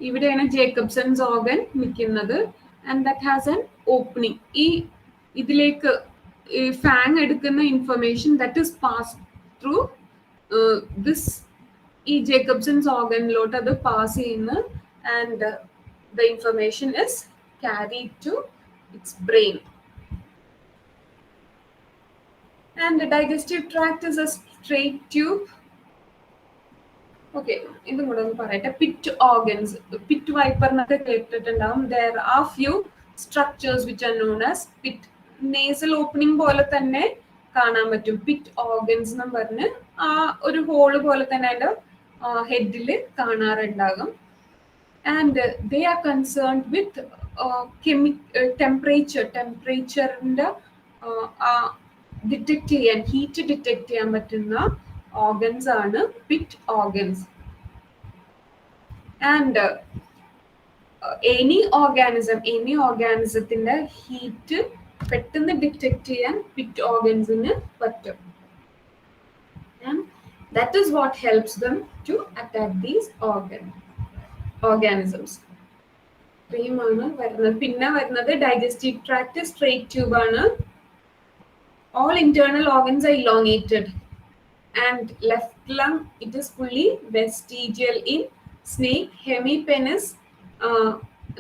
ഇവിടെയാണ് Jacobson's organ നിൽക്കുന്നത്, and that has an opening. ഈ ഇതിലേക്ക് ഫാങ് എടുക്കുന്ന information that is pass through this, ഈ ജേക്കബ്സൺസ് ഓർഗനിലോട്ട് അത് പാസ് ചെയ്യുന്നു, and the information is carried to its brain. And the digestive tract is a straight tube. Okay, ഇതും കൂടെ ഒന്ന് പറയട്ടെ. പിറ്റ് ഓർഗൻസ്, പിറ്റ് വൈപ്പറിനൊക്കെ കേട്ടിട്ടുണ്ടാവും. There are few structures which are known as pit. Nasal opening പോലെ തന്നെ കാണാൻ പറ്റും പിറ്റ് ഓർഗൻസ് എന്ന് പറഞ്ഞ്. ആ ഒരു ഹോള് പോലെ തന്നെ അതിന്റെ ഹെഡിൽ കാണാറുണ്ടാകും. And they are concerned with ടെമ്പറേച്ചറിന്റെ ഡിറ്റക്ട് ചെയ്യാൻ, ഹീറ്റ് ഡിറ്റക്ട് ചെയ്യാൻ പറ്റുന്ന ഓർഗൻസ് ആണ് പിറ്റ് ഓർഗൻസ്. ആൻഡ് എനി ഓർഗാനിസത്തിന്റെ ഹീറ്റ് പെട്ടെന്ന് ഡിറ്റക്ട് ചെയ്യാൻ പിറ്റ് ഓർഗൻസിന് പറ്റും. And that is what helps them to attack these organisms. ആണ് വരുന്നത്. പിന്നെ വരുന്നത് ഡൈജസ്റ്റീവ് ട്രാക്ട് സ്ട്രെയിറ്റ് ട്യൂബ് ആണ്. All internal organs are elongated, and left lung, it is fully vestigial in snake. Hemipenis,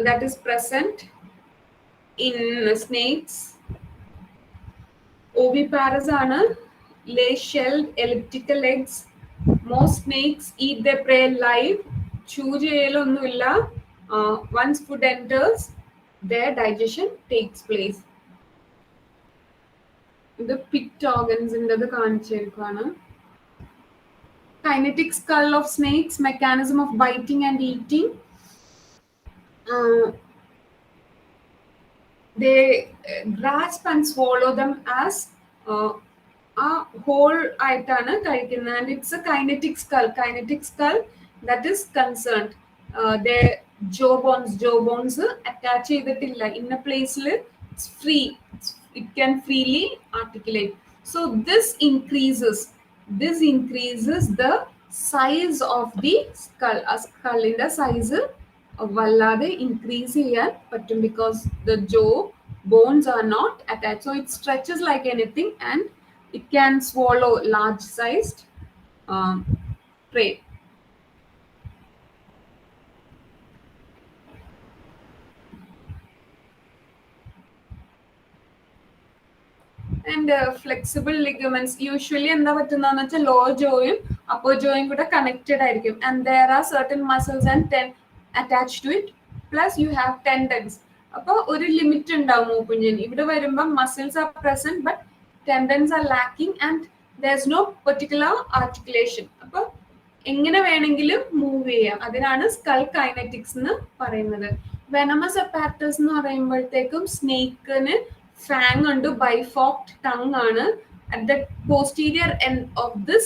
that is present in snakes. Oviparous ആണ്, lay shelled elliptical eggs. Most snakes eat their prey live. Chew ചെയ്യലൊന്നുമില്ല. Once food enters, their digestion takes place. ഇത് pit ഓർഗൻസിൻ്റെത് കാണിച്ചിരിക്കുകയാണ്. Kinetic skull of snakes, mechanism of biting and eating. They grasp and swallow them as a whole ആയിട്ടാണ് കഴിക്കുന്നത്. And it's a kinetic skull that is concerned. Their jawbones attach ചെയ്തിട്ടില്ല. In a place it's free. It can freely articulate. So this increases the size of the skull. A skull in the size വല്ലാതെ increase ചെയ്യാൻ പറ്റും because the jaw bones are not attached. So it stretches like anything and it can swallow large sized prey. And flexible ligaments, usually എന്താ പറ്റുന്നതെന്ന് വെച്ചാൽ lower jawയും upper jawയും കൂടെ connected ആയിരിക്കും, and there are certain muscles and attached to it, plus you have tendons. അപ്പോൾ ഒരു limit ഉണ്ടാവും മൂക്കുഞ്ഞിന്. ഇവിടെ വരുമ്പോൾ muscles are present but tendons are lacking and there's no particular articulation. അപ്പോൾ എങ്ങനെ വേണമെങ്കിലും മൂവ് ചെയ്യാം. അതിനാണ് സ്കൾ കൈനറ്റിക്സ് എന്ന് പറയുന്നത്. വെനമസ് അപ്പാരറ്റസ് എന്ന് പറയുമ്പോഴത്തേക്കും സ്നേക്കിന് ഫാങ് ഉണ്ട്, ബൈഫോക്ട് ടങ് ആണ്. At the posterior end of this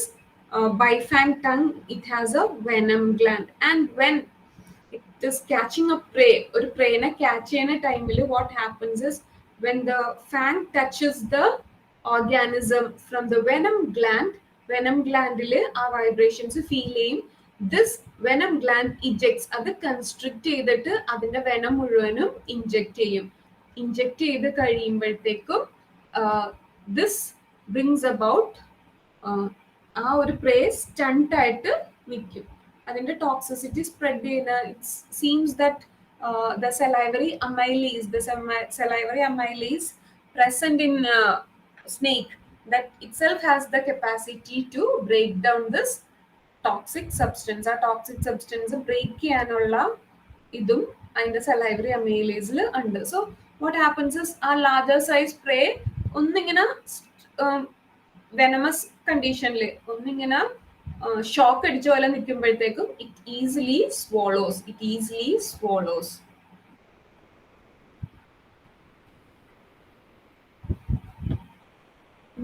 bifang tongue, it has a venom gland. And when it is catching a prey, or prey na catch cheyna time il, what happens is when the fang touches the organism from the venom gland il a vibrations feel cheyum. This venom gland ejects, adu constrict cheyidittu adinte venom muzhuvanum inject cheyum. Inject ചെയ്ത് കഴിയുമ്പോഴത്തേക്കും this brings about ആ ഒരു പ്രേ stunt ആയിട്ട് നിൽക്കും. അതിന്റെ toxicity spread ചെയ്യുന്ന, it seems that the salivary amylase present in snake, that itself has the capacity to break down this toxic substance. ആ toxic substance break ചെയ്യാനുള്ള ഇതും അതിന്റെ salivary amylase ഉണ്ട്. So what happens is a larger size prey ഒന്നിങ്ങനെ venomous conditionൽ ഒന്നിങ്ങനെ shock അടിച്ച പോലെ നിൽക്കുമ്പോഴത്തേക്കും it easily swallows.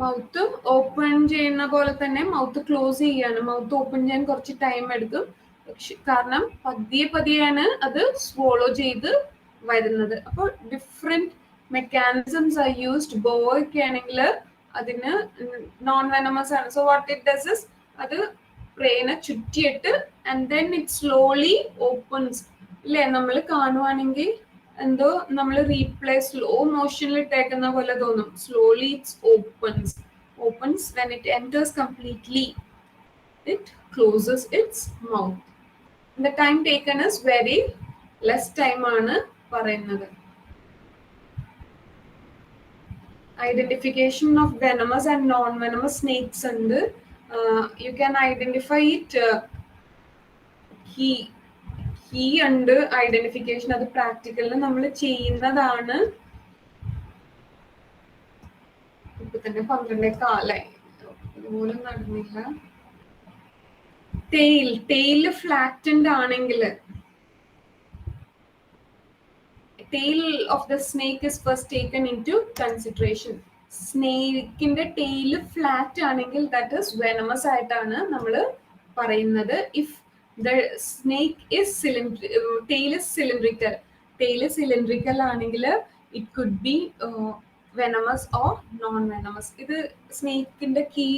Mouth open ചെയ്യുന്ന പോലെ തന്നെ മൗത്ത് ക്ലോസ് ചെയ്യാണ്. മൗത്ത് ഓപ്പൺ ചെയ്യാൻ കുറച്ച് ടൈം എടുക്കും, കാരണം പതിയെയാണ് അത് swallow ചെയ്ത് വരുന്നത്. അപ്പോൾ ഡിഫറെന്റ് മെക്കാനിസംസ് ആർ യൂസ്ഡ്. ബോയ്ക്ക് ആണെങ്കിൽ അതിന് നോൺ വെനമസ് ആണ്. So what it does is അത് പ്രേനെ ചുറ്റിയിട്ട് and then it slowly opens. ഇല്ലേ, നമ്മൾ കാണുവാണെങ്കിൽ എന്തോ നമ്മൾ റീപ്ലേ സ്ലോ മോഷനിൽ ഇട്ടേക്കുന്ന പോലെ തോന്നും. Slowly it's opens when it enters completely it closes its mouth. The time taken is very less time ആണ് പറയുന്നത്. Identification of venomous and non-venomous snakes ഉണ്ട്. You can identify it. Key ഉണ്ട് identification. അത് പ്രാക്ടിക്കലിൽ നമ്മൾ ചെയ്യുന്നതാണ്. ഇപ്പൊ തന്നെ 12:15 ഇതുപോലും നടന്നില്ല. ടെയിൽ ഫ്ലാറ്റൻഡ് ആണെങ്കിൽ, tail of the snake is first taken into consideration. സ്നേക്കിന്റെ ടെയിൽ ഫ്ലാറ്റ് ആണെങ്കിൽ that is venomous ആയിട്ടാണ് നമ്മൾ പറയുന്നത്. If the snake is tail is cylindrical ആണെങ്കിൽ it could be venomous or non-venomous. ഇത് സ്നേക്കിന്റെ കീ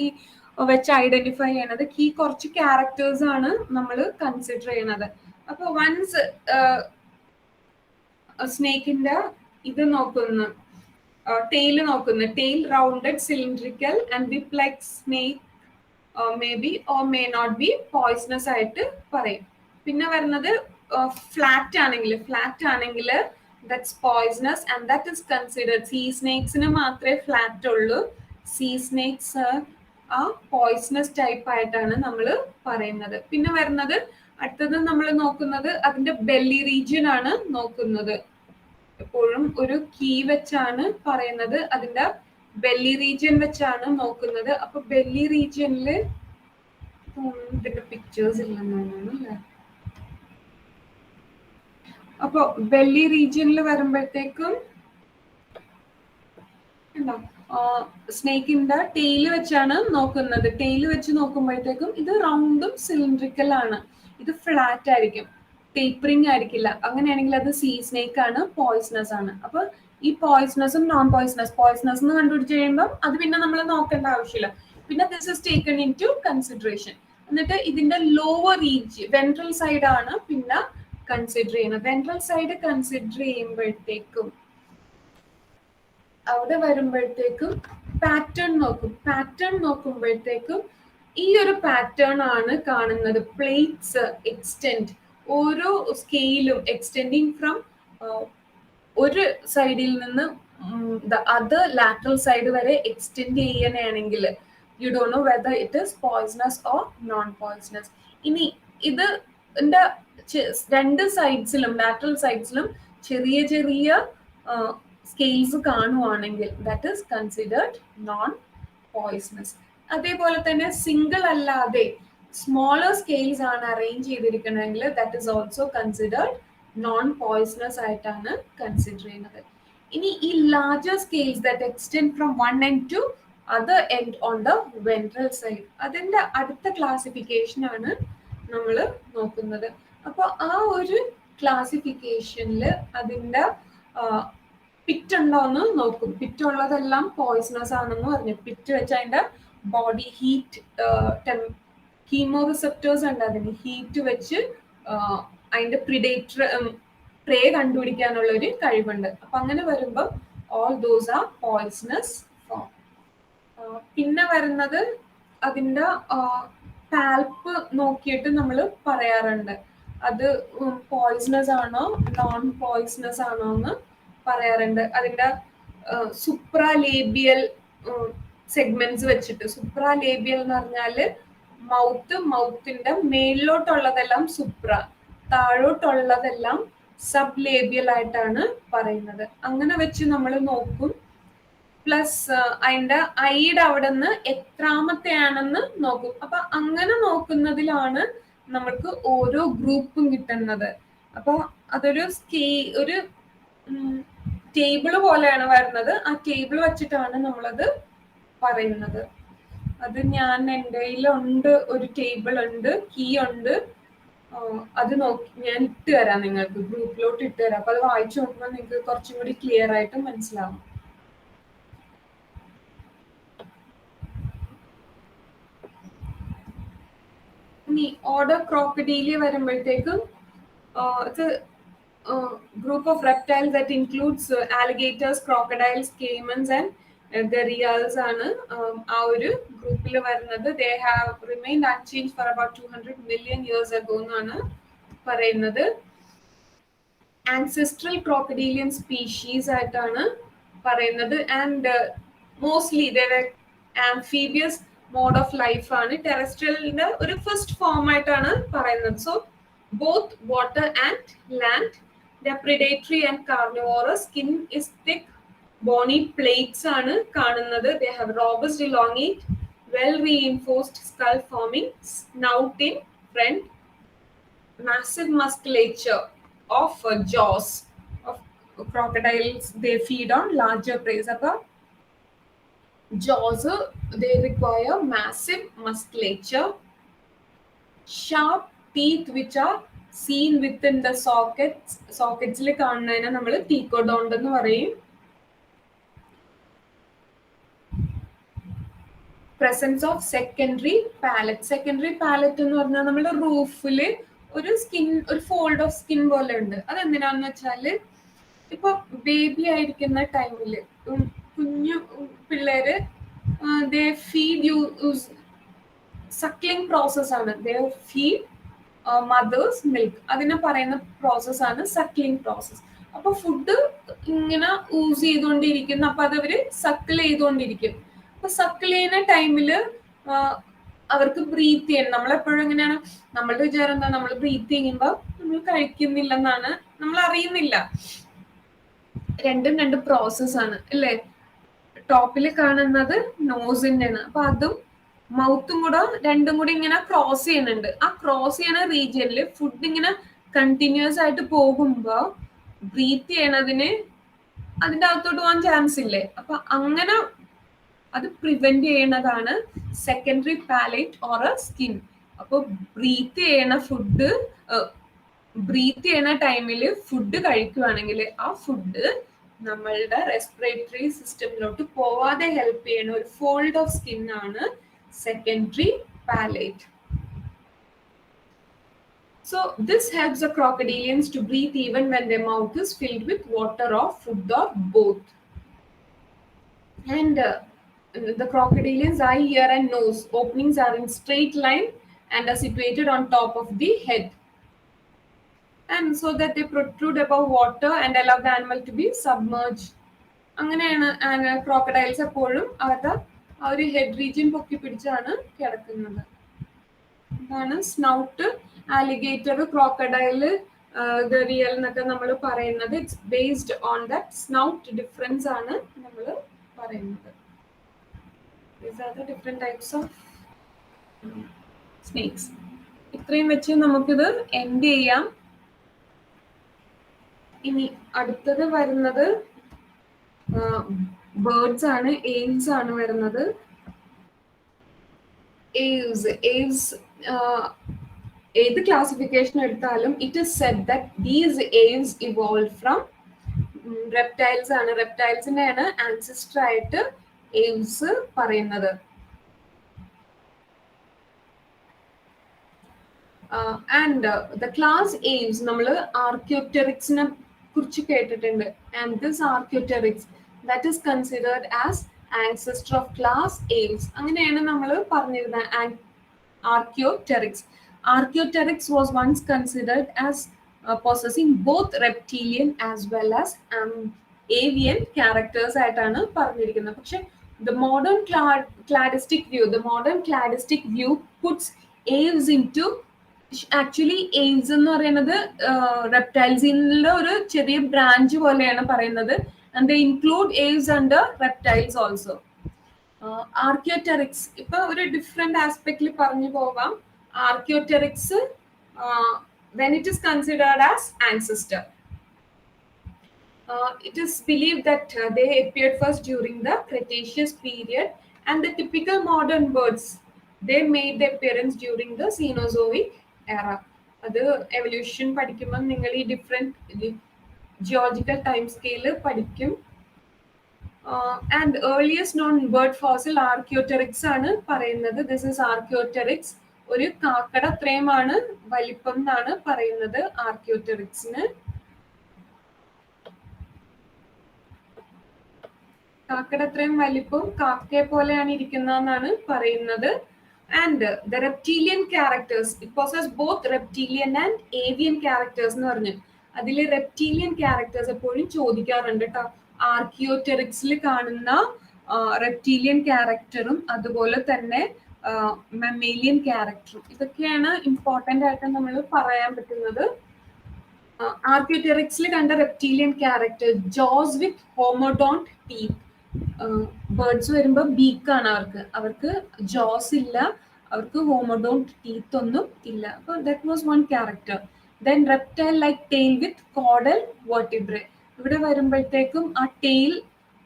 വെച്ച് ഐഡന്റിഫൈ ചെയ്യണത്. കീ കുറച്ച് ക്യാരക്ടേഴ്സ് ആണ് നമ്മൾ കൺസിഡർ ചെയ്യണത്. അപ്പോൾ വൺസ് സ്നേക്കിന്റെ ഇത് നോക്കുന്നു, ടെയിൽ നോക്കുന്നത്, tail rounded cylindrical and whip like snake may be or may not be poisonous ആയിട്ട് പറയും. പിന്നെ വരുന്നത് ഫ്ലാറ്റ് ആണെങ്കിൽ that's poisonous and that is considered. Sea സ്നേക്സിന് മാത്രമേ ഫ്ലാറ്റ് ഉള്ളൂ. സീ സ്നേക്സ് ആ പോയിസണസ് ടൈപ്പ് ആയിട്ടാണ് നമ്മൾ പറയുന്നത്. പിന്നെ വരുന്നത് അടുത്തത് നമ്മൾ നോക്കുന്നത് അതിന്റെ ബെല്ലി റീജിയൻ ആണ് നോക്കുന്നത്. എപ്പോഴും ഒരു കീ വെച്ചാണ് പറയുന്നത്, അതിന്റെ ബെല്ലി റീജിയൻ വെച്ചാണ് നോക്കുന്നത്. അപ്പൊ ബെല്ലി റീജിയനില് ഇതിന്റെ പിക്ചേഴ്സ് ഇല്ലെന്നാണ് അല്ലേ. അപ്പൊ ബെല്ലി റീജിയനിൽ വരുമ്പോഴത്തേക്കും സ്നേക്കിന്റെ ടെയിൽ വെച്ചാണ് നോക്കുന്നത്. ടെയിൽ വെച്ച് നോക്കുമ്പോഴത്തേക്കും ഇത് റൗണ്ടും സിലിണ്ടറിക്കൽ ആണ്, ഇത് ഫ്ലാറ്റ് ആയിരിക്കും, ടേപ്പറിംഗ് ആയിരിക്കില്ല. അങ്ങനെയാണെങ്കിൽ അത് സീ സ്നേക്ക് ആണ്, പോയിസണസ് ആണ്. അപ്പൊ ഈ പോയിസണസും നോൺ പോയിസണസ് എന്ന് കണ്ടുപിടിച്ച് കഴിയുമ്പോൾ അത് പിന്നെ നമ്മൾ നോക്കേണ്ട ആവശ്യമില്ല. പിന്നെ this is taken into consideration. എന്നിട്ട് ഇതിന്റെ ലോവർ റീജിയൻ വെൻട്രൽ സൈഡ് ആണ് പിന്നെ കൺസിഡർ ചെയ്യുന്നത്. വെൻട്രൽ സൈഡ് കൺസിഡർ ചെയ്യുമ്പോഴത്തേക്കും അവിടെ വരുമ്പോഴത്തേക്കും പാറ്റേൺ നോക്കും. പാറ്റേൺ നോക്കുമ്പോഴത്തേക്കും ഈ ഒരു പാറ്റേൺ ആണ് കാണുന്നത്. പ്ലേറ്റ്സ് എക്സ്റ്റെൻഡ്, ഓരോ സ്കെയിലും എക്സ്റ്റെൻഡിങ് ഫ്രം ഒരു സൈഡിൽ നിന്ന് അതർ ലാറ്ററൽ സൈഡ് വരെ എക്സ്റ്റെൻഡ് ചെയ്യണമെങ്കിൽ you don't know whether it is poisonous or non poisonous. ഇനി ഇത് രണ്ട് സൈഡ്സിലും ലാറ്ററൽ സൈഡ്സിലും ചെറിയ ചെറിയ സ്കെയിൽസ് കാണുവാണെങ്കിൽ that is considered non poisonous. അതേപോലെ തന്നെ സിംഗിൾ അല്ലാതെ സ്മോളർ സ്കെയിൽസ് ആണ് അറേഞ്ച് ചെയ്തിരിക്കണമെങ്കിൽ that is also considered non poisonous ആയിട്ടാണ് കൺസിഡർ ചെയ്യുന്നത്. ഇനി ഈ larger scales that extend from one end to other end on the ventral side, അതിന്റെ അടുത്ത ക്ലാസിഫിക്കേഷൻ ആണ് നമ്മൾ നോക്കുന്നത്. അപ്പൊ ആ ഒരു ക്ലാസിഫിക്കേഷനിൽ അതിന്റെ പിറ്റ് ഉണ്ടോ എന്ന് നോക്കും. പിറ്റ് ഉള്ളതെല്ലാം പോയിസണസ് ആണെന്ന് പറഞ്ഞു. പിറ്റ് വെച്ച് അതിന്റെ ബോഡി ഹീറ്റ് കീമോറിസെപ്റ്റേഴ്സ് ഉണ്ട്, അതിന് ഹീറ്റ് വെച്ച് അതിന്റെ പ്രേ കണ്ടുപിടിക്കാനുള്ള ഒരു കഴിവുണ്ട്. അപ്പൊ അങ്ങനെ വരുമ്പോൾ all those are poisonous form. പിന്നെ വരുന്നത് അതിന്റെ പാൽപ്പ് നോക്കിയിട്ട് നമ്മൾ പറയാറുണ്ട് അത് പോയിസണസ് ആണോ നോൺ പോയിസണസ് ആണോ എന്ന് പറയാറുണ്ട്. അതിന്റെ സുപ്രാലേബിയൽ സെഗ്മെന്റ്സ് വെച്ചിട്ട്, സുപ്രാലേബിയൽ എന്ന് പറഞ്ഞാല് മൗത്തിന്റെ മേളിലോട്ടുള്ളതെല്ലാം സുപ്ര, താഴോട്ടുള്ളതെല്ലാം സബ് ലേബിയൽ ആയിട്ടാണ് പറയുന്നത്. അങ്ങനെ വെച്ച് നമ്മൾ നോക്കും. പ്ലസ് അതിന്റെ ഐയുടെ അവിടെ നിന്ന് എത്രാമത്തെ ആണെന്ന് നോക്കും. അപ്പൊ അങ്ങനെ നോക്കുന്നതിലാണ് നമുക്ക് ഓരോ ഗ്രൂപ്പും കിട്ടുന്നത്. അപ്പൊ അതൊരു ഒരു ടേബിള് പോലെയാണ് വരുന്നത്. ആ ടേബിൾ വെച്ചിട്ടാണ് നമ്മളത് പറയുന്നത്. അത് ഞാൻ എൻ്റെ കയ്യിലുണ്ട്, ഒരു ടേബിൾ ഉണ്ട്, കീ ഉണ്ട്. അത് നോക്കി ഞാൻ ഇട്ട് തരാം നിങ്ങൾക്ക്, ഗ്രൂപ്പിലോട്ട് ഇട്ട് തരാം. അപ്പൊ അത് വായിച്ചു നോക്കുമ്പോൾ നിങ്ങൾക്ക് കുറച്ചും കൂടി ക്ലിയർ ആയിട്ട് മനസ്സിലാവും. ഇനി ഓർഡർ ക്രോക്കഡീലിയ വരുമ്പോഴത്തേക്കും group of reptiles that includes alligators, crocodiles, caimans and gharials ആണ് ആ ഒരു ഗ്രൂപ്പിൽ വരുന്നത്. They have remained unchanged for about 200 million years ago എന്നാണ് പറയുന്നത്. ancestral crocodilian species ആയിട്ടാണ് പറയുന്നത്. And mostly they were amphibious mode of life ആണ്. ടെറസ്ട്രിയലിന്റെ ഒരു ഫസ്റ്റ് ഫോം ആയിട്ടാണ് പറയുന്നത്. So both water and land. They are predatory and carnivorous. Skin is thick, bony plates ആണ് കാണുന്നത്. They have robust, elongate, well reinforced skull forming snout in front, massive musculature of jaws of crocodiles. They feed on larger prey. Appo jaws they require massive musculature, sharp teeth which are seen within the socketsൽ കാണുന്നതിനെ നമ്മൾ thecodont എന്ന് പറയും. Presence of secondary palate. Secondary palate എന്ന് പറഞ്ഞാൽ നമ്മുടെ റൂഫില് ഒരു fold of skin പോലെ ഉണ്ട്. അതെന്തിനാന്ന് വെച്ചാല് ഇപ്പൊ ബേബി ആയിരിക്കുന്ന ടൈമിൽ കുഞ്ഞു പിള്ളേര് ദേ ഫീഡ് യൂസ് സക്ലിംഗ് പ്രോസസ് ആണ്. ദേ ഫീഡ് മദേഴ്സ് മിൽക്ക്, അതിനെ പറയുന്ന പ്രോസസ്സാണ് സക്ലിംഗ് പ്രോസസ്. അപ്പൊ ഫുഡ് ഇങ്ങനെ യൂസ് ചെയ്തുകൊണ്ടിരിക്കുന്നു, അപ്പൊ അതവര് സക്കിൾ ചെയ്തുകൊണ്ടിരിക്കും. അപ്പൊ സക്കിൾ ചെയ്യുന്ന ടൈമില് അവർക്ക് ബ്രീത്ത് ചെയ്യണം. നമ്മളെപ്പോഴും എങ്ങനെയാണ്, നമ്മളുടെ വിചാരം എന്താ, നമ്മൾ ബ്രീത്ത് ചെയ്യുമ്പോ നമ്മൾ കഴിക്കുന്നില്ലെന്നാണ്, നമ്മൾ അറിയുന്നില്ല. രണ്ടും രണ്ട് പ്രോസസ്സാണ് അല്ലേ. ടോപ്പിൽ കാണുന്നത് നോസിന്റെ ആണ്. അപ്പൊ അതും മൗത്തും കൂടെ രണ്ടും കൂടി ഇങ്ങനെ ക്രോസ് ചെയ്യുന്നുണ്ട്. ആ ക്രോസ് ചെയ്യണ റീജിയനിൽ ഫുഡ് ഇങ്ങനെ കണ്ടിന്യൂസ് ആയിട്ട് പോകുമ്പോ ബ്രീത്ത് ചെയ്യണതിന് അതിന്റെ അകത്തോട്ട് പോകാൻ ചാൻസ് ഇല്ലേ. അപ്പൊ അങ്ങനെ അത് പ്രിവെന്റ് ചെയ്യണതാണ് സെക്കൻഡറി പാലേറ്റ് ഓർ സ്കിൻ. അപ്പൊ ബ്രീത്ത് ചെയ്യണ ടൈമിൽ ഫുഡ് കഴിക്കുവാണെങ്കിൽ ആ ഫുഡ് നമ്മളുടെ റെസ്പിറേറ്ററി സിസ്റ്റമിലോട്ട് പോവാതെ ഹെൽപ്പ് ചെയ്യണ ഒരു ഫോൾഡ് ഓഫ് സ്കിൻ ആണ് secondary palate. So this helps the crocodilians to breathe even when their mouth is filled with water or food or both. And the crocodilians' eye, ear and nose openings are in straight line and are situated on top of the head, and so that they protrude above water and allow the animal to be submerged. അങ്ങനെയാണ് crocodiles എപ്പോഴും അവരുടെ ആ ഒരു head region പൊക്കി പിടിച്ചാണ് കിടക്കുന്നത്. ഇതാണ് snout. Alligator, crocodile, ഗറിയൽ എന്നൊക്കെ നമ്മൾ പറയുന്നത് it's based on that snout difference ആണ് നമ്മൾ പറയുന്നത്. These are the different types of snakes. ഇത്രയും വെച്ച് നമുക്കിത് എൻഡ് ചെയ്യാം. ഇനി അടുത്തത് വരുന്നത് ബേർഡ്സ് ആണ്, എയിൽസ് ആണ് വരുന്നത്. എയിൽസ് ഏത് ക്ലാസിഫിക്കേഷൻ എടുത്താലും it is said that these ales evolve from reptiles ആണ്. റെപ്റ്റൈൽസിനെയാണ് ആൻസിസ്റ്റർ ആയിട്ട് എയിൽസ് പറയുന്നത്. ആൻഡ് ദ ക്ലാസ് എയിൽസ് നമ്മൾ ആർക്കിയോപ്റ്റെറിക്സിനെ കുറിച്ച് കേട്ടിട്ടുണ്ട്. And this Archaeopteryx that is considered as ancestor of class Aves. അങ്ങനെയാണ് നമ്മൾ പറഞ്ഞിരുന്നത്. Archaeopteryx. Archaeopteryx was once considered as possessing both reptilian as well as avian characters ആയിട്ടാണ് പറഞ്ഞിരിക്കുന്നത്. പക്ഷെ the modern cladistic view puts Aves into actually ales എന്ന് പറയുന്നത് റെപ്റ്റൈൽസിന്റെ ഒരു ചെറിയ ബ്രാഞ്ച് പോലെയാണ് പറയുന്നത്. And they include aves under reptiles also. Archaeopteryx ഇപ്പൊ ഒരു ഡിഫറെന്റ് ആസ്പെക്റ്റിൽ പറഞ്ഞു പോവാം. Archaeopteryx when it is considered as ancestor, it is believed that they appeared first during the Cretaceous period, and the typical modern birds, they made their appearance during the Cenozoic era. അത് evolution പഠിക്കുമ്പോൾ നിങ്ങൾ ഈ different geological time scale പഠിക്കും. And earliest non bird fossil Archaeopteryx ആണ് പറയുന്നത്. This is Archaeopteryx. ഒരു കാക്കട അത്രയുമാണ് വലിപ്പം എന്നാണ് പറയുന്നത് ആർക്കിയോപ്റ്റെറിക്സിന്. കാക്കട അത്രയും വലിപ്പം, കാക്കയെ പോലെയാണ് ഇരിക്കുന്നതെന്നാണ് പറയുന്നത്. And the reptilian characters, it poses both reptilian and avian characters എന്ന് പറഞ്ഞു. അതിൽ റെപ്റ്റീലിയൻ ക്യാരക്ടേഴ്സ് എപ്പോഴും ചോദിക്കാറുണ്ട് കേട്ടോ. ആർക്കിയോപ്റ്റെറിക്സിൽ കാണുന്ന റെപ്റ്റീലിയൻ ക്യാരക്ടറും അതുപോലെ തന്നെ മമ്മേലിയൻ ക്യാരക്ടറും, ഇതൊക്കെയാണ് ഇമ്പോർട്ടൻ്റ് ആയിട്ട് നമ്മൾ പറയാൻ പറ്റുന്നത്. ആർക്കിയോപ്റ്റെറിക്സിൽ കണ്ട റെപ്റ്റീലിയൻ ക്യാരക്ടർ ജോസ് വിത്ത് ഹോമോഡോണ്ട് ടീത്ത്. ബേർഡ്സ് വരുമ്പോൾ ബീക്കാണ് അവർക്ക് ജോസ് ഇല്ല, അവർക്ക് ഹോമോഡോണ്ട് ടീത്ത് ഒന്നും ഇല്ല. അപ്പോൾ that was one character. Then reptile like tail with caudal vertebrae. ഇവിടെ വരുമ്പോഴത്തേക്കും ആ ടെയിൽ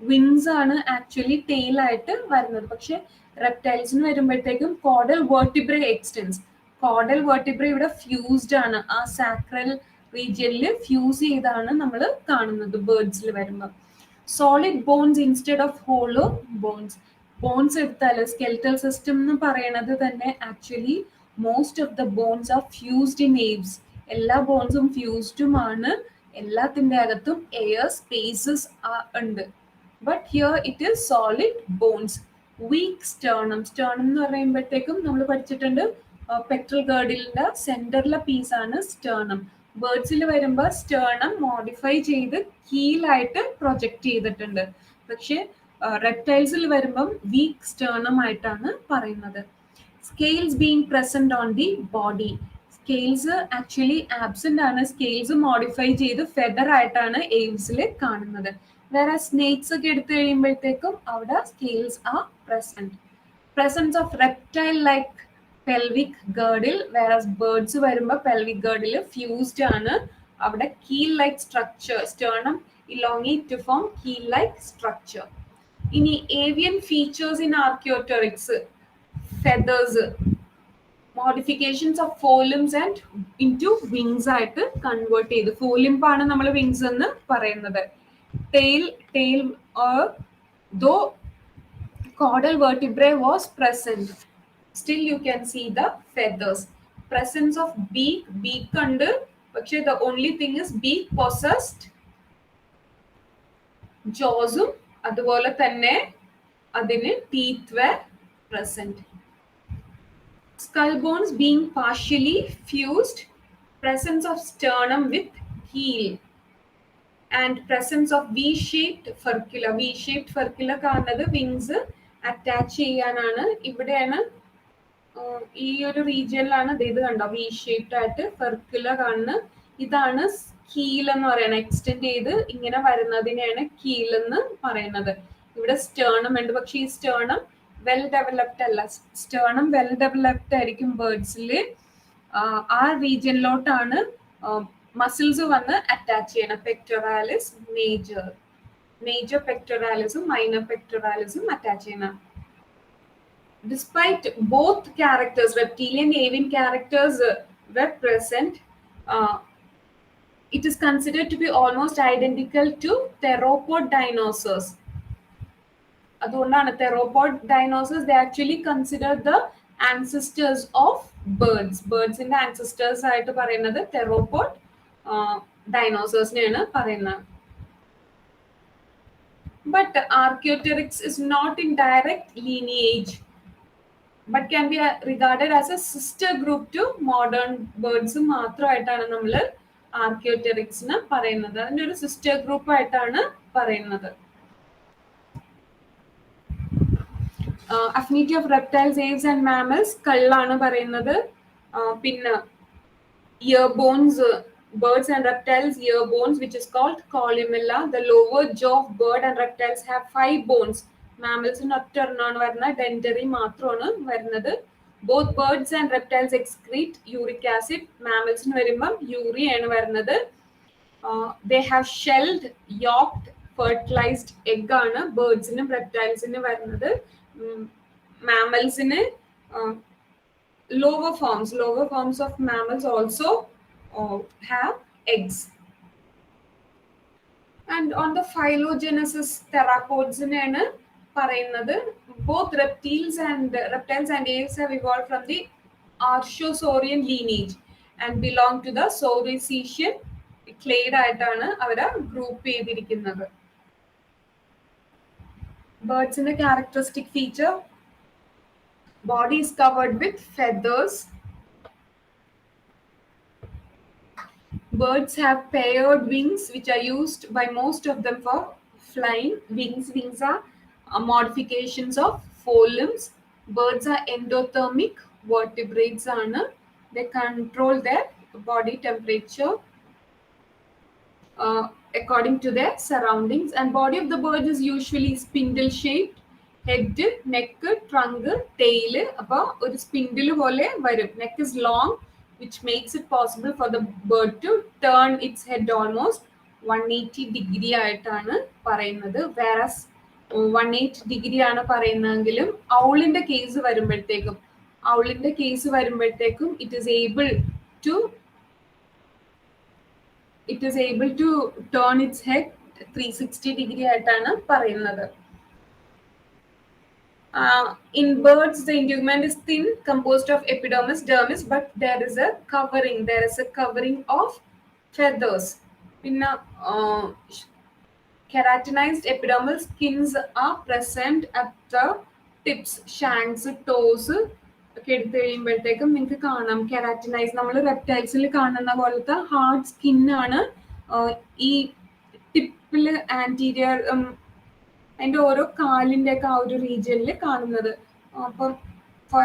വിങ്സ് ആണ് ആക്ച്വലി ടെയിൽ ആയിട്ട് വരുന്നത്. പക്ഷെ റെപ്റ്റൈൽസിന് വരുമ്പോഴത്തേക്കും caudal vertebrae extends. Caudal vertebrae ഇവിടെ ഫ്യൂസ്ഡ് ആണ്, ആ സാക്രൽ റീജിയനിൽ ഫ്യൂസ് ചെയ്താണ് നമ്മൾ കാണുന്നത് ബേർഡ്സിൽ വരുമ്പോൾ. Solid bones instead of hollow bones. Bones എടുത്താൽ സ്കെൽറ്റൽ സിസ്റ്റം എന്ന് പറയണത് തന്നെ actually most of the bones are fused in aves. എല്ലാ ബോൺസും ഫ്യൂസ്ഡുമാണ് എല്ലാത്തിൻ്റെ അകത്തും എയർ സ്പേസസ് ഉണ്ട്. But here it is solid bones. Weak sternum. Sternum എന്ന് പറയുമ്പോഴത്തേക്കും നമ്മൾ പഠിച്ചിട്ടുണ്ട് പെക്ടറൽ ഗേർഡിലിൻ്റെ സെൻറ്ററിലെ പീസാണ് സ്റ്റേർണം. ബേർഡ്സിൽ വരുമ്പോൾ സ്റ്റേർണം മോഡിഫൈ ചെയ്ത് കീലായിട്ട് പ്രൊജക്റ്റ് ചെയ്തിട്ടുണ്ട്. പക്ഷേ റെപ്റ്റൈൽസിൽ വരുമ്പം വീക്ക് സ്റ്റേർണം ആയിട്ടാണ് പറയുന്നത്. Scales being present on the body. Scales actually absent ആണ്. സ്കെയിൽസ് മോഡിഫൈ ചെയ്ത് ഫെദർ ആയിട്ടാണ് എയിംസിൽ കാണുന്നത്. വേറെ സ്നേക്സ് ഒക്കെ എടുത്തു കഴിയുമ്പോഴത്തേക്കും അവിടെ scales are present. Presence of reptile like pelvic girdle. വേറെ ബേർഡ്സ് വരുമ്പോൾ പെൽവിക് ഗേർഡിൽ ഫ്യൂസ്ഡ് ആണ്. അവിടെ keel like structure. Sternum elongate to form keel like structure. ഇനി avian features in archaeopteryx. Feathers, modifications of forelimbs and into wings ആയിട്ട് convert ചെയ്ത്. ഫോലിംബാണ് നമ്മൾ wings എന്ന് പറയുന്നത്. Tail though caudal vertebrae was present, still you can see the feathers. Presence of beak ഉണ്ട്. പക്ഷേ the only thing is beak possessed ജോസും അതുപോലെ തന്നെ അതിന് teeth were present. Skull bones being partially fused, presence of sternum with heel, and presence of V-shaped furcula. V-shaped furcula കാണുന്നത് wings attach ചെയ്യാനാണ്. ഇവിടെയാണ് ഈ ഒരു റീജിയനിലാണ് ഇത് കണ്ടോ V-shaped ആയിട്ട് ഫർക്കുല കാണുന്നത്. ഇതാണ് കീൽ എന്ന് പറയുന്നത്. എക്സ്റ്റെൻഡ് ചെയ്ത് ഇങ്ങനെ വരുന്നതിനെയാണ് കീൽ എന്ന് പറയുന്നത്. ഇവിടെ സ്റ്റേർണം ഉണ്ട്. പക്ഷെ ഈ സ്റ്റേർണം വെൽ ഡെവലപ്ഡ് അല്ല. സ്റ്റേർണം വെൽ ഡെവലപ്ഡ് ആയിരിക്കും ബേർഡ്സിൽ. ആ റീജിയനിലോട്ടാണ് മസിൽസ് വന്ന് അറ്റാച്ച് ചെയ്യണം. പെക്ടോറാലിസ്, മേജർ പെക്ടോറാലിസും മൈനർ പെക്ടോറാലിസും അറ്റാച്ച് ചെയ്യണം. Despite both characters, reptilian and avian characters were present, it is considered to be almost identical to theropod dinosaurs. അതുകൊണ്ടാണ് theropod dinosaurs, they actually consider the ancestors of birds. ബേർഡ്സിന്റെ ancestors ആയിട്ട് പറയുന്നത് theropod dinosaurs-നെയാണ് പറയുന്നത്. But Archaeopteryx is not in direct lineage, but can be regarded as a sister group to modern birds. മാത്രമായിട്ടാണ് നമ്മൾ ആർക്കിയോടെറിക്സിനെ പറയുന്നത്. അതിൻ്റെ ഒരു sister group ആയിട്ടാണ് പറയുന്നത്. Affinity of reptiles, aves and mammals കള്ളാണ് പറയുന്നത്. പിന്നെ ear bones, birds and reptiles ear bones, which is called columella. The lower jaw of bird and reptiles have 5 bones. Mammals in ഒറ്റൊരെണ്ണമാണ് വരുന്നത്, ഡെന്ററി മാത്രമാണ് വരുന്നത്. Both birds and reptiles excrete uric acid. Mammals വരുമ്പം urea ആണ് വരുന്നത്. They have shelled, yolked, fertilized egg ആണ് ബേർഡ്സിനും റെപ്റ്റൈൽസിനും വരുന്നത്. മാമൽസിന് lower forms of mammals also have eggs. And on the phylogenesis, theropods നെയാണ് പറയുന്നത്. Both reptiles and aves have evolved from the Archosaurian lineage and belong to the Saurischian clade ആയിട്ടാണ് അവരെ group ചെയ്തിരിക്കുന്നത്. ബേർഡ്സിന്റെ characteristic feature, body is covered with feathers. Birds have paired wings, which are used by most of them for flying. Wings are modifications of forelimbs. Birds are endothermic vertebrates. They control their body temperature according to their surroundings. And body of the bird is usually spindle shaped. Head, neck, trunk, tail. അപ്പോൾ ഒരു spindle പോലെ വരും. Neck is long, which makes it possible for the bird to turn its head almost 180 degree ആയിട്ടാണ് പറയുന്നത്. Whereas 180 degree ആണ് പറയുന്നതെങ്കിലും ഔളിന്റെ case വരുമ്പോഴത്തേക്കും it is able to turn its head 360 degree ആയിട്ടാണ് പറയുന്നത്. In birds, the integument is thin, composed of epidermis, dermis, but there is a covering of feathers, പിന്നെ keratinized epidermal skins are present at the tips, shanks, toes ഒക്കെ എടുത്തു കഴിയുമ്പോഴത്തേക്കും നിങ്ങൾക്ക് കാണാം keratinise നമ്മൾ റെപ്റ്റൈൽസിൽ കാണുന്ന പോലത്തെ ഹാർഡ് സ്കിന്നാണ് ഈ ടിപ്പിൽ ആൻറ്റീരിയർ അതിൻ്റെ ഓരോ കാലിൻ്റെ ഒക്കെ ആ ഒരു റീജിയനിൽ കാണുന്നത്. അപ്പം ഫോർ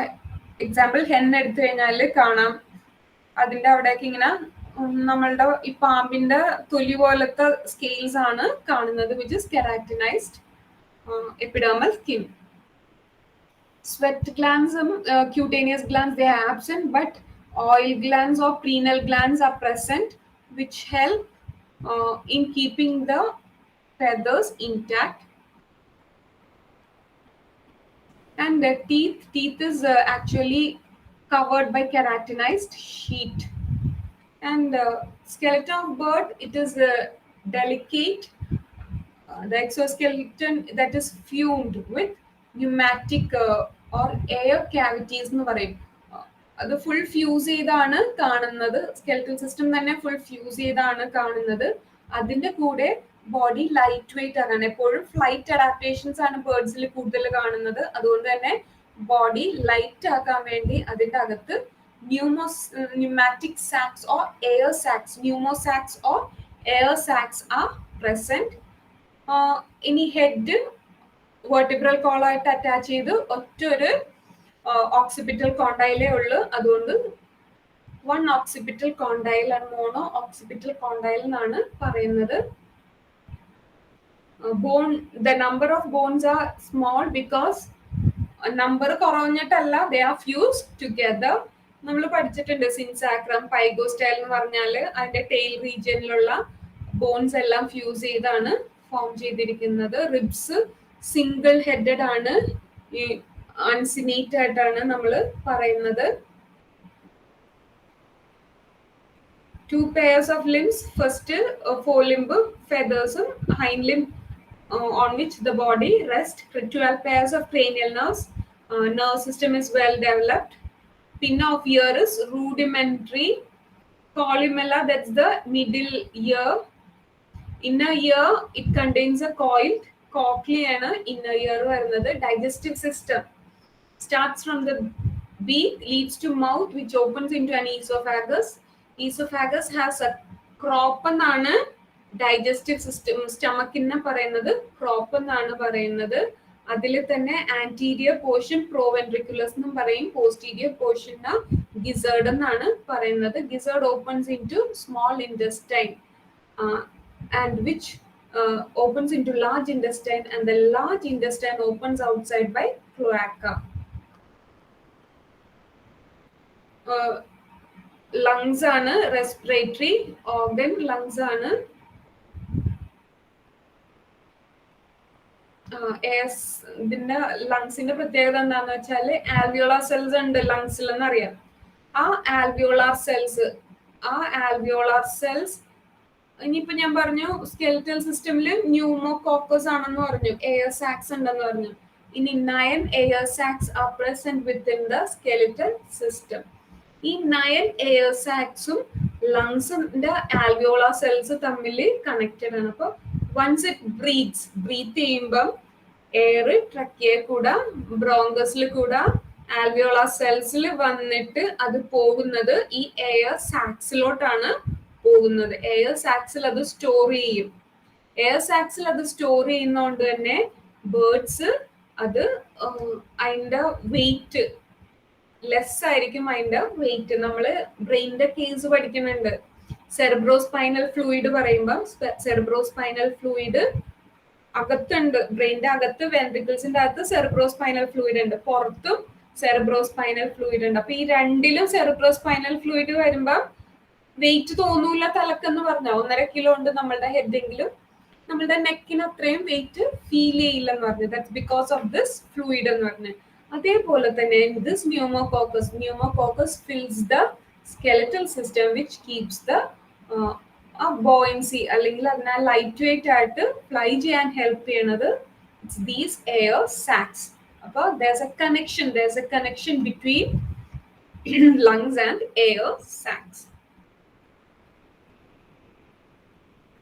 എക്സാമ്പിൾ ഹെൻ എടുത്തു കഴിഞ്ഞാൽ കാണാം അതിൻ്റെ അവിടേക്ക് ഇങ്ങനെ നമ്മളുടെ ഈ പാമ്പിന്റെ തൊലി പോലത്തെ സ്കെയിൽസ് ആണ് കാണുന്നത്, which is keratinised epidermal skin. Sweat glands, cutaneous glands, they are absent, but oil glands or preanal glands are present, which help in keeping the feathers intact. And the teeth is actually covered by keratinized sheet. And skeleton of bird, it is delicate. The exoskeleton that is fumed with pneumatic or air cavities എന്ന് പറയും. അത് full fuse ചെയ്താണ് കാണുന്നത്, skeletal system തന്നെ full fuse ചെയ്താണ് കാണുന്നത്. അതിന്റെ കൂടെ ബോഡി ലൈറ്റ് വെയിറ്റ് ആകാൻ, എപ്പോഴും ഫ്ലൈറ്റ് അഡാപ്റ്റേഷൻസ് ആണ് ബേർഡ്സിൽ കൂടുതൽ കാണുന്നത്. അതുകൊണ്ട് തന്നെ ബോഡി ലൈറ്റ് ആക്കാൻ വേണ്ടി അതിന്റെ അകത്ത് pneumatic sacs or air sacs, pneumosacs or air sacs are present. ഇനി ഹെഡ് വെർട്ടിബ്രൽ കോളായിട്ട് അറ്റാച്ച് ചെയ്ത് ഒറ്റൊരു ഓക്സിപിറ്റൽ കോണ്ടൈലേ ഉള്ളൂ. അതുകൊണ്ട് വൺ ഓക്സിപിറ്റൽ കോണ്ടൈൽ ആണ് മോണോ ഓക്സിപിറ്റൽ കോണ്ടൈൽ എന്നാണ് പറയുന്നത്. Bone, the number of bones are small because number കുറഞ്ഞിട്ടല്ല, ദേ ആർ ഫ്യൂസ്ഡ് ടുഗെദർ. നമ്മൾ പഠിച്ചിട്ടുണ്ട് സിൻസാക്രം പൈഗോസ്റ്റൈൽ എന്ന് പറഞ്ഞാൽ അതിന്റെ ടെയിൽ റീജിയനിലുള്ള ബോൺസ് എല്ലാം ഫ്യൂസ് ചെയ്താണ് ഫോം ചെയ്തിരിക്കുന്നത്. റിബ്സ് സിംഗിൾ ഹെഡഡ് ആണ്, ഈ അൺസിനേറ്റ് ആയിട്ടാണ് നമ്മൾ പറയുന്നത്. 2 pairs of limbs, first forelimb feathers, hind limb on which the body rests. 12 pairs of cranial nerves, nerve system is well developed. Pin of ear is rudimentary. Columella, that's the middle ear. Inner ear, it contains a coiled cochlea and inner ear varunathu. Digestive system starts from the beak, leads to mouth, which opens into an esophagus. Esophagus has a crop എന്നാണ് digestive system, സ്റ്റമക്കിനെ പറയുന്നത് crop എന്നാണ് പറയുന്നത്. അതിൽ തന്നെ anterior portion proventriculus എന്നും പറയും, posterior പോർഷന് gizzard എന്നാണ് പറയുന്നത്. Gizzard opens into small intestine and which opens into large intestine, and the large intestine opens outside by cloaca. Lungs ആണ് respiratory organ, lungs ആണ് ഇതിന്റെ ലങ്സിന്റെ പ്രത്യേകത എന്താന്ന് വെച്ചാല് ആൽവിയോളാർ സെൽസ് ഉണ്ട് ലങ്സിൽ എന്നറിയാം. ആ ആൽവിയോളാർ സെൽസ് ഇനിയിപ്പോ ഞാൻ പറഞ്ഞു സ്കെലിറ്റൽ സിസ്റ്റമില് ന്യൂമോകോക്കസ് ആണെന്ന് പറഞ്ഞു, എയർ സാക്സ് ഉണ്ടെന്ന് പറഞ്ഞു. ഇനി 9 air സാക്സ് R present within the skeletal system. ഈ 9 എയർ സാക്സും ലങ്സിന്റെ ആൽവിയോളാർ സെൽസ് തമ്മിൽ കണക്റ്റഡ് ആണ്. അപ്പൊ വൺസ് ഇറ്റ് ബ്രീത്ത് ചെയ്യുമ്പം എയർ ട്രക്കിയെ കൂടെ ബ്രോങ്കസിൽ കൂടെ ആൽവിയോളാർ സെൽസിൽ വന്നിട്ട് അത് പോകുന്നത് ഈ എയർ സാക്സിലോട്ടാണ് പോകുന്നത്. എയർ സാക്സിൽ അത് സ്റ്റോർ ചെയ്യും. എയർ സാക്സിൽ അത് സ്റ്റോർ ചെയ്യുന്നതുകൊണ്ട് തന്നെ ബേർഡ്സ് അത് അതിന്റെ വെയിറ്റ് ലെസ് ആയിരിക്കും. അതിന്റെ വെയിറ്റ് നമ്മള് ബ്രെയിനിന്റെ കേസ് പഠിക്കുന്നുണ്ട്. സെറിബ്രോസ്പൈനൽ ഫ്ലൂയിഡ് പറയുമ്പോൾ സെറിബ്രോസ്പൈനൽ ഫ്ലൂയിഡ് അകത്തുണ്ട്, ബ്രെയിനിന്റെ അകത്ത് വെൻട്രിക്കിൾസിന്റെ അകത്ത് സെറിബ്രോസ്പൈനൽ ഫ്ലൂയിഡ് ഉണ്ട്, പുറത്തും സെറിബ്രോസ്പൈനൽ ഫ്ലൂയിഡ് ഉണ്ട്. അപ്പൊ ഈ രണ്ടിലും സെറിബ്രോസ്പൈനൽ ഫ്ലൂയിഡ് വരുമ്പോ വെയിറ്റ് തോന്നൂല തലക്കെന്ന് പറഞ്ഞാൽ 1.5 കിലോ ഉണ്ട് നമ്മളുടെ ഹെഡെങ്കിലും നമ്മളുടെ നെക്കിന് അത്രയും വെയിറ്റ് ഫീൽ ചെയ്യില്ലെന്ന് പറഞ്ഞു. That's because of this fluid എന്ന് പറഞ്ഞു. അതേപോലെ തന്നെ this pneumococcus fils the skeletal system which keeps the buoyancy, അല്ലെങ്കിൽ അതിനെ ലൈറ്റ് വെയിറ്റ് ആയിട്ട് ഫ്ലൈ ചെയ്യാൻ ഹെൽപ്പ് ചെയ്യണത് ദീസ് എയർ സാക്സ്. അപ്പോൾ there's a connection between lungs and air sacs.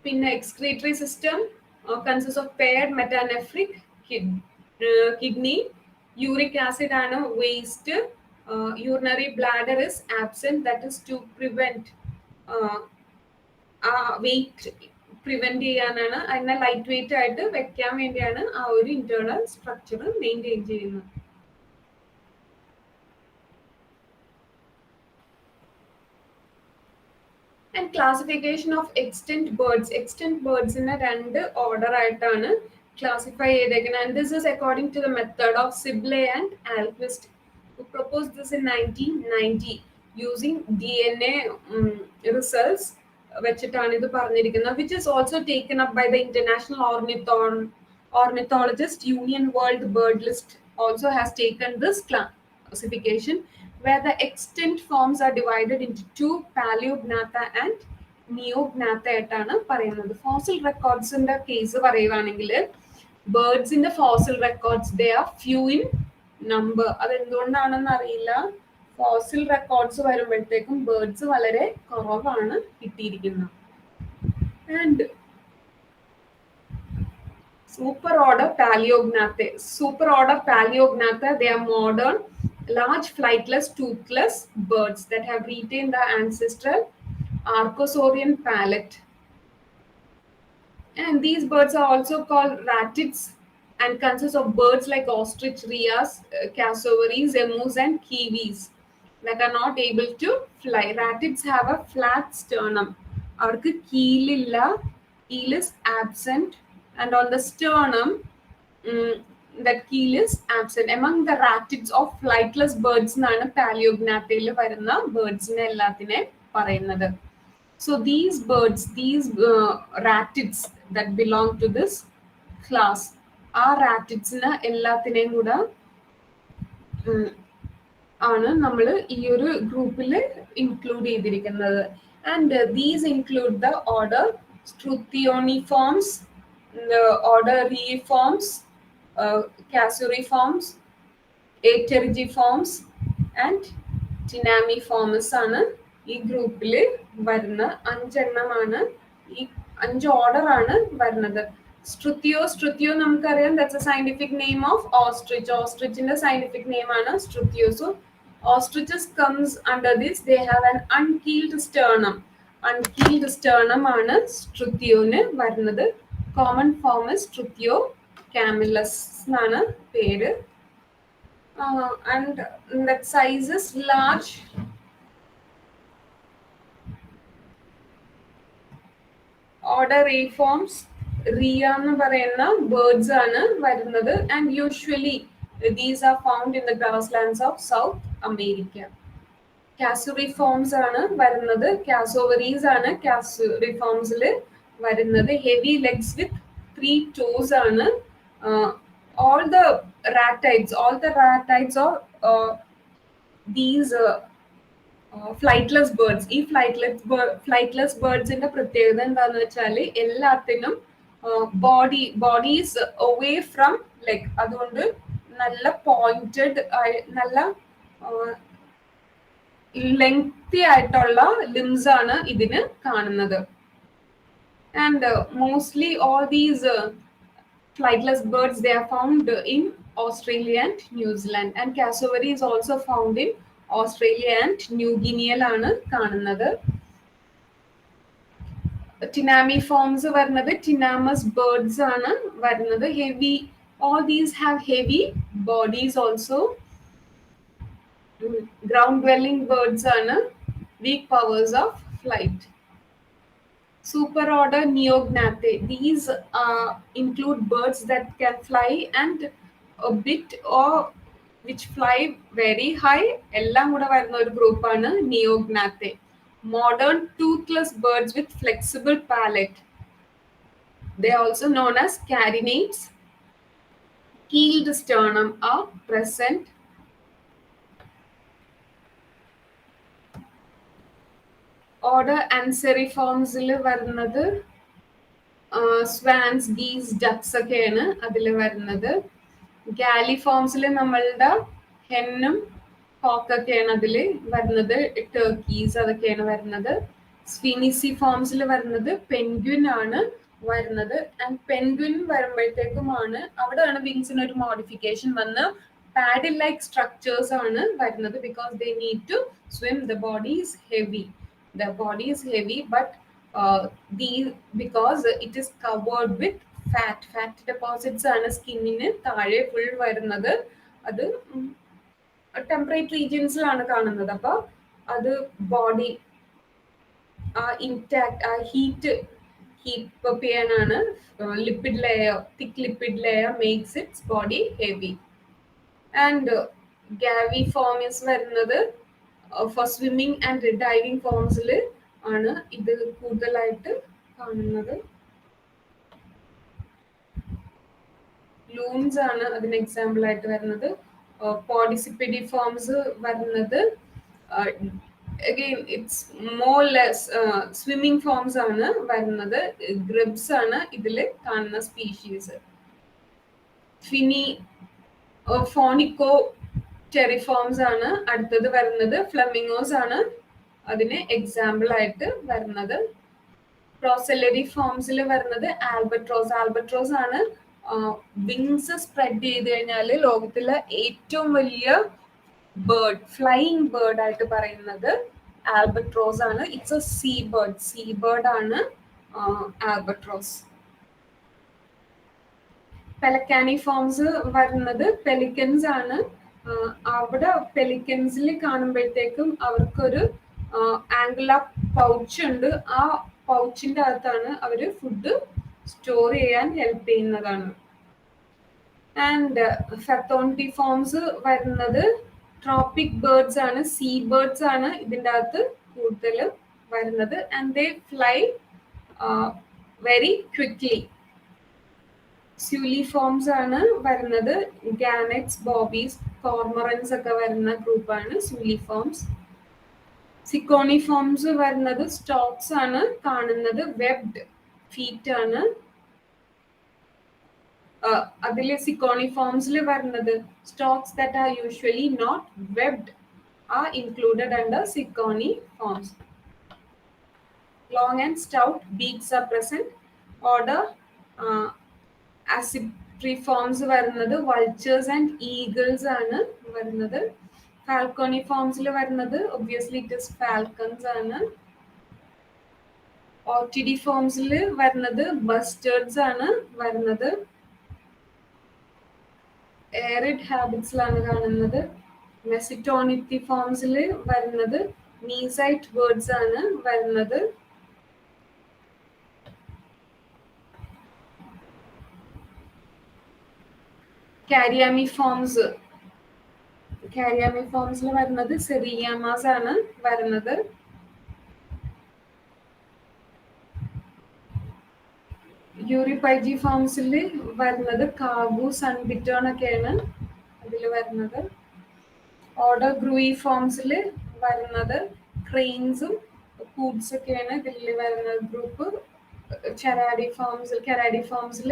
പിന്നെ excretory system consists of paired metanephric kidney, uric acid ആണ് waste, urinary bladder is absent, that is to prevent ആ weight prevent ചെയ്യാനാണ്, അതിനെ light weight ആയിട്ട് വെക്കാൻ വേണ്ടിയാണ് ആ ഒരു ഇന്റേണൽ സ്ട്രക്ചർ മെയിൻറ്റെയിൻ ചെയ്യുന്നത്. And classification of extant birds. Extant ബേർഡ്സിനെ രണ്ട് ഓർഡർ ആയിട്ടാണ് ക്ലാസിഫൈ ചെയ്തേക്കുന്നത്. And this is according to the method of Sibley and Ahlquist, who proposed this in 1990 using DNA results വെച്ചിട്ടാണ് ഇത് പറഞ്ഞിരിക്കുന്നത്, which is also taken up by the International Ornithologist Union. World Bird List also has taken this classification, where the extinct forms are divided into two, Paleognatha and Neognatha ആയിട്ടാണ് പറയുന്നത്. Fossil റെക്കോർഡ്സിന്റെ case പറയുവാണെങ്കിൽ ബേർഡ്സിന്റെ fossil records they are few in number. അതെന്തുകൊണ്ടാണെന്ന് അറിയില്ല. Fossil records വരുമ്പോഴത്തേക്കും birds വളരെ കുറവാണ് കിട്ടിയിരിക്കുന്നത്. And superorder Paleognatha, they are modern large flightless toothless birds that have retained the ancestral Archosaurian palate. And these birds are also called ratids and consist of birds like ostrich, rheas, cassowaries, emus and kiwis that are not able to fly. Ratids have a flat sternum. Avarkku keelilla, keel is absent, and on the sternum that keel is absent. Among the ratids of flightless birds എന്നാണ് പാലിയോഗ്നാത്തയിൽ വരുന്ന ബേർഡ്സിനെ എല്ലാത്തിനെ പറയുന്നത്. So these birds, these ratids that belong to this class, ആ റാറ്റിഡ്സിന് എല്ലാത്തിനെയും കൂടെ ആണ് നമ്മൾ ഈ ഒരു ഗ്രൂപ്പിൽ ഇൻക്ലൂഡ് ചെയ്തിരിക്കുന്നത്. And these include the order Struthioneforms, the order Reiforms, Cassuriforms, Aterigiforms and Tinamiformes ആണ് ഈ ഗ്രൂപ്പിൽ വരുന്ന അഞ്ചെണ്ണമാണ്. ഈ 5 ഓർഡർ ആണ് വരുന്നത്. Struthio നമുക്കറിയാം, that's a scientific name of ostrich. Ostrichന്റെ scientific name ആണ് Struthio. So ostriches comes under this. They have an unkeeled sternum. Unkeeled sternum ആണ് Struthioന് വരുന്നത്. Common form is Struthio camillus എന്നാണ് പേര്. And that size is large. Order Reiforms, Rhea എന്ന് പറയുന്ന birds ആണ് വരുന്നത്. And usually these are found in the grasslands of South America. Casuariiformes ആണ് വരുന്നത്. കാസോവറീസ് ആണ് കാസുറിഫോംസിൽ വരുന്നത്. ഹെവി ലെഗ്സ് വിത്ത് 3 toes ആണ്. all the ratids or these flightless birds, ഈ ഫ്ലൈറ്റ്ലെസ് ബേർഡ്സിന്റെ പ്രത്യേകത എന്താന്ന് വെച്ചാൽ എല്ലാത്തിനും ബോഡീസ് അവേ ഫ്രം ലെഗ്. അതുകൊണ്ട് നല്ല പോയിന്റഡ്, നല്ല ലെങ്തി ആയിട്ടുള്ള ലിംസ് ആണ് ഇതിന് കാണുന്നത്. And mostly all these flightless birds, they are found in Australia and New Zealand, and cassowary is also found in Australia and New Guinea ആണ് കാണുന്നത്. Tinamiforms വരുന്നത് tinamous birds ആണ് വരുന്നത്. Heavy, all these have heavy bodies also. Ground dwelling birds ആണ്, weak powers of flight. Superorder Neognathae, these include birds that can fly and a bit or which fly very high. എല്ലാം കൂടെ വരുന്ന ഒരു ഗ്രൂപ്പാണ് Neognathae. Modern toothless birds with flexible palate, they are also known as carinates. Keeled sternum are present. Order Anseriformsil വരുന്നത് swans, geese, ducks ഒക്കെയാണ് അതിൽ വരുന്നത്. ഗാലിഫോംസിൽ നമ്മളുടെ ഹെന്നും കോക്കൊക്കെയാണ് അതിൽ വരുന്നത്. ടർക്കീസ് അതൊക്കെയാണ് വരുന്നത്. സ്ഫിനിസിഫോംസിൽ വരുന്നത് പെൻഗ്വിൻ ആണ് വരുന്നത്. ആൻഡ് പെൻഗ്വിൻ വരുമ്പോഴത്തേക്കുമാണ് അവിടെയാണ് വിങ്സിന് ഒരു മോഡിഫിക്കേഷൻ വന്ന് പാഡിൽ ലൈക്ക് സ്ട്രക്ചേഴ്സ് ആണ് വരുന്നത്. Because they need to swim. The body is heavy. The body is heavy but because it is covered with fat deposits ആണ് സ്കിന്നിന് താഴെ ഫുൾ വരുന്നത്. അത് ടെമ്പറേറ്റ് റീജിയൻസിലാണ് കാണുന്നത്. അപ്പൊ അത് body intact heat keep up ചെയ്യാനാണ്. Lipid layer, thick lipid layer makes its body heavy. And Gaviiformes വരുന്നത് ഫോർ സ്വിമ്മിങ് ആൻഡ് ഡൈവിംഗ് ഫോംസിൽ ആണ് ഇത് കൂടുതലായിട്ട് കാണുന്നത്. ലൂൺസ് ആണ് അതിന് എക്സാമ്പിൾ ആയിട്ട് വരുന്നത്. പോഡിസിപ്പിഡി ഫോംസ് വരുന്നത് again it's more less swimming forms ആണ് വരുന്നത്. ഗ്രിബ്സ് ആണ് ഇതില് കാണുന്ന സ്പീഷീസ്. ഫോണിക്കോ ടെറിഫോംസ് ആണ് അടുത്തത് വരുന്നത്. ഫ്ലമിംഗോസ് ആണ് അതിന് എക്സാമ്പിൾ ആയിട്ട് വരുന്നത്. പ്രോസെല്ലറി ഫോംസിൽ വരുന്നത് ആൽബട്രോസ് ആണ് വിങ്സ് സ്പ്രെഡ് ചെയ്ത് കഴിഞ്ഞാൽ ലോകത്തിലെ ഏറ്റവും വലിയ ബേർഡ്, ഫ്ലൈയിങ് ബേർഡ് ആയിട്ട് പറയുന്നത് ആൽബട്രോസ് ആണ്. ഇറ്റ്സ് എ സീ ബേർഡ് ആണ് ആൽബട്രോസ്. പെലക്കാനി ഫോംസ് വരുന്നത് പെലിക്കൻസ് ആണ്. അവിടെ പെലിക്കൻസിൽ കാണുമ്പോഴത്തേക്കും അവർക്കൊരു ആംഗുലാർ പൗച്ച് ഉണ്ട്. ആ പൗച്ചിന്റെ അകത്താണ് അവര് ഫുഡ് സ്റ്റോർ ചെയ്യാൻ ഹെൽപ്പ് ചെയ്യുന്നതാണ്. ആൻഡ് ഫത്തോണ്ടി ഫോംസ് വരുന്നത് ട്രോപ്പിക് ബേർഡ്സ് ആണ്, സീ ബേർഡ്സ് ആണ് ഇതിൻ്റെ അകത്ത് കൂടുതൽ വരുന്നത്. And they fly very quickly. Suliformes ആണ് വരുന്നത്. ഗാനറ്റ്സ്, ബോബീസ്, കോർമറൻസ് ഒക്കെ വരുന്ന ഗ്രൂപ്പാണ് സ്യൂലിഫോംസ്. സിക്കോണിഫോംസ് വരുന്നത് സ്റ്റോക്സ് ആണ് കാണുന്നത്. വെബ്ഡ് ഫീറ്റ് ആണ് അതിൽ സിക്കോണിഫോംസിൽ വരുന്നത്. Storks that are usually not webbed are included under Ciconiiformes. Long and stout beaks are present. Order Accipitriformes വരുന്നത് വൾച്ചേഴ്സ് ആൻഡ് ഈഗിൾസ് ആണ് വരുന്നത്. ഫാൽക്കോണിഫോംസിൽ വരുന്നത് ഒബ്വിയസ്ലി ഇറ്റ് ഇസ് ഫാൽക്കൺസ് ആണ്. ഓർട്ടിഡിഫോംസിൽ വരുന്നത് ബസ്റ്റേർഡ്സ് ആണ് വരുന്നത്. എയറിഡ് ഹാബിറ്റ്സിലാണ് കാണുന്നത്. മെസിറ്റോണിത്തിഫോംസിൽ വരുന്നത് മീസൈറ്റ് ബേർഡ്സ് ആണ് വരുന്നത്. കാരിയാമിഫോംസിൽ വരുന്നത് സെറിയാമാസ് ആണ് വരുന്നത്. യൂറിപൈജി ഫോംസിൽ വരുന്നത് കാബു, സൺബിറ്റേൺ ഒക്കെയാണ് അതിൽ വരുന്നത്. ഓർഡർ ഗ്രൂയി ഫോംസിൽ വരുന്നത് ക്രെയിൻസും കൂഡ്സ് ഒക്കെയാണ് ഇതിൽ വരുന്ന ഗ്രൂപ്പ്. കെരാഡി ഫോംസിൽ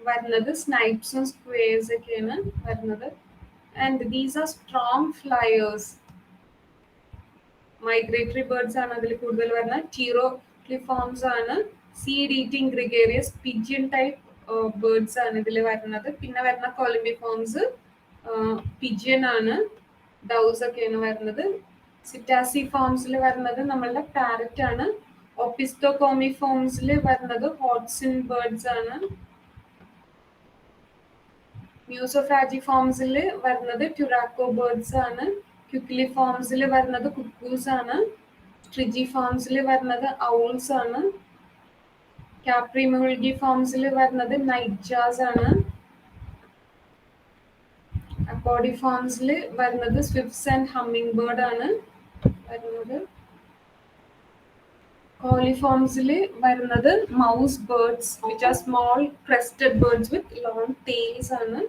വരുന്നത് സ്നൈപ്സും സ്ക്വേഴ്സ് ഒക്കെയാണ് വരുന്നത്. And these are strong flyers. Migratory birds ആണ് അതിൽ കൂടുതൽ വരുന്നത്. ടീറോക്ലിഫോംസ് ആണ് seed eating Gregorios pigeon type birds ആണ് ഇതിൽ വരുന്നത്. പിന്നെ വരുന്ന കൊളംബിഫോംസ് പിജിയൻ ആണ്. ഡൗസ് ഒക്കെയാണ് വരുന്നത്. സിറ്റാസി ഫോംസിൽ വരുന്നത് നമ്മളുടെ പാരറ്റ് ആണ്. ഒപ്പിസ്തോകോമിഫോംസിൽ വരുന്നത് ഹോട്ട്സിൻ ബേർഡ്സ് ആണ്. മ്യൂസോഫാജിഫോംസിൽ വരുന്നത് ട്യൂറാക്കോ ബേർഡ്സ് ആണ്. ക്യുക്ലിഫോംസിൽ വരുന്നത് കുക്കൂസ് ആണ്. സ്ട്രിജിഫോംസിൽ വരുന്നത് ഔൾസ് ആണ്. കാപ്രിമുൾഗി ഫോംസിൽ വരുന്നത് നൈറ്റ്ജാസ് ആണ്. അക്കോഡിഫോംസിൽ വരുന്നത് സ്വിഫ്റ്റ്സ് ആൻഡ് ഹമ്മിങ് ബേർഡ് ആണ് വരുന്നത്. കോളിഫോംസിൽ വരുന്നത് mouse birds which are small crested birds with long tails ആണ്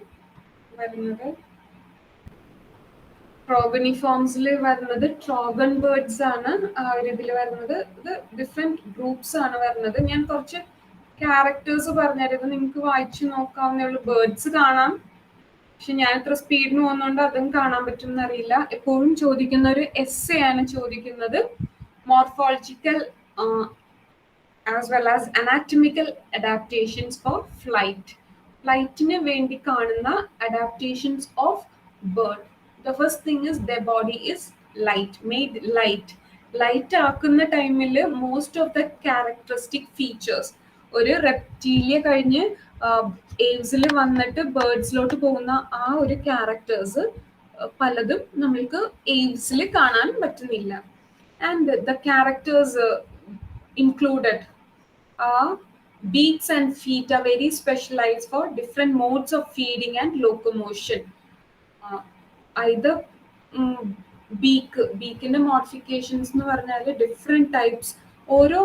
വരുന്നത്. ട്രോഗണിഫോംസിൽ വരുന്നത് ട്രോഗൺ ബേർഡ്സ് ആണ് ഇതിൽ വരുന്നത്. ഇത് ഡിഫറെന്റ് ഗ്രൂപ്പ്സ് ആണ് വരുന്നത്. ഞാൻ കുറച്ച് ക്യാരക്ടേഴ്സ് പറഞ്ഞുതരുന്നത് നിങ്ങൾക്ക് വായിച്ചു നോക്കാവുന്നേ ഉള്ളൂ. ബേർഡ്സ് കാണാം, പക്ഷെ ഞാൻ ഇത്ര സ്പീഡിന് പോകുന്നതുകൊണ്ട് അതും കാണാൻ പറ്റും എന്നറിയില്ല. എപ്പോഴും ചോദിക്കുന്ന ഒരു എസ്സേ ആണ് ചോദിക്കുന്നത്. Morphological as well as anatomical adaptations for flight. Flightന് വേണ്ടി കാണുന്ന adaptations of bird. The first thing is their body is light, made light. Light ആക്കുന്ന ടൈമിൽ most of the characteristic features ഒരു റെപ്റ്റീലിയ കഴിഞ്ഞ് ഏവ്സിൽ വന്നിട്ട് ബേർഡ്സിലോട്ട് പോകുന്ന ആ ഒരു ക്യാരക്ടേഴ്സ് പലതും നമ്മൾക്ക് ഏവ്സിൽ കാണാൻ പറ്റുന്നില്ല. And the characters included beaks and feet are very specialized for different modes of feeding and locomotion. Either beakന്റെ മോഡിഫിക്കേഷൻസ് എന്ന് പറഞ്ഞാൽ ഡിഫറെന്റ് ടൈപ്സ് ഓരോ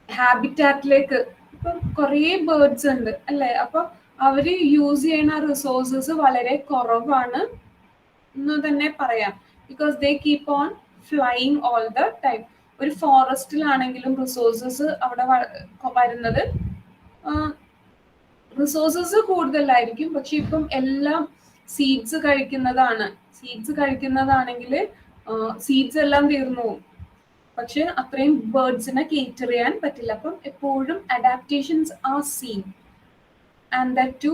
ഹാബിറ്റാറ്റിലേക്ക് ഇപ്പം കുറേ ബേർഡ്സ് ഉണ്ട് അല്ലേ, അപ്പൊ അവര് യൂസ് ചെയ്യുന്ന റിസോഴ്സസ് വളരെ കുറവാണ് എന്ന് തന്നെ പറയാം. Because they keep on flying all the time. ഒരു ഫോറസ്റ്റിലാണെങ്കിലും റിസോഴ്സസ് അവിടെ വരുന്നത് റിസോഴ്സസ് കൂടുതലായിരിക്കും, പക്ഷെ ഇപ്പം എല്ലാം സീഡ്സ് കഴിക്കുന്നതാണെങ്കിൽ സീഡ്സ് എല്ലാം തീർന്നു പോകും. പക്ഷെ അത്രയും ബേർഡ്സിനെ കേറ്റർ ചെയ്യാൻ പറ്റില്ല. അപ്പം എപ്പോഴും adaptations are seen. And that to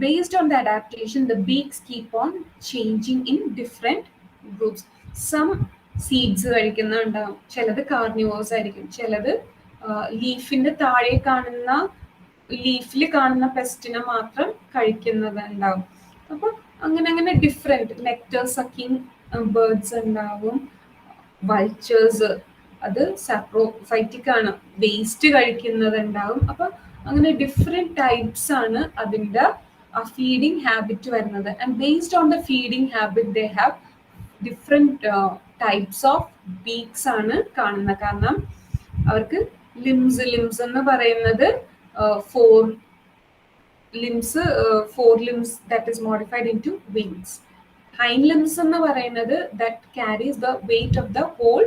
based on the adaptation, the beaks keep on changing in different groups. Some seeds കഴിക്കുന്നുണ്ടാവും, ചിലത് കാർണിവേഴ്സ് ആയിരിക്കും, ചിലത് ലീഫിന്റെ താഴെ ലീഫിൽ കാണുന്ന പെസ്റ്റിനെ മാത്രം കഴിക്കുന്നതുണ്ടാവും. അപ്പൊ അങ്ങനെ ഡിഫറെന്റ് നെക്ടർ സക്കിങ് ബേർഡ്സ് ഉണ്ടാവും. വൾച്ചേഴ്സ് അത് സാപ്രോഫൈറ്റിക് ആണ്, വേസ്റ്റ് കഴിക്കുന്നതുണ്ടാവും. അപ്പൊ അങ്ങനെ ഡിഫറെന്റ് ടൈപ്സ് ആണ് അതിന്റെ ഫീഡിങ് ഹാബിറ്റ് വരുന്നത്. And based on the feeding habit they have different types of beaks ആണ് കാണുന്നത്. കാരണം അവർക്ക് ലിംസ് എന്ന് പറയുന്നത് forelimbs that is modified into wings. Hind limbs എന്ന് പറയുന്നത് that carries the weight of the whole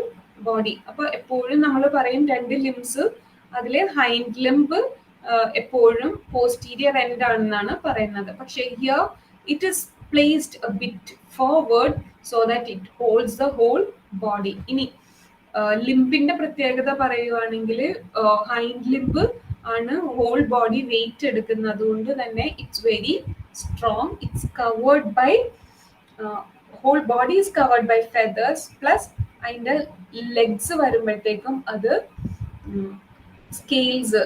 body. അപ്പൊ എപ്പോഴും നമ്മൾ പറയും രണ്ട് ലിംസ്, അതിലെ ഹൈൻഡ് ലിംബ് എപ്പോഴും പോസ്റ്റീരിയർ എൻഡ് ആണെന്നാണ് പറയുന്നത്. പക്ഷെ here it is placed A bit forward so that it holds the whole body. ഇനി ലിംബിന്റെ പ്രത്യേകത പറയുവാണെങ്കിൽ ഹൈൻഡ് ലിംബ് ആണ് ഹോൾ ബോഡി വെയിറ്റ് എടുക്കുന്നത്. അതുകൊണ്ട് തന്നെ it's very strong. It's covered by whole body is covered by feathers. Plus അതിന്റെ legs വരുമ്പോഴത്തേക്കും അത് സ്കെയിൽസ്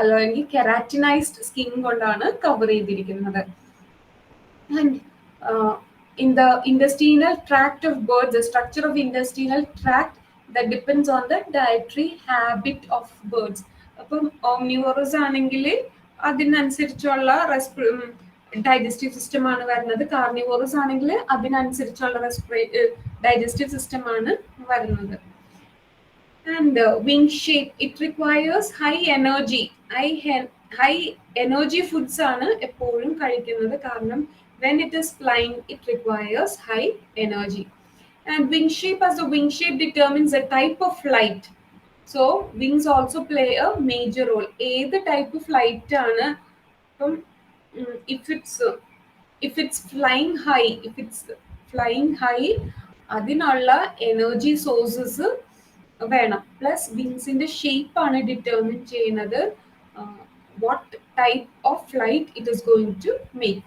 അല്ലെങ്കിൽ കെരാറ്റിനൈസ്ഡ് സ്കിൻ കൊണ്ടാണ് കവർ ചെയ്തിരിക്കുന്നത്. And in the intestinal tract of birds, the structure of intestinal tract that depends on the dietary habit of birds. അപ്പം omnivorous ആണെങ്കിൽ അതിനനുസരിച്ചുള്ള digestive system ആണ് വരുന്നത്. കാർണിവോറസ് ആണെങ്കിൽ അതിനനുസരിച്ചുള്ള ഡൈജസ്റ്റീവ് സിസ്റ്റം ആണ് വരുന്നത്. And wing shape, it requires high energy foods ആണ് എപ്പോഴും കഴിക്കുന്നത്. കാരണം when it is flying, it requires high energy. And wing shape, as the wing shape determines the type of flight. So wings also play a major role. Either type of flight aanu if it's flying high അതിനുള്ള energy sources വേണം. Plus വിങ്സിന്റെ shape ആണ് determine ചെയ്യുന്നത് what type of flight it is going to make.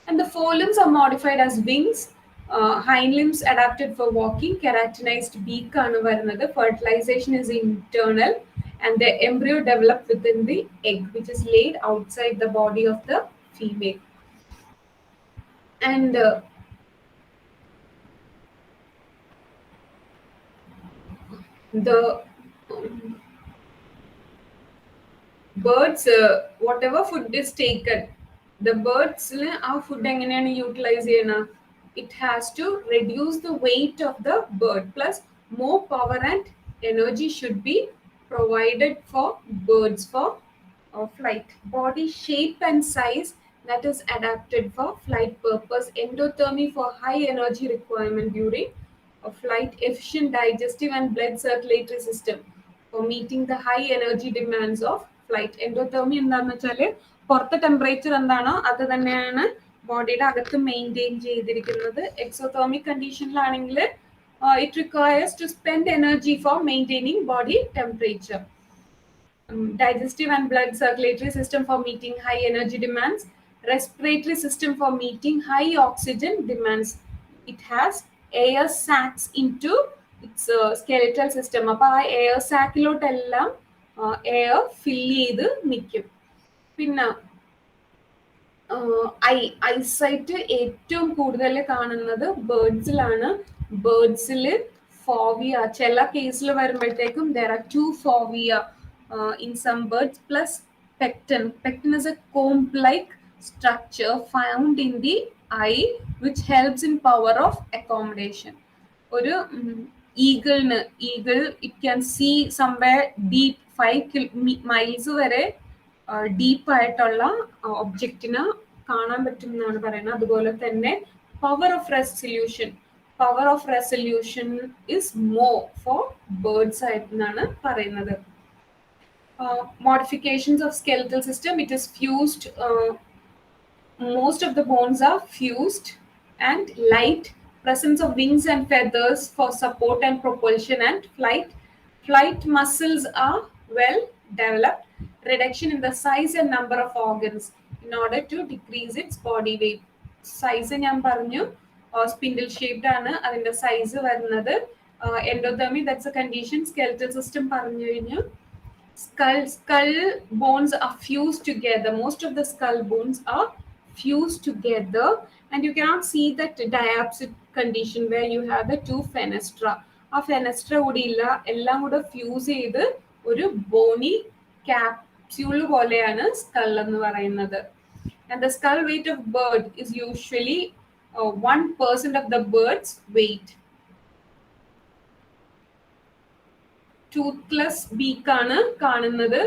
And the forelimbs are modified as wings. Hind limbs adapted for walking. Keratinized beak ആണ് വരുന്നത്. Fertilization is internal and the embryo developed within the egg, which is laid outside the body of the female. And the birds, whatever food is taken, the birds ആ food എങ്ങനെയാണ് utilise ചെയ്യണം? It has to reduce the weight of the bird. Plus more power and energy should be provided for birds for flight. Body shape and size that is adapted for flight purpose. Endothermy for high energy requirement during a flight. Efficient digestive and blood circulatory system for meeting the high energy demands of flight. Endothermy എന്താണെന്ന് വെച്ചാൽ പുറത്തെ temperature എന്താണോ അത് തന്നെയാണ് ബോഡിയുടെ അകത്ത് maintain ചെയ്തിരിക്കുന്നത്. Exothermic കണ്ടീഷനിലാണെങ്കിൽ It requires to spend energy for maintaining body temperature. Digestive and blood circulatory system for meeting high energy demands, respiratory system for meeting high oxygen demands. It has air sacs into its skeletal system. അപ്പോൾ ആ air സാക്കിലോട്ടെല്ലാം air fill ചെയ്ത് നിൽക്കും. പിന്നെ eyesight ഏറ്റവും കൂടുതൽ കാണുന്നത് ബേർഡ്സിലാണ്. ബേർഡ്സിൽ ഫോവിയ ചില കേസിൽ വരുമ്പോഴത്തേക്കും there are two fovea in some birds plus pecten. Pecten is a comb-like structure found in the eye which helps in power of accommodation. ഒരു eagle it can see somewhere deep 5 miles വരെ ഡീപ്പായിട്ടുള്ള ഒബ്ജക്റ്റിന് കാണാൻ പറ്റും എന്നാണ് പറയുന്നത്. അതുപോലെ തന്നെ power of resolution is more for birds ആയിട്ടാണ് പറയുന്നത്. Modifications of skeletal system, it is fused, most of the bones are fused and light, presence of wings and feathers for support and propulsion and flight muscles are well developed, reduction in the size and number of organs in order to decrease its body weight. Size ഞാൻ പറഞ്ഞു spindle shaped ആണ് അതിന്റെ size വരുന്നത്. Endothermy, that's a condition. Skeletal system പറഞ്ഞു കഴിഞ്ഞു. Skull bones are fused together. Most of the skull bones are fused together, and you cannot see that diapsid condition where you have the two fenestra. ആ fenestra കൂടി ഇല്ല, എല്ലാം കൂടെ fuse ചെയ്ത് ഒരു Boney capsule പോലെയാണ് skull എന്ന് പറയുന്നത്. And the skull weight of bird is usually 1% of the bird's weight. Toothless beak ആണ് കാണുന്നത്.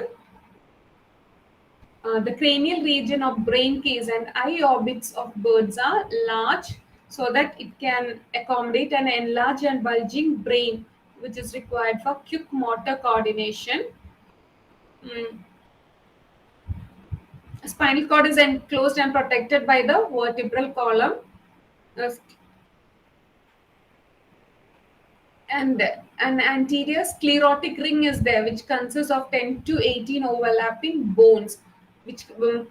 The cranial region of brain case and eye orbits of birds are large so that it can accommodate an enlarged and bulging brain which is required for quick motor coordination. Spinal cord is enclosed and protected by the vertebral column. And an anterior sclerotic ring is there which consists of 10 to 18 overlapping bones which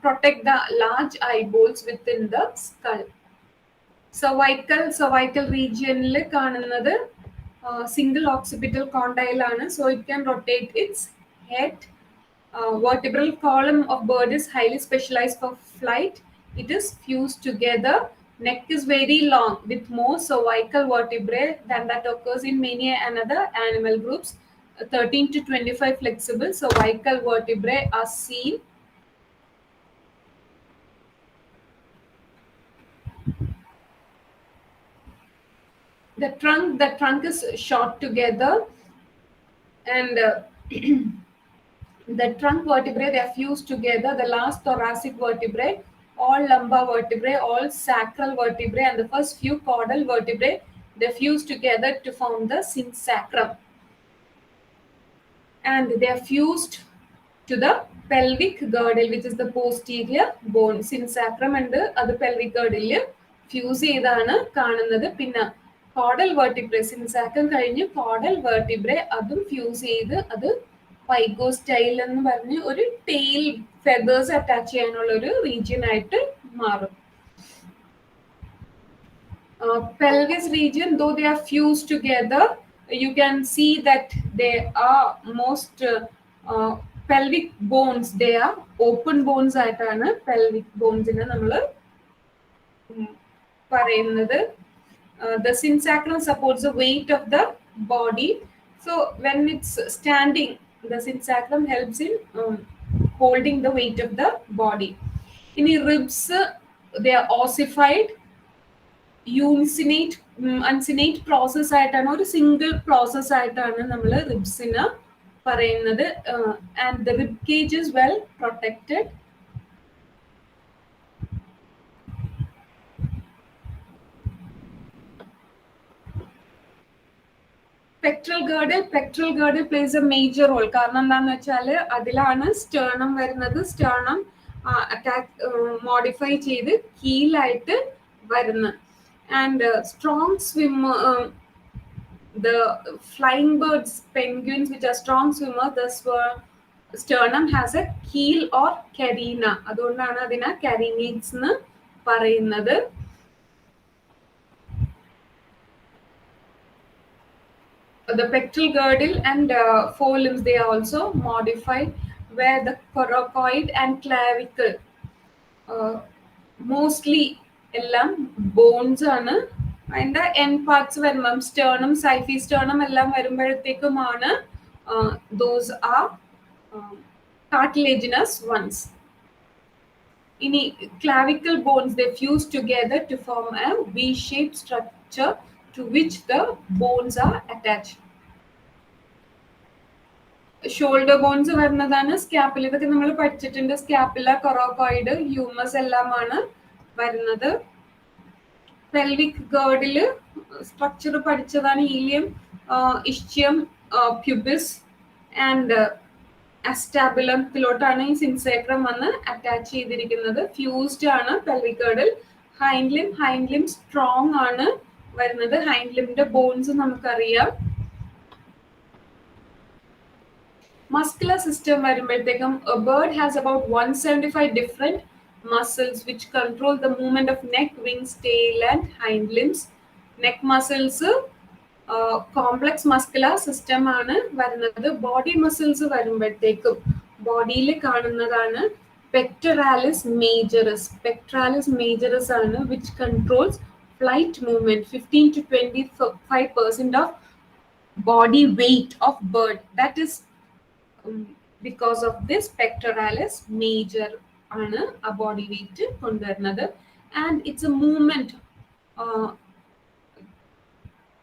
protect the large eyeballs within the skull. Cervical region il കാണുന്നത് single occipital condyle ആണ്, so it can rotate its head. Vertebral column of bird is highly specialized for flight. It is fused together. Neck is very long with more cervical vertebrae than that occurs in many another animal groups. 13 to 25 flexible cervical vertebrae are seen. The trunk is short together, and the trunk vertebrae, they are fused together. The last thoracic vertebrae, all lumbar vertebrae, all sacral vertebrae, and the first few caudal vertebrae, they fuse together to form the synsacrum. And they are fused to the pelvic girdle, which is the posterior bone. Synsacrum and the other pelvic girdle fuse ചെയ്താണ് കാണുന്നത്. പിന്നെ caudal vertebrae, synsacrum കഴിഞ്ഞ് caudal vertebrae അതും fuse ചെയ്ത് അത് പൈഗോസ്റ്റൈൽ എന്ന് പറഞ്ഞ് ഒരു ടെയിൽ ഫെദേഴ്സ് അറ്റാച്ച് ചെയ്യാനുള്ള ഒരു റീജിയൻ ആയിട്ട് മാറും. Pelvis region, though they are fused together, you can see that they are most pelvic bones, they are open bones ആയിട്ടാണ് pelvic bonesനെ നമ്മൾ പറയുന്നത്. The synsacrum supports the weight of the body, so when it's standing, the synsacrum helps in holding the weight of the body. In the ribs, they are ossified, uncinate process ആയിട്ടാണ്, ഒരു single process ആയിട്ടാണ് നമ്മൾ റിബ്സിന് പറയുന്നത്. And the rib cage is well protected. Pectoral girdle plays a major role. കാരണം എന്താണെന്ന് വെച്ചാൽ അതിലാണ് sternum വരുന്നത്. സ്റ്റേർണം മോഡിഫൈ ചെയ്ത് കീലായിട്ട് വരുന്നത്. And strong The flying birds, penguins, which are strong swimmer, the sternum has a keel or carina. അതുകൊണ്ടാണ് അതിനെ carinates എന്ന് പറയുന്നത്. The pectoral girdle and forelimbs, they are also modified, where the coracoid and clavicle, mostly എല്ലാം bones ആണ്. അതിന്റെ end parts വരുമ്പം sternum, Saifi sternum എല്ലാം വരുമ്പോഴത്തേക്കുമാണ് those are cartilaginous ones. ഇനി clavicle bones, they fuse together to form a V-shaped structure to which the bones are attached. Shoulder bones വരുന്നതാണ് സ്കാപ്പിൽ. ഇതൊക്കെ നമ്മൾ പഠിച്ചിട്ടുണ്ട്. സ്കാപ്പില, കൊറോക്കോയിഡ്, ഹ്യൂമസ് എല്ലാമാണ് വരുന്നത്. പെൽവിക് ഗേർഡില് സ്ട്രക്ചർ പഠിച്ചതാണ് ഈലിയം, ഇഷ്യം, പ്യൂബിസ് ആൻഡ് അസ്റ്റാബുലത്തിലോട്ടാണ് ഈ സിൻസേക്രം വന്ന് അറ്റാച്ച് ചെയ്തിരിക്കുന്നത്. ഫ്യൂസ്ഡ് ആണ് പെൽവിക് ഗേർഡിൽ. ഹൈൻഡ് ലിം സ്ട്രോങ് ആണ് വരുന്നത്. ഹൈൻഡ് ലിമിന്റെ ബോൺസ് നമുക്കറിയാം. Muscular system വരുമ്പോഴത്തേക്കും a bird has about 175 different muscles which control the movement of neck, wings, tail and hind limbs. Neck muscles complex muscular system ആണ് വരുന്നത്. Body muscles വരുമ്പോഴത്തേക്കും ബോഡിയിൽ കാണുന്നതാണ് pectoralis majoris. Pectoralis majoris ആണ് which controls flight movement. 15 to 25% of body weight of bird, that is because of this pectoralis major ആണ് ആ body weight കൊണ്ടുവരുന്നത്. And it's a movement.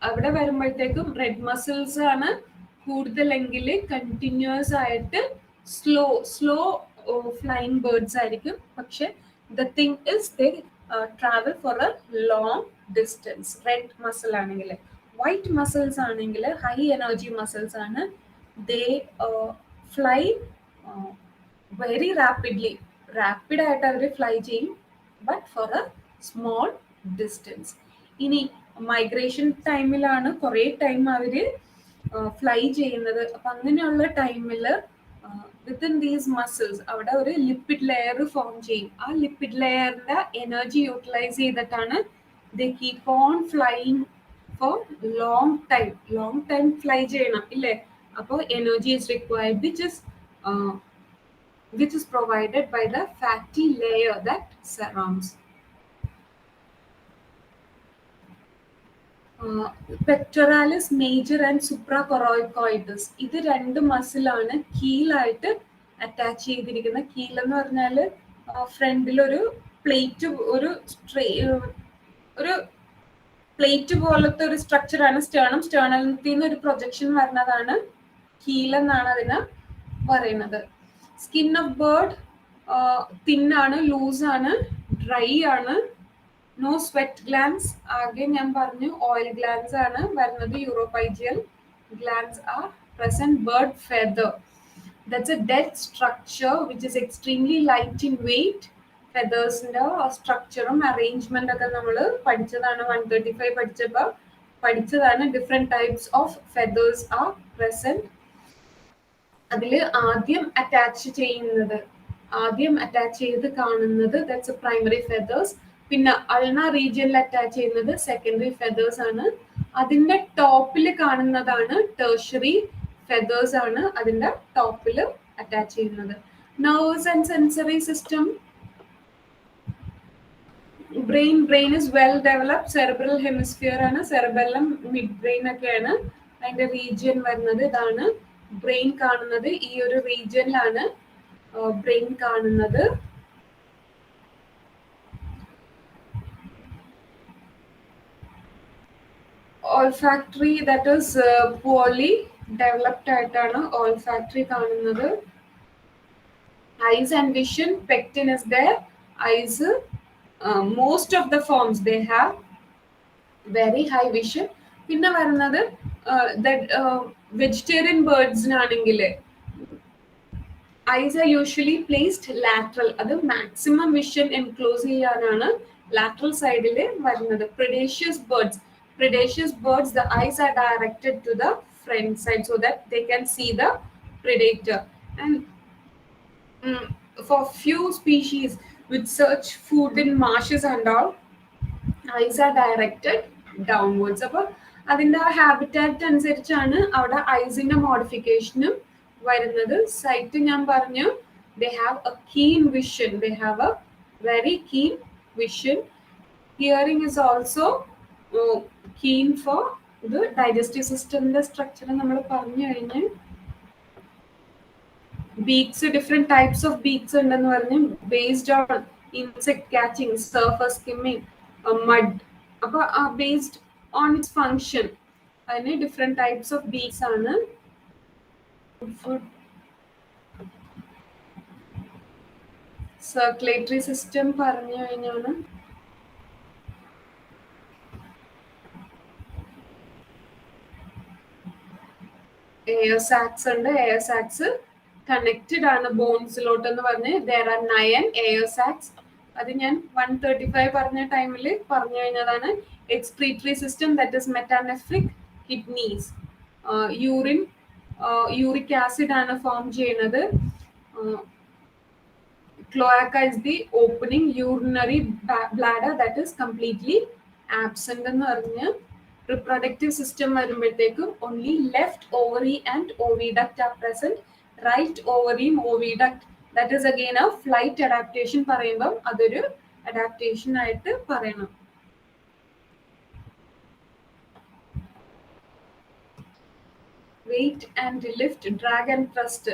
അവിടെ വരുമ്പോഴത്തേക്കും റെഡ് മസിൽസ് ആണ് കൂടുതലെങ്കിൽ കണ്ടിന്യൂസ് ആയിട്ട് സ്ലോ ഫ്ലൈയിങ് ബേർഡ്സ് ആയിരിക്കും. പക്ഷെ the thing is they travel for a long distance. Red muscle ആണെങ്കിൽ. വൈറ്റ് മസിൽസ് ആണെങ്കിൽ ഹൈ എനർജി മസിൽസ് ആണ്. they fly very rapidly. Rapid ആയിട്ട് അവർ ഫ്ലൈ ചെയ്യും, but for a small distance. ഇനി മൈഗ്രേഷൻ ടൈമിലാണ് കുറേ ടൈം അവർ ഫ്ലൈ ചെയ്യുന്നത്. അപ്പം അങ്ങനെയുള്ള ടൈമിൽ വിത്തിൻ ദീസ് മസിൽസ് അവിടെ ഒരു ലിപ്പിഡ് ലെയർ ഫോം ചെയ്യും. ആ ലിപ്പിഡ് ലെയറിന്റെ എനർജി യൂട്ടിലൈസ് ചെയ്തിട്ടാണ് ദേ keep on flying for long time fly ചെയ്യണം ഇല്ലേ. അപ്പോൾ energy is required which is provided by the fatty layer that surrounds. Pectoralis major and supracoracoides, ഇത് രണ്ട് മസിലാണ് കീലായിട്ട് അറ്റാച്ച് ചെയ്തിരിക്കുന്ന. കീൽ എന്ന് പറഞ്ഞാൽ ഫ്രണ്ടിൽ ഒരു പ്ലേറ്റ് പോലത്തെ ഒരു സ്ട്രക്ചറാണ് സ്റ്റേർണം. സ്റ്റേർണത്തിൽ നിന്ന് ഒരു പ്രൊജക്ഷൻ വരുന്നതാണ് കീൽ എന്നാണ് അതിന് പറയുന്നത്. സ്കിൻ ഓഫ് ബേർഡ് തിന്നാണ്, ലൂസാണ്, ഡ്രൈ ആണ്. No sweat glands. ആകെ ഞാൻ പറഞ്ഞു ഓയിൽ ഗ്ലാൻസ് ആണ് വരുന്നത്. Uropygial glands are present. Bird feather, that's a dead structure which is extremely light in weight. ഫെദേഴ്സിന്റെ സ്ട്രക്ചറും അറേഞ്ച്മെന്റ് ഒക്കെ നമ്മൾ പഠിച്ചതാണ്. 135 പഠിച്ചതാണ്. Different types of feathers are present. അതിൽ ആദ്യം അറ്റാച്ച് ചെയ്ത് കാണുന്നത് ദാറ്റ്സ് എ പ്രൈമറി ഫെദേഴ്സ്. പിന്നെ അൾന റീജിയനിൽ അറ്റാച്ച് ചെയ്യുന്നത് സെക്കൻഡറി ഫെദേഴ്സ് ആണ്. അതിന്റെ ടോപ്പിൽ കാണുന്നതാണ് ടെർഷ്യറി ഫെദേഴ്സ് ആണ് അതിന്റെ ടോപ്പിൽ അറ്റാച്ച് ചെയ്യുന്നത്. Nerves and sensory system. Brain is well developed. Cerebral hemisphere ആണ്. സെറിബെല്ലം, മിഡ് ബ്രെയിൻ ഒക്കെയാണ് അതിന്റെ റീജിയൻ വരുന്നത്. ഇതാണ് ബ്രെയിൻ കാണുന്നത്. ഈ ഒരു റീജിയനിലാണ് ബ്രെയിൻ കാണുന്നത്. Olfactory, that is poorly developed ആയിട്ടാണ് ഓൾഫാക്ടറി കാണുന്നത്. Eyes and vision. Pecten is there. Eyes, most of the forms they have very high vision. പിന്നെ വരുന്നത് വെജിറ്റേറിയൻ ബേർഡ്സിനാണെങ്കിൽ eyes are usually placed lateral. അത് മാക്സിമം വിഷൻ എൻക്ലോസ് ചെയ്യാനാണ് lateral സൈഡിൽ വരുന്നത്. Predaceous birds, predaceous birds, the eyes are directed to the front side so that they can see the predator. And mm, for few species which search food in marshes and all, eyes are directed downwards. അപ്പോൾ അതിൻ്റെ ആ habitat അനുസരിച്ചാണ് അവിടെ ഐസിൻ്റെ മോഡിഫിക്കേഷനും വരുന്നത്. Site ഞാൻ പറഞ്ഞു, they have a keen vision, they have a very keen vision. Hearing is also keen for the digestive systemന്റെ structure നമ്മൾ പറഞ്ഞു കഴിഞ്ഞാൽ beaks different types of beaks ഉണ്ടെന്ന് പറഞ്ഞു, based on insect catching, surface skimming, mud. അപ്പൊ based on its function അതിന് different types of beaks ആണ്. Food circulatory system പറഞ്ഞു കഴിഞ്ഞാണ് എയർ സാക്സ് ഉണ്ട്. എയർ സാക്സ് കണക്റ്റഡ് ആണ് ബോൺസിലോട്ട് എന്ന് പറഞ്ഞ് there are 9 എയർ സാക്സ്. അത് ഞാൻ 135 പറഞ്ഞ ടൈമിൽ പറഞ്ഞു കഴിഞ്ഞതാണ്. Excretory system that is metanephric kidneys, urine uric acid ആണ് ഫോം ചെയ്യുന്നത്. cloaca is the opening, urinary bladder that is completely absent എന്ന് പറഞ്ഞ്. reproductive system വരുമ്പോഴത്തേക്കും only left ovary and oviduct are present. right ovary oviduct, that is again a flight adaptation പറയുമ്പോൾ അതൊരു adaptation ആയിട്ട് പറയണം. weight and lift, drag and thrust.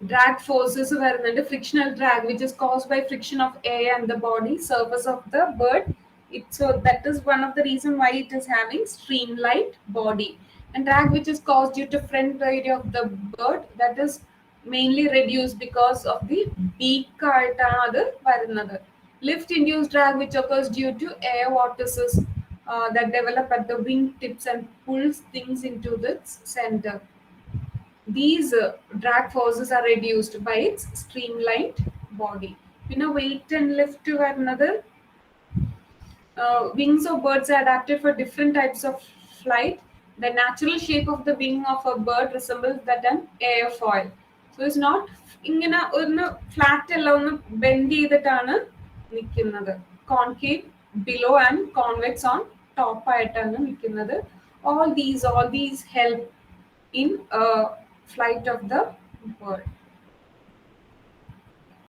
Drag forces വരുന്നുണ്ട്. frictional drag which is caused by friction of air and the body surface of the bird. So that is one of the reason why it is having streamlined body. And drag which is caused due to front area of the bird, that is mainly reduced because of the beak ആയിട്ടാണ് അത് വരുന്നത്. lift induced drag which occurs due to air vortices that develop at the wing tips and pulls things into the center. These drag forces are reduced by its streamlined body. weight and lift വരുന്നത്, wings of birds are adapted for different types of flight. The natural shape of the wing of a bird resembles that an airfoil. So it's not ഇങ്ങനെ ഒന്ന് flat അല്ല, ഒന്ന് bend ചെയ്തിട്ടാണ് നിൽക്കുന്നത്. Concave below and convex on top ആയിട്ടാണ് നിൽക്കുന്നത്. all these help in flight of the bird.